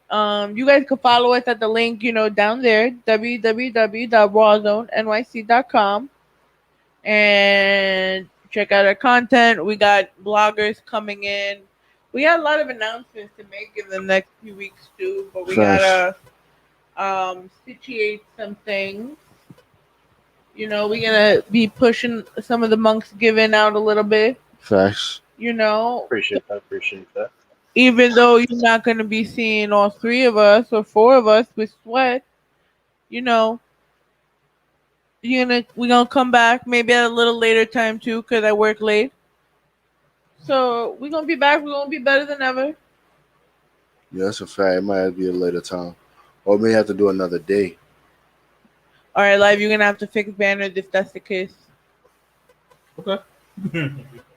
you guys can follow us at the link, down there, www.rawrzonenyc.com, and check out our content. We got bloggers coming in. We got a lot of announcements to make in the next few weeks too, but we gotta situate some things. We're gonna be pushing some of the monks giving out a little bit. Facts. Appreciate that. Even though you're not gonna be seeing all 3 of us or 4 of us with sweat, we're gonna come back maybe at a little later time too, because I work late. So we're gonna be back. We're gonna be better than ever. Yeah, that's a fact. It might have to be a later time, or we may have to do another day. All right, Live, you're going to have to fix banners if that's the case. Okay. All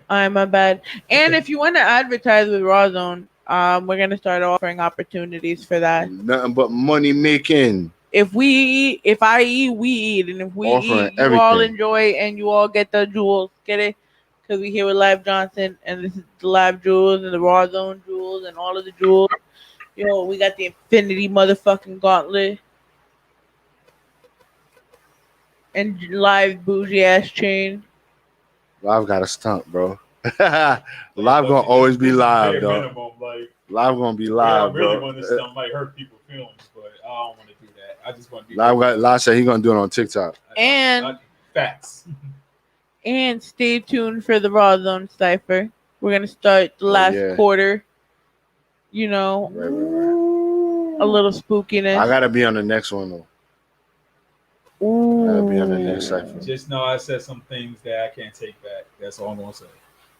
right, my bad. And if you want to advertise with Rawrrzone, we're going to start offering opportunities for that. Nothing but money making. If I eat, we eat. And if we eat, you all enjoy and you all get the jewels. Get it? Because we here with Live Johnson, and this is the Live Jewels and the Rawrrzone Jewels and all of the jewels. We got the Infinity motherfucking Gauntlet. And Live bougie ass chain. Live got a stunt, bro. Live gonna always be live, though. Live gonna be live, bro. I really bro. want this stuff might hurt people's feelings, but I don't want to do that. I just want to be Live said he gonna do it on TikTok. And facts. And stay tuned for the Rawrrzone Cypher. We're gonna start the last quarter. A little spookiness. I gotta be on the next one though. Ooh. I gotta be on the next cypher. Just know I said some things that I can't take back. That's all I'm gonna say.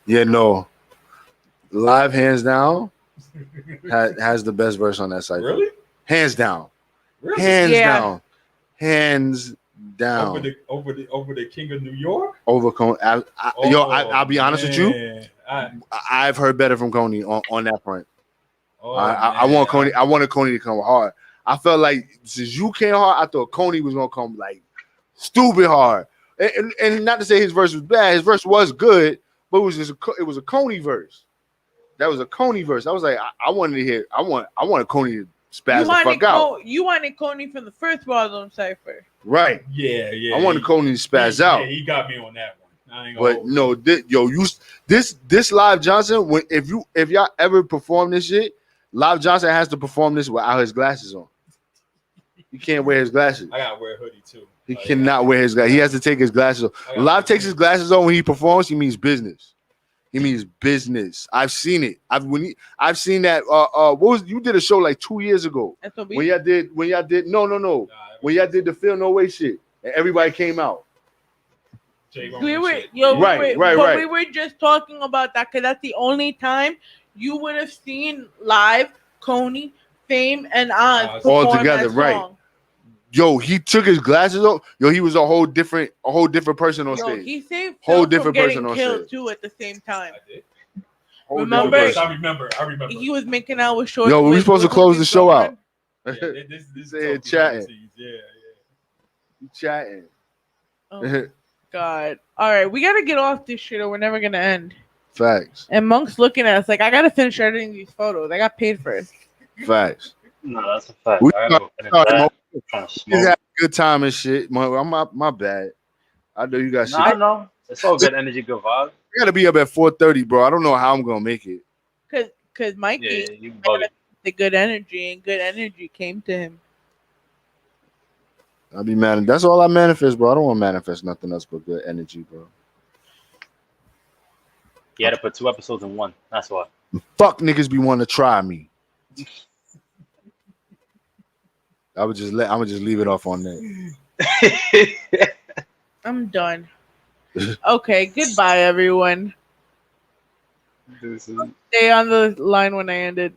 Yeah, no. Live hands down has the best verse on that cypher. Really? Hands down. Really? Hands down. Hands down. Over the King of New York? Over Coney. I'll be honest with you. I've heard better from Coney on that front. I want Coney. I wanted Coney to come hard. I felt like since you came hard, I thought Coney was gonna come like stupid hard. And not to say his verse was bad. His verse was good, but it was a Coney verse. That was a Coney verse. I was like, I wanted to hear. I wanted Coney to spaz the fuck out. You wanted Coney from the first Rawrrzone Cypher, right? Yeah. I wanted Coney to spaz out. Yeah, he got me on that one. But no, this Live Johnson. If y'all ever perform this shit, Live Johnson has to perform this without his glasses on. He can't wear his glasses. I gotta wear a hoodie too. He cannot wear his glasses. He has to take his glasses off. Live takes his glasses on when he performs. He means business. He means business. I've seen it. I've seen that. What was you did a show like 2 years ago SOB? when y'all did no when y'all did the Feel No Way shit and everybody came out. We were we were just talking about that because that's the only time you would have seen live Coney, Fame, and Oz all together, right? Yo, he took his glasses off. Yo, he was a whole different person on stage. He saved whole Phil different from person getting on killed stage. too at the same time. Remember? I remember. He was making out with shorts. Yo, we supposed to close the show out. This chatting. Yeah. You chatting. Oh God! All right, we gotta get off this shit, or we're never gonna end. Facts. And Monk's looking at us like, I gotta finish editing these photos. I got paid for it. Facts. No, that's a fact. We I gotta go finish that. Trying to just smoke. had a good time and shit. My bad. I know you got shit. I know. It's all good energy, good vibe. I gotta be up at 4:30, bro. I don't know how I'm gonna make it. Cause Mikey, Yeah, you bugging. the good energy, and good energy came to him. I'll be mad. That's all I manifest, bro. I don't want to manifest nothing else but good energy, bro. You had to put 2 episodes in one. That's why. Fuck niggas be wanting to try me. I'm just leave it off on that. I'm done. Okay, goodbye, everyone. Stay on the line when I ended.